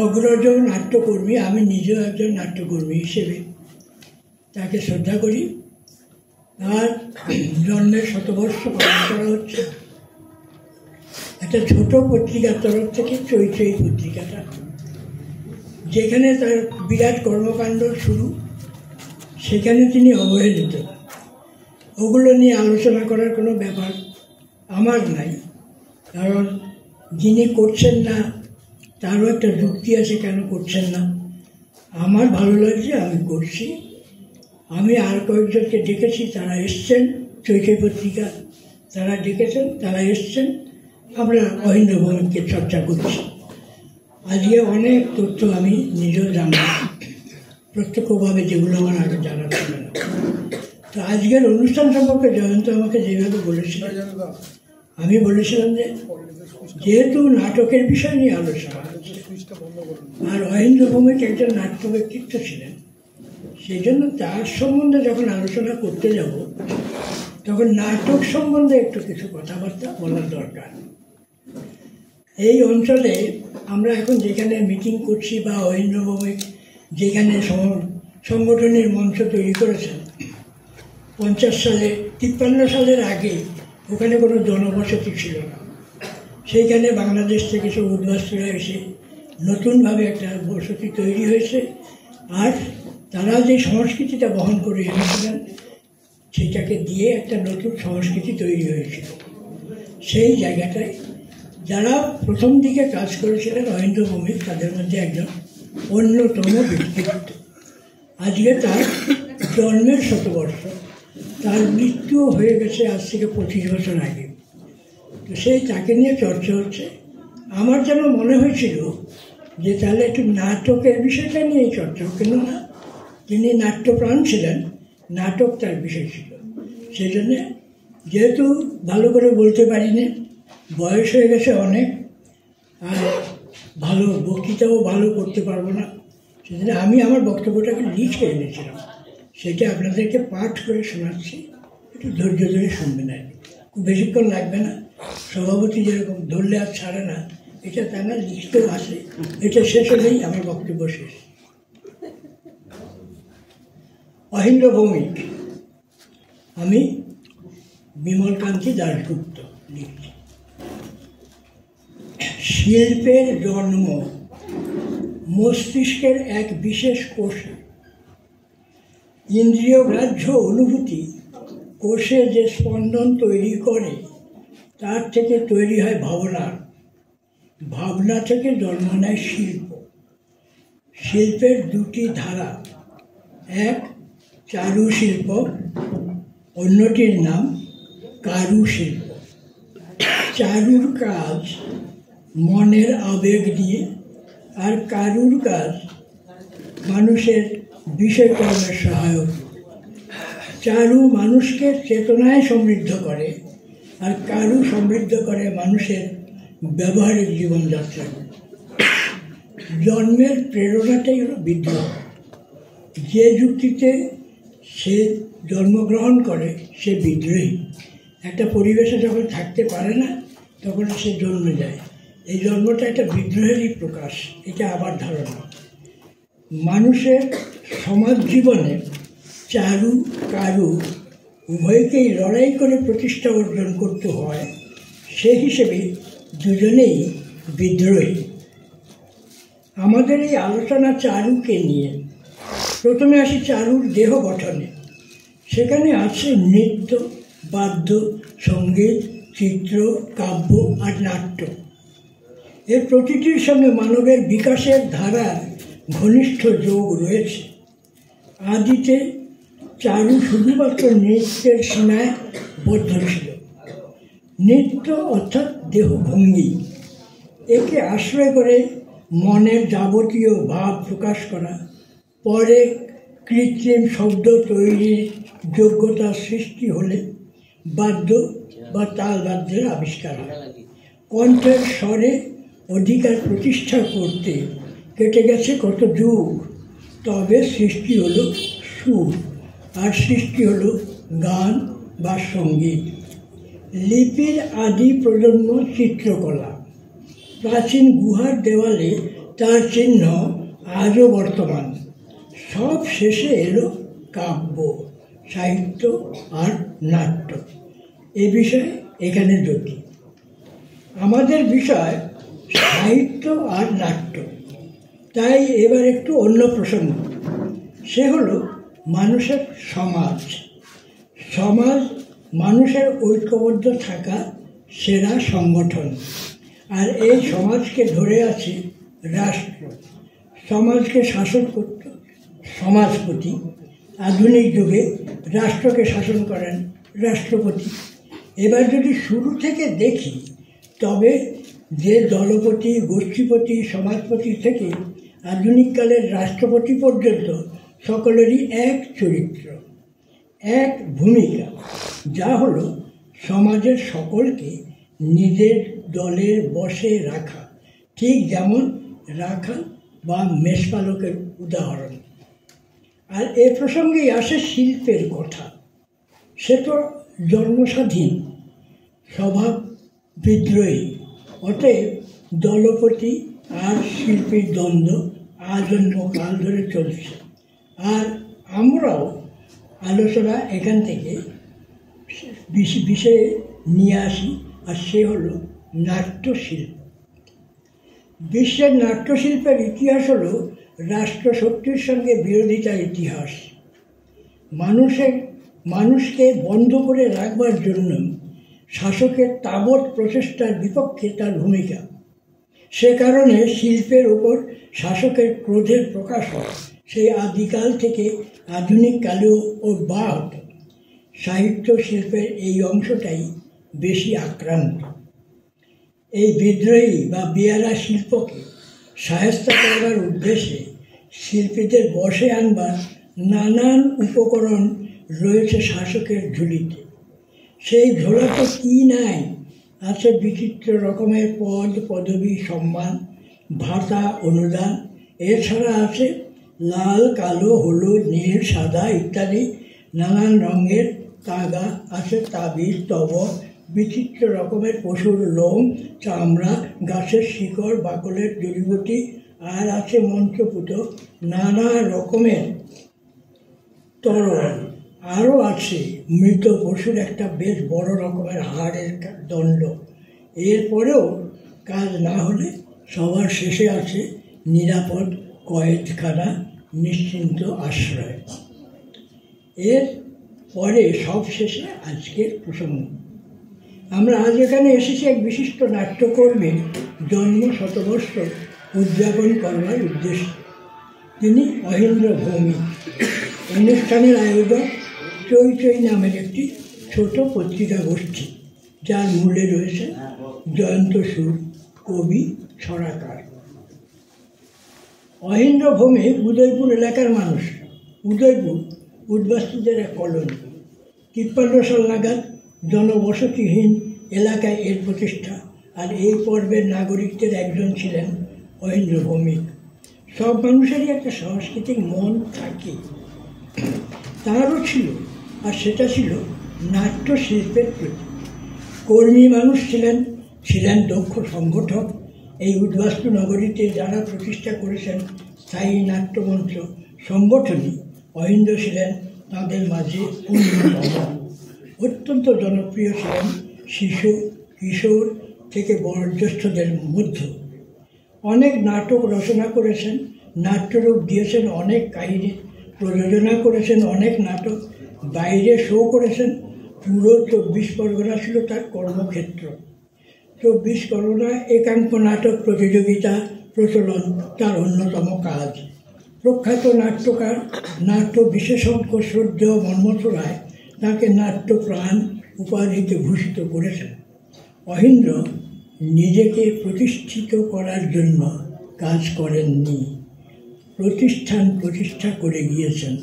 অগ্রজ নাট্যকর্মী, আমি নিজেও একজন নাট্যকর্মী হিসেবে তাকে শ্রদ্ধা করি। আর জন্মের শতবর্ষ পালন করা হচ্ছে একটা ছোট পত্রিকার তরফ থেকে, চৈচৈ পত্রিকাটা, যেখানে তার বিরাট কর্মকাণ্ড শুরু, সেখানে তিনি অবহেলিত। ওগুলো নিয়ে আলোচনা করার কোনো ব্যাপার আমার নাই, কারণ যিনি করছেন না তারও একটা যুক্তি আছে কেন করছেন না। আমার ভালো লাগছে, আমি করছি। আমি আর কয়েকজনকে ডেকেছি, তারা এসছেন, চৈতন্য পত্রিকা তারা ডেকেছেন, তারা এসছেন, আমরা অহিন্দ্র ভৌমিককে চর্চা করছি। আজকে অনেক তথ্য আমি নিজেও জানলাম, প্রত্যক্ষভাবে যেগুলো আমার আগে জানা ছিল না। তো আজকের অনুষ্ঠান সম্পর্কে জয়ন্ত আমাকে যেভাবে বলেছিল, আমি বলেছিলাম যে যেহেতু নাটকের বিষয় নিয়ে আলোচনা, আর অহিন্দ্র ভৌমিক একজন নাট্য ব্যক্তিত্ব ছিলেন, সেই জন্য তার সম্বন্ধে যখন আলোচনা করতে যাব তখন নাটক সম্বন্ধে একটু কিছু কথাবার্তা বলার দরকার। এই অঞ্চলে আমরা এখন যেখানে মিটিং করছি বা অহিন্দ্র ভৌমিক যেখানে সংগঠনের মঞ্চ তৈরি করেছেন, 50 সালে 53 সালের আগে ওখানে কোনো জনবসতি ছিল না। সেইখানে বাংলাদেশ থেকে সব উদ্বাস্তুরা এসে নতুনভাবে একটা বসতি তৈরি হয়েছে, আর তারা যে সংস্কৃতিটা বহন করে এনেছিলেন সেটাকে দিয়ে একটা নতুন সংস্কৃতি তৈরি হয়েছিল। সেই জায়গাটায় যারা প্রথম দিকে কাজ করেছিলেন অহিন্দ্র ভৌমিক, তাদের মধ্যে একজন অন্যতম ব্যক্তিত্ব। আজকে তার জন্মের 100 বর্ষ, তার মৃত্যু হয়ে গেছে আজ থেকে 25 বছর আগে। তো সেই তাকে নিয়ে চর্চা হচ্ছে। আমার যেন মনে হয়েছিল যে তাহলে একটু নাটকের বিষয়টা নিয়েই চর্চা হোক, কেননা তিনি নাট্যপ্রাণ ছিলেন, নাটক তার বিষয় ছিল। সেই জন্যে যেহেতু ভালো করে বলতে পারিনি, বয়স হয়ে গেছে অনেক, আর ভালো বক্তৃতাও ভালো করতে পারবো না, সেজন্য আমি আমার বক্তব্যটাকে লিখে এনেছিলাম, সেটা আপনাদেরকে পাঠ করে শোনাচ্ছি। একটু ধৈর্য ধরে শুনবেন, আর খুব বেশিক্ষণ লাগবে না। সভাপতি যেরকম ধরলে আর ছাড়ে না, এটা তা না, লিখতেও আসে। এটা শেষ হলেই আমার বক্তব্য শেষ। অহিন্দ্র ভৌমিক, আমি বিমলকান্তি দাশগুপ্ত লিখছি। শিল্পের জন্ম মস্তিষ্কের এক বিশেষ কোষে। ইন্দ্রিয় গ্রাহ্য অনুভূতি কোষে যে স্পন্দন তৈরি করে, তার থেকে তৈরি হয় ভাবনা, ভাবনা থেকে জন্ম নেয় শিল্প। শিল্পের দুটি ধারা, এক চারুশিল্প, অন্যটির নাম কারুশিল্প। চারুর কাজ মনের আবেগ নিয়ে, আর কারুর কাজ মানুষের বিষয়কর্মের সহায়ক। চারু মানুষকে চেতনায় সমৃদ্ধ করে, আর কারু সমৃদ্ধ করে মানুষের ব্যবহারিক জীবনযাত্রা। জন্মের প্রেরণাটাই হলো বিদ্রোহ। যে যুক্তিতে সে জন্মগ্রহণ করে সে বিদ্রোহী। একটা পরিবেশে যখন থাকতে পারে না তখন সে জন্মে যায়। এই জন্মটা একটা বিদ্রোহেরই প্রকাশ, এটা আবার ধারণা। মানুষের সমাজ জীবনে চারু কারু উভয়কেই লড়াই করে প্রতিষ্ঠা অর্জন করতে হয়, সেই হিসেবে দুজনেই বিদ্রোহী। আমাদের এই আলোচনা চারুকে নিয়ে। প্রথমে আসি চারুর দেহ গঠনে। সেখানে আছে নৃত্য, বাদ্য, সঙ্গীত, চিত্র, কাব্য আর নাট্য। এর প্রতিটির সঙ্গে মানবের বিকাশের ধারার ঘনিষ্ঠ যোগ রয়েছে। আদিতে চারু শুধুমাত্র নৃত্যের সীমায় বদ্ধ ছিল। নৃত্য অর্থাৎ দেহভঙ্গি, একে আশ্রয় করে মনের যাবতীয় ভাব প্রকাশ করা, পরে কৃত্রিম শব্দ তৈরির যোগ্যতা সৃষ্টি হলে বাদ্য বা তাল বাদ্যের আবিষ্কার হয়। কণ্ঠের স্বরে অধিকার প্রতিষ্ঠা করতে কেটে গেছে কত যুগ, তবে সৃষ্টি হলো সুর, আর সৃষ্টি হলো গান বা সঙ্গীত। লিপির আদি প্রজন্ম চিত্রকলা। প্রাচীন গুহার দেওয়ালে তার চিহ্ন আজও বর্তমান। সব শেষে এলো কাব্য, সাহিত্য আর নাট্য। এ বিষয়ে এখানে জটি। আমাদের বিষয় সাহিত্য আর নাট্য। তাই এবার একটু অন্য প্রসঙ্গ, সে হলো মানুষের সমাজ। সমাজ মানুষের ঐক্যবদ্ধ থাকা সেরা সংগঠন, আর এই সমাজকে ধরে আছে রাষ্ট্র। সমাজকে শাসন করত সমাজপতি, আধুনিক যুগে রাষ্ট্রকে শাসন করেন রাষ্ট্রপতি। এবার যদি শুরু থেকে দেখি তবে যে দলপতি, গোষ্ঠীপতি, সমাজপতি থেকে আধুনিককালের রাষ্ট্রপতি পর্যন্ত সকলেরই এক চরিত্র, এক ভূমিকা, যা হলো সমাজের সকলকে নিজের দলের বশে রাখা, ঠিক যেমন রাখাল বা মেষপালকের উদাহরণ। আর এ প্রসঙ্গেই আসে শিল্পের কথা। সে তো জন্মস্বাধীন, স্বভাব বিদ্রোহী, অতএব দলপতি আর শিল্পীর দ্বন্দ্ব আজন্ম কাল ধরে চলছে। আর আমরাও আলোচনা এখান থেকে বিষয়ে নিয়ে আসি, আর সে হলো নাট্যশিল্প। বিশ্বের নাট্যশিল্পের ইতিহাস হলো রাষ্ট্রশক্তির সঙ্গে বিরোধিতার ইতিহাস। মানুষকে বন্ধ করে রাখবার জন্য শাসকের তাবৎ প্রচেষ্টার বিপক্ষে তার ভূমিকা। সে কারণে শিল্পের ওপর শাসকের ক্রোধের প্রকাশ হয় সেই আদিকাল থেকে আধুনিক কালেও অব্যাহত। সাহিত্য শিল্পের এই অংশটাই বেশি আক্রান্ত। এই বিদ্রোহী বা বেয়ারা শিল্পকে শায়েস্তা করবার উদ্দেশ্যে শিল্পীদের বশে আনবার নানান উপকরণ রয়েছে শাসকের ঝুলিতে। সেই ঝোলাতে কী নাই, আছে বিচিত্র রকমের পদ, পদবী, সম্মান, ভাতা, অনুদান। এছাড়া আছে লাল, কালো, হলুদ, নীল, সাদা ইত্যাদি নানান রঙের তাগা, আছে তাবিজ, তবক, বিচিত্র রকমের পশুর লোম, চামড়া, গাছের শিকড়, বাকলের জড়িবুটি, আর আছে মন্ত্রপুত নানা রকমের তরল। আরও আছে মৃত পশুর একটা বেশ বড় রকমের হাড়ের দণ্ড। এরপরেও কাজ না হলে সবার শেষে আছে নিরাপদ কয়েদখানা, নিশ্চিন্ত আশ্রয়। এর পরে সব শেষে আজকের প্রসঙ্গ। আমরা আজ এখানে এসেছি এক বিশিষ্ট নাট্যকর্মীর জন্ম শতবর্ষ উদযাপন করবার উদ্দেশ্যে। তিনি অহিন্দ্র ভৌমিক। অনুষ্ঠানের আয়োজক চৈচৈ নামের একটি ছোট পত্রিকা গোষ্ঠী, যার মূলে রয়েছে জয়ন্ত সুর, কবি, ছড়াকার। অহিন্দ্র ভৌমিক উদয়পুর এলাকার মানুষ। উদয়পুর উদ্বাস্তুদের এক কলোনি। 53 সাল নাগাদ জনবসতিহীন এলাকায় এর প্রতিষ্ঠা, আর এই পর্বের নাগরিকদের একজন ছিলেন অহিন্দ্র ভৌমিক। সব মানুষেরই একটা সাংস্কৃতিক মন থাকে, তাঁরও ছিল, আর সেটা ছিল নাট্যশিল্পের প্রতি। কর্মী মানুষ ছিলেন দক্ষ সংগঠক। এই উদ্বাস্তু নগরীতে যারা প্রতিষ্ঠা করেছেন স্থায়ী নাট্যমঞ্চ সংগঠনই, অহিন্দ্র ছিলেন তাঁদের মাঝে অন্যতম। অত্যন্ত জনপ্রিয় ছিলেন শিশু, কিশোর থেকে বয়োজ্যেষ্ঠদের মধ্যে। অনেক নাটক রচনা করেছেন, নাট্যরূপ দিয়েছেন অনেক কাহিনী, প্রযোজনা করেছেন অনেক নাটক, বাইরে শো করেছেন। পুরো 24 পরগনা ছিল তার কর্মক্ষেত্র। 24 পরগনা একাঙ্ক নাটক প্রতিযোগিতা প্রচলন তার অন্যতম কাজ। প্রখ্যাত নাট্যকার, নাট্য বিশেষজ্ঞ শ্রদ্ধেয় মন্মথ রায় তাঁকে নাট্যপ্রাণ উপাধিতে ভূষিত করেছেন। অহিন্দ্র নিজেকে প্রতিষ্ঠিত করার জন্য কাজ করেননি, প্রতিষ্ঠান প্রতিষ্ঠা করে গিয়েছেন।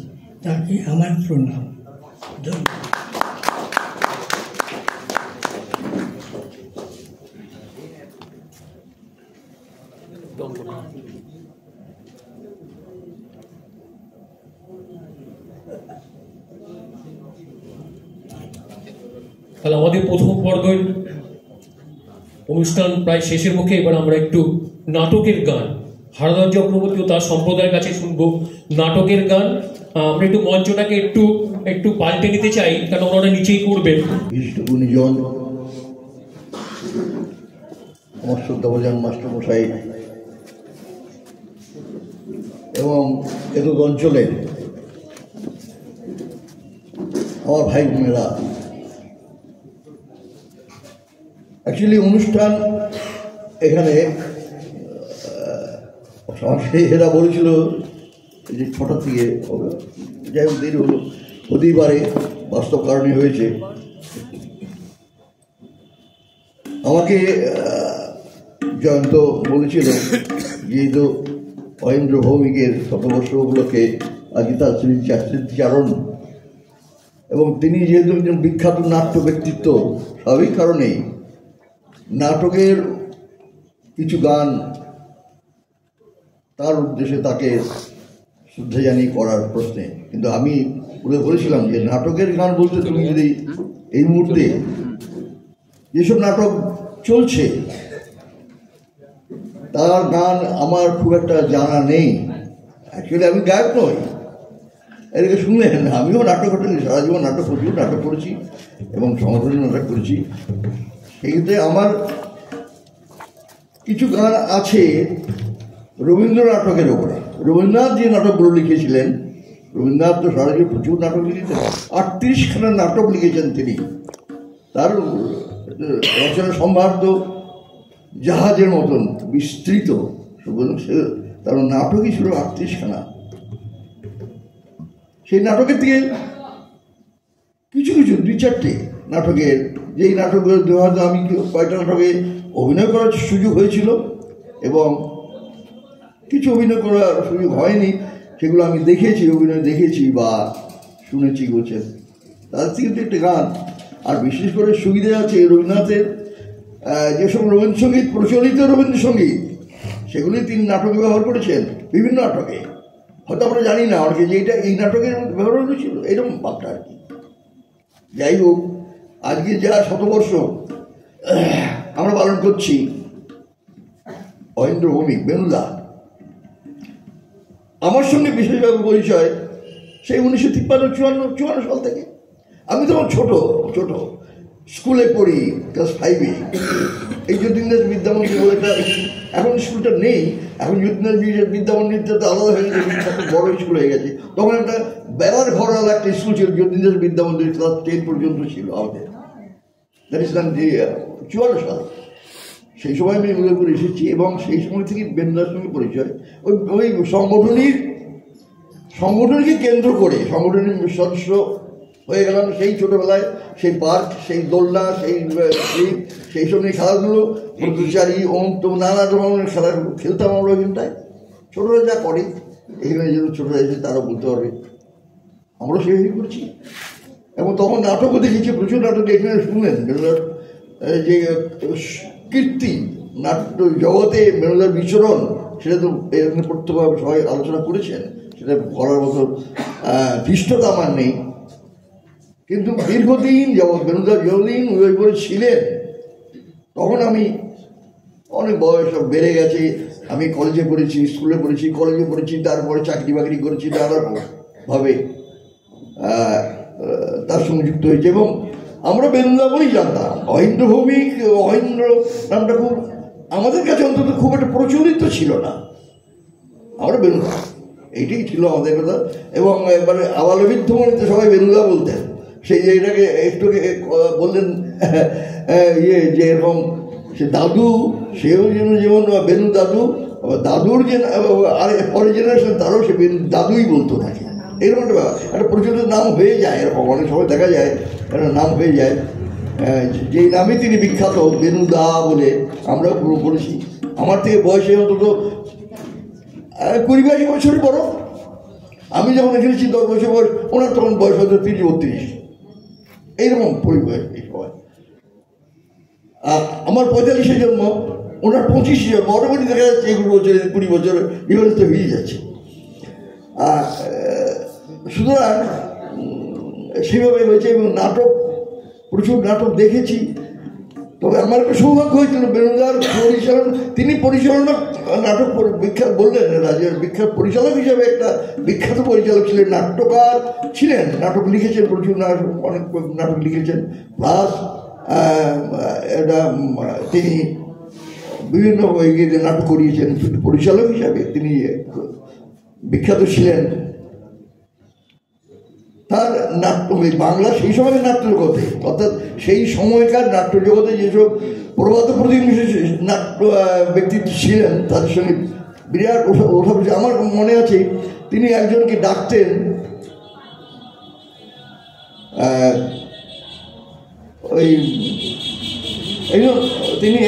তাকে আমার প্রণাম। ধন্যবাদ। তাহলে আমাদের প্রথম পর্বের অনুষ্ঠান প্রায় শেষের মুখে। এবার আমরা একটু নাটকের গান, হারাধন চক্রবর্তী ও তার সম্প্রদায়ের কাছে শুনবো নাটকের গান। আমরা একটু মঞ্চটাকে একটু পাল্টে নিতে চাই, কারণ ওনারা নিচেই করবেন। গুণীজন আমার শ্রদ্ধাভাজন মাস্টারমশাই, এবং এতদ অঞ্চলের আমার ভাই বোনেরা, অ্যাকচুয়ালি অনুষ্ঠান এখানে এরা বলেছিল যে 6টার থেকে হবে, যাই হোক দেরি হলো, হতেই পারে, বাস্তব কারণে হয়েছে। আমাকে জয়ন্ত বলেছিল যেহেতু মহেন্দ্র ভৌমিকের শতবর্ষ উপলক্ষে আজকে তার স্মৃতিচারণ, এবং তিনি যেহেতু একজন বিখ্যাত নাট্য ব্যক্তিত্ব, স্বাভাবিক কারণেই নাটকের কিছু গান তার উদ্দেশ্যে তাকে শ্রদ্ধা জানিয়ে করার প্রশ্নে। কিন্তু আমি বলেছিলাম যে নাটকের গান বলতে তুমি যদি এই মুহূর্তে যেসব নাটক চলছে তার গান আমার খুব একটা জানা নেই। অ্যাকচুয়ালি আমি গায়ক নই, এদিকে শুনলেন আমিও নাটক করি, সারা জীবন নাটক প্রচুর নাটক করেছি এবং সংগঠনের নাটক করেছি। সেক্ষেত্রে আমার কিছু গান আছে রবীন্দ্র নাটকের ওপরে। রবীন্দ্রনাথ যে নাটকগুলো লিখেছিলেন, রবীন্দ্রনাথ তো সারা জীবন প্রচুর নাটক লিখেছেন, 38খানা নাটক লিখেছেন তিনি। তার রচনা সম্ভার তো জাহাজের মতন বিস্তৃত, তার নাটকই ছিল 38খানা। সেই নাটকের থেকে কিছু কিছু 2-4টে নাটকের, যেই নাটকগুলো হয়তো আমি কয়েকটা নাটকে অভিনয় করার সুযোগ হয়েছিল এবং কিছু অভিনয় করার সুযোগ হয়নি, সেগুলো আমি দেখেছি, অভিনয় দেখেছি বা শুনেছি বলছেন, তার থেকে একটা গান। আর বিশেষ করে সুবিধা আছে রবীন্দ্রনাথের যেসব রবীন্দ্রসঙ্গীত, প্রচলিত রবীন্দ্রসঙ্গীত, সেগুলি তিনি নাটকে ব্যবহার করেছেন, বিভিন্ন নাটকে। হয়তো আমরা জানি না অনেকে যে এটা এই নাটকের ব্যবহার হয়েছিল, এরকম ভাবটা আর কি। যাই হোক, আজকে যা শতবর্ষ আমরা পালন করছি, মহেন্দ্র ভৌমিক বেনুদা আমার সঙ্গে বিশেষভাবে পরিচয় সেই 1953-54 সাল থেকে। আমি তখন ছোট স্কুলে পড়ি, ক্লাস 5-এ। এই যতীন্দ্র বিদ্যামন্দির বলে একটা, এখন স্কুলটা নেই, এখন যতীন্দ্র বিদ্যামন্দিরটা তো আলাদা হয়ে গেছে, বড় স্কুল হয়ে গেছে। তখন একটা বেলার ঘরওয়ালা একটা স্কুল ছিল, যতীন্দ্র বিদ্যামন্দির, ক্লাস 10 পর্যন্ত ছিল আমাদের। দ্যাট ইজ 54 সাল। সেই সময় আমি উদয়পুরে এসেছি এবং সেই সময় থেকে বেনুদার সঙ্গে পরিচয়। ওই সংগঠনকে কেন্দ্র করে সংগঠনের সদস্য হয়ে গেলাম সেই ছোটোবেলায়। সেই পার্ক, সেই দোলনা, সেই সব নিয়ে খেলাধুলো, প্রতিচারী তো নানা ধরনের খেলা খেলতাম আমরা ওইখানটায়। ছোটোরা যা করে এখানে যেন ছোটোরা এসে তারা বলতে পারবে, আমরাও সেইভাবেই করছি। এবং তখন নাটকও দেখেছি, প্রচুর নাটক এখানে শুনলেন। বেনুদার যে কীর্তি, নাট্য জগতে বেনুদার বিচরণ, সেটা তো এখানে প্রত্যক্ষভাবে সবাই আলোচনা করেছেন, সেটা করার মতো ধৃষ্টতা আমার নেই। কিন্তু দীর্ঘদিন যাবৎ বেনুদা যতদিন উদয়পুরে ছিলেন, তখন আমি অনেক বয়স বেড়ে গেছে, আমি কলেজে পড়েছি, স্কুলে পড়েছি, কলেজে পড়েছি, তারপরে চাকরি বাকরি করেছি, নানাভাবে তার সঙ্গে যুক্ত হয়েছে। এবং আমরা বেনুদা বলেই জানতাম। মহেন্দ্র ভৌমিক, মহেন্দ্র নামটা খুব আমাদের কাছে অন্তত খুব একটা প্রচলিত ছিল না, আমরা বেনুদা এইটাই ছিল আমাদের কথা। এবং এবারে আবালবৃদ্ধ মনে সবাই বেনুদা বলতেন। সেই যে এটাকে একটু বললেন যে এরকম সে দাদু, সেও যেমন বেনু দাদু, দাদুর যে আর পরের জেনারেশন তারও সে বেনু দাদুই বলতো থাকে। এরকম একটা প্রচলিত নাম হয়ে যায়, এরকম অনেক সময় দেখা যায় একটা নাম হয়ে যায়। যেই নামে তিনি বিখ্যাত, বেনুদা বলে আমরাও পুরো বলেছি। আমার থেকে বয়সে অন্তত 20-22 বছরই বড়। আমি যখন এসেছি 10 বছর বয়স, ওনার তখন বয়স হয়তো 30-32, এইরকম পরিবয়স এই সময়। আমার 45-এ জন্ম, ওনার 25-এ জন্ম, অটোমেটিক দেখা যাচ্ছে 20 বছর ডিফারেন্স তো হয়ে যাচ্ছে। সুতরাং সেভাবে হয়েছে। এবং নাটক, প্রচুর নাটক দেখেছি। তবে আমার একটা সৌভাগ্য হয়েছিল বেনুদার তিনি পরিচালনা নাটক বিখ্যাত বললেন, রাজ্যের বিখ্যাত পরিচালক হিসাবে একটা বিখ্যাত পরিচালক ছিলেন, নাট্যকার ছিলেন, নাটক লিখেছেন, প্রচুর অনেক নাটক লিখেছেন। প্লাস এটা তিনি বিভিন্ন নাটক করিয়েছেন পরিচালক হিসাবে। তিনি বিখ্যাত ছিলেন। তার নাট্য বাংলা সেই সময়কার নাট্য জগতে, অর্থাৎ সেই সময়কার নাট্য জগতে যেসব প্রভাত প্রতিম নাট্য ব্যক্তিত্ব ছিলেন তাদের সঙ্গে বিরাট ওঠাবসা। আমার মনে আছে তিনি একজনকে ডাকতেন, ওই তিনি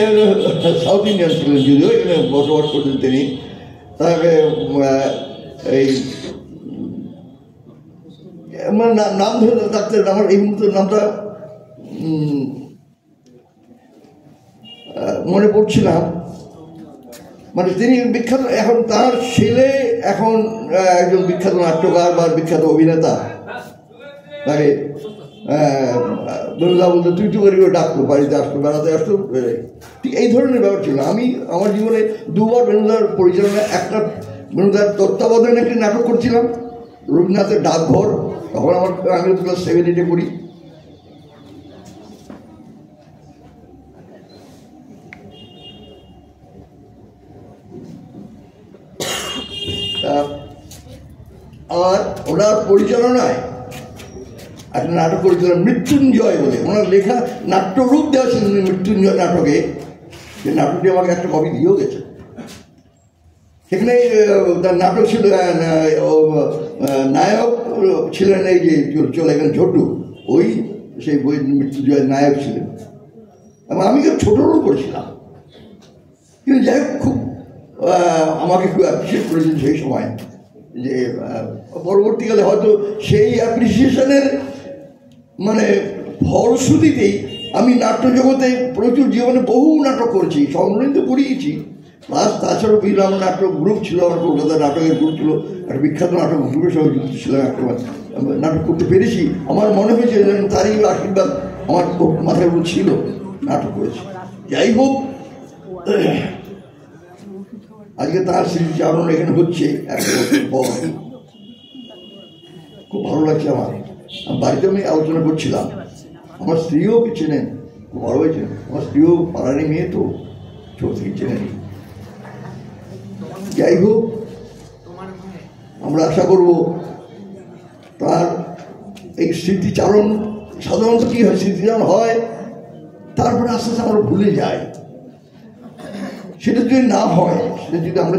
সাউথ ইন্ডিয়ান ছিলেন, যদিও এখানে বসবাস করতেন তিনি। তাকে এই নাম ধরে ডাকতেন, আমার এই মুহূর্তে নামটা মনে পড়ছে না। মানে তিনি বিখ্যাত, এখন তার ছেলে এখন একজন বিখ্যাত নাট্যকার বা বিখ্যাত অভিনেতা। তাকে বেনুদা বলতে তুই করে ডাকতো, বাড়িতে আসতো, বেড়াতে আসতো, ঠিক এই ধরনের ব্যাপার ছিল। আমি আমার জীবনে দুবার বেনুদার পরিচালনায় একটা বেনুদার তত্ত্বাবধানে একটি নাটক করছিলাম, রবীন্দ্রনাথের ডাকঘর। তখন আমি ক্লাস 7-8 পড়ি। আর ওনার পরিচালনায় একটা নাটক করেছিলেন মৃত্যুঞ্জয় বলে, ওনার লেখা নাট্যরূপ দেওয়া ছিল মৃত্যুঞ্জয় নাটকে। যে নাটকটি আমাকে একটা কপি দিয়েও গেছে। সেখানে তার নাটক ছিল, নায়ক ছিলেন এই যে চলে গেলেন ছোটু, ওই সেই বই মৃত্যুঞ্জয়ের নায়ক ছিলেন। এবং আমি ছোট রোল করেছিলাম, কিন্তু যাই হোক খুব আমাকে খুব অ্যাপ্রিসিয়েট করেছেন সেই সময়। যে পরবর্তীকালে হয়তো সেই অ্যাপ্রিসিয়েশনের মানে ফলশ্রুতিতেই আমি নাট্য জগতে প্রচুর জীবনে বহু নাটক করেছি, সংগ্রহিত করিয়েছি। প্লাস তাছাড়াও বিভিন্ন নাটক গ্রুপ ছিল, আমার কলকাতার নাটকের গ্রুপ ছিল, একটা বিখ্যাত নাটক গ্রুপের সঙ্গে যুক্ত ছিলাম, একটা নাটক করতে পেরেছি। আমার মনে হয়েছে তারই আশীর্বাদ আমার মাথার উপর ছিল, নাটক করেছি। যাই হোক, আজকে তার স্মৃতিচারণ এখানে হচ্ছে এক বছর পর, খুব ভালো লাগছে আমার। বাড়িতে আমি আলোচনা করছিলাম, আমার স্ত্রীও চেনেন, খুব ভালো হয়েছে। আমার স্ত্রীও পাড়ানি মেয়ে, তো ছোট থেকে চেনেন। যাই হোক, আমরা আশা করব তার এই স্মৃতিচারণ, সাধারণত কী হয়, স্মৃতিচারণ হয় তারপরে আস্তে আস্তে আমরা ভুলে যাই। সেটা যদি না হয়, সেটা যদি আমরা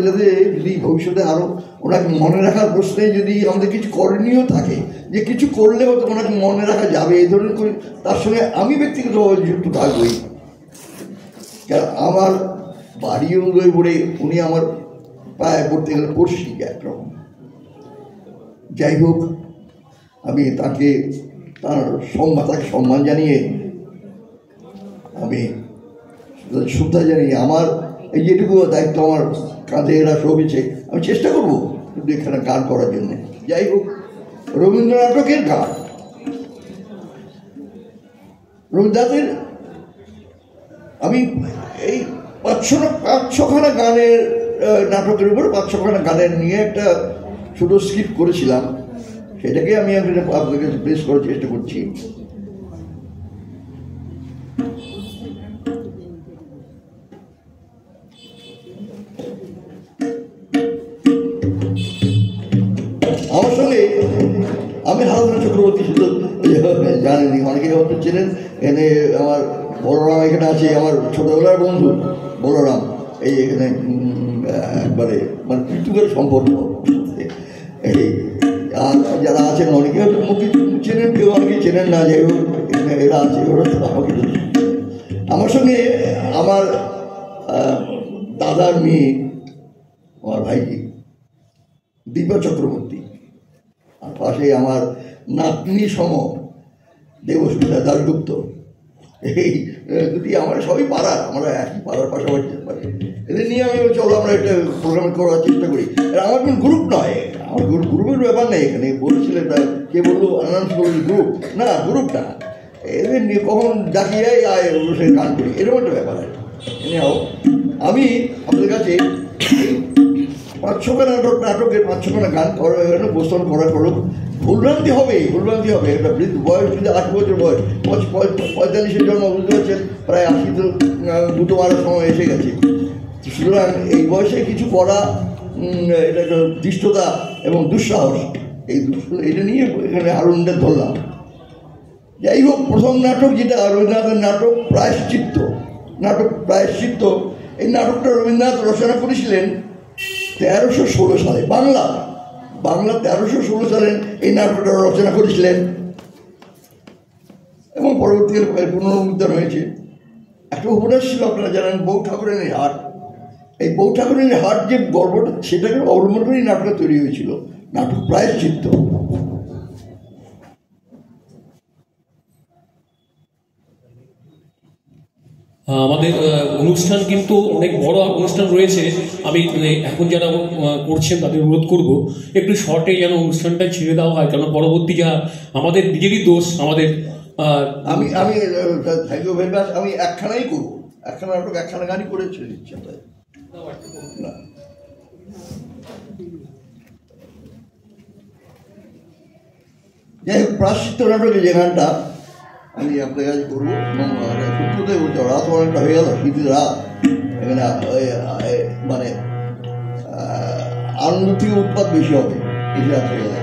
যদি ভবিষ্যতে আরও ওনাকে মনে রাখার প্রশ্নে যদি আমাদের কিছু করণীয় থাকে, যে কিছু করলে হয়তো ওনাকে মনে রাখা যাবে, এই ধরনের করি, তার সঙ্গে আমি ব্যক্তিগতভাবে যুক্ত থাকবই। কারণ আমার বাড়ি উদয়পুরে, উনি আমার পায়ে পড়তে গেলে পড়ছি একরকম। যাই হোক, আমি তাকে তাকে সম্মান জানিয়ে, আমি শ্রদ্ধা জানিয়ে, আমার এই যেটুকু দায়িত্ব আমার কাঁধে এরা সবেছে, আমি চেষ্টা করবো কিন্তু এখানে গান করার জন্য। যাই হোক, রবীন্দ্র নাটকের গান, রবীন্দ্রনাথের আমি এই 5-6খানা গানের নাটকের উপর 5-6খানা গানের নিয়ে একটা ছোটো স্ক্রিপ্ট করেছিলাম, সেটাকে আমি আপনাকে প্রেস করার চেষ্টা করছি। আমার সঙ্গে আমি হারাধনা চক্রবর্তী, শুধু জানেনি, অনেকে হয়তো চেনেন। এখানে আমার বলরাম এখানে আছে, আমার ছোটোবেলার বন্ধু বলরাম, এই এখানে একবারে মানে পৃথিবীর সম্পর্ক। এই আর যারা আছেন অনেকে হয়তো মুখে চেনেন, কেউ অনেকে চেনেন না। যাই হোক, এরা আছে, ওরা তো আমাকে আমার সঙ্গে আমার দাদার মেয়ে, আমার ভাইজি দীপা চক্রবর্তী, আর পাশে আমার নাতনি সম দেবস্মিতা দাশগুপ্ত। এই দুটি আমার সবই পাড়ার, আমরা একই পাড়ার পাশাপাশি। এদের নিয়ে আমি চলো আমরা একটা প্রোগ্রাম করার চেষ্টা করি। আমার কোনো গ্রুপ নয়, আমার গ্রুপের ব্যাপার নেই এখানে। বলছিলেন কে বললো আনাউন্স করল গ্রুপ, না গ্রুপ না, এদের নিয়ে কখন ডাকি যায় আয় সে গান করি, এরকম একটা ব্যাপার। আমি আপনাদের কাছে 5-6খানা নাটকের 5-6খানা গান উপস্থাপন করার পর ভুলভ্রান্তি হবে। একটা বৃদ্ধ বয়স, যদি 8 বছর বয়স, 45-এর জন্ম, বুঝতে পারছেন, প্রায় 80 তো দুটো বারের সময় এসে গেছে। সুতরাং এই বয়সে কিছু করা এটা একটা দৃষ্টতা এবং দুঃসাহস, এটা নিয়ে এখানে আরুণদের ধরলাম। যাই হোক, প্রথম নাটক যেটা রবীন্দ্রনাথের নাটক প্রায়শ্চিত্ত, এই নাটকটা রবীন্দ্রনাথ রচনা করেছিলেন 1316 সালে। বাংলা 1316 সালে এই নাটকটা রচনা করেছিলেন এবং পরবর্তীকালে পুনরুদ্ধার হয়েছে। একটা উপন্যাস ছিল, আপনারা জানেন, বউ ঠাকুরানীর হাট। এই বউ ঠাকুরানীর হাট যে গল্পটা, সেটাকে অবলম্বন করেই নাটকটা তৈরি হয়েছিল, নাটক প্রায়শ্চিত্ত। আমাদের অনুষ্ঠান কিন্তু অনেক বড় অনুষ্ঠান রয়েছে। আমি এখন যারা করছেন তাদের অনুরোধ করব একটু শর্টে যেন অনুষ্ঠানটা ছেড়ে দেওয়া হয়, কারণ পরবর্তী যা আমাদের নিজেরই দোষ। আমাদের আমি থ্যাংক ইউ ভেরি মাচ। আমি একখানাই করবো, একখানা নাটক, একখানা গানই করে ছেড়ে দিচ্ছি। যাই হোক, প্রায়শ্চিত্ত নাটকে যে গানটা আমি আপনার কাছে করবো, সূত্রতে বলতে রাত অনেকটা হয়ে গেল, শীতের রাত, এখানে মানে আনন্দ থেকে উৎপাদ বেশি হবে, এই রাত হয়ে গেল।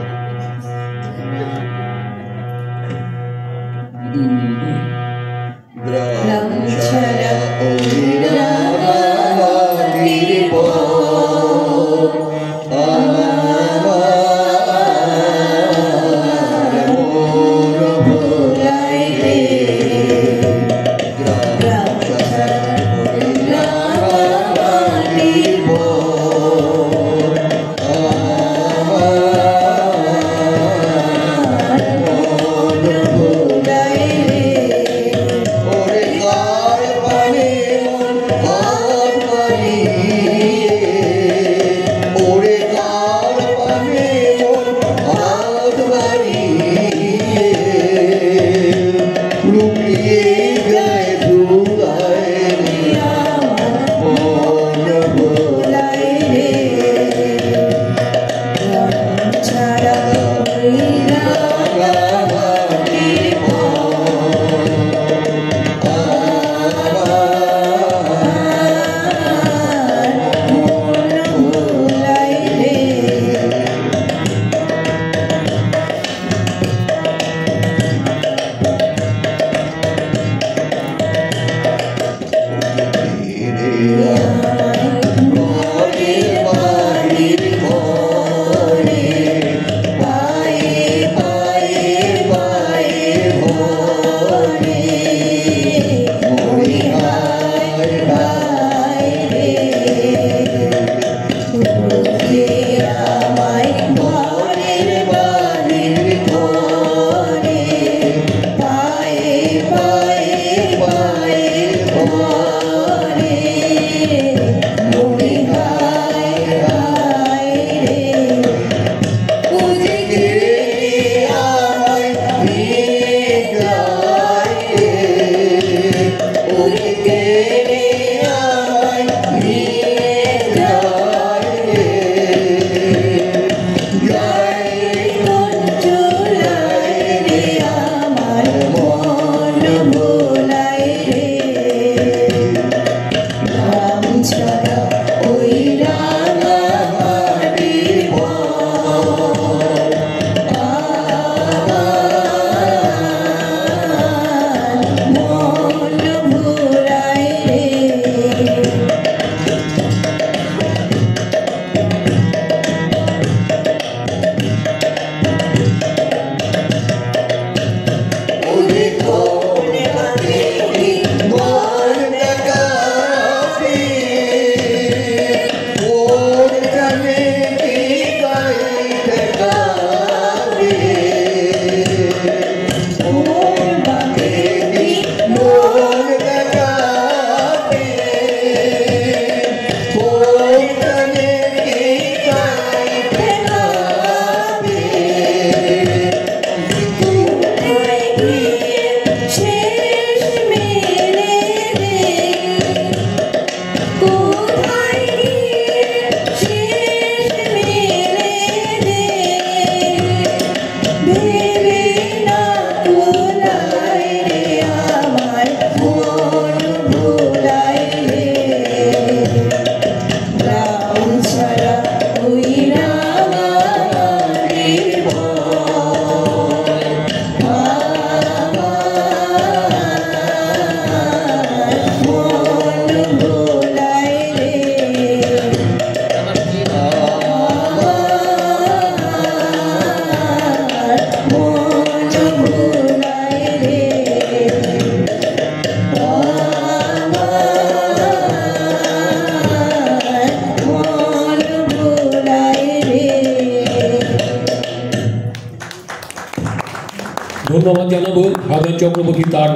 ধন্যবাদ জানাবো সাধন চক্রবর্তী তার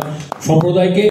সম্প্রদায়কে।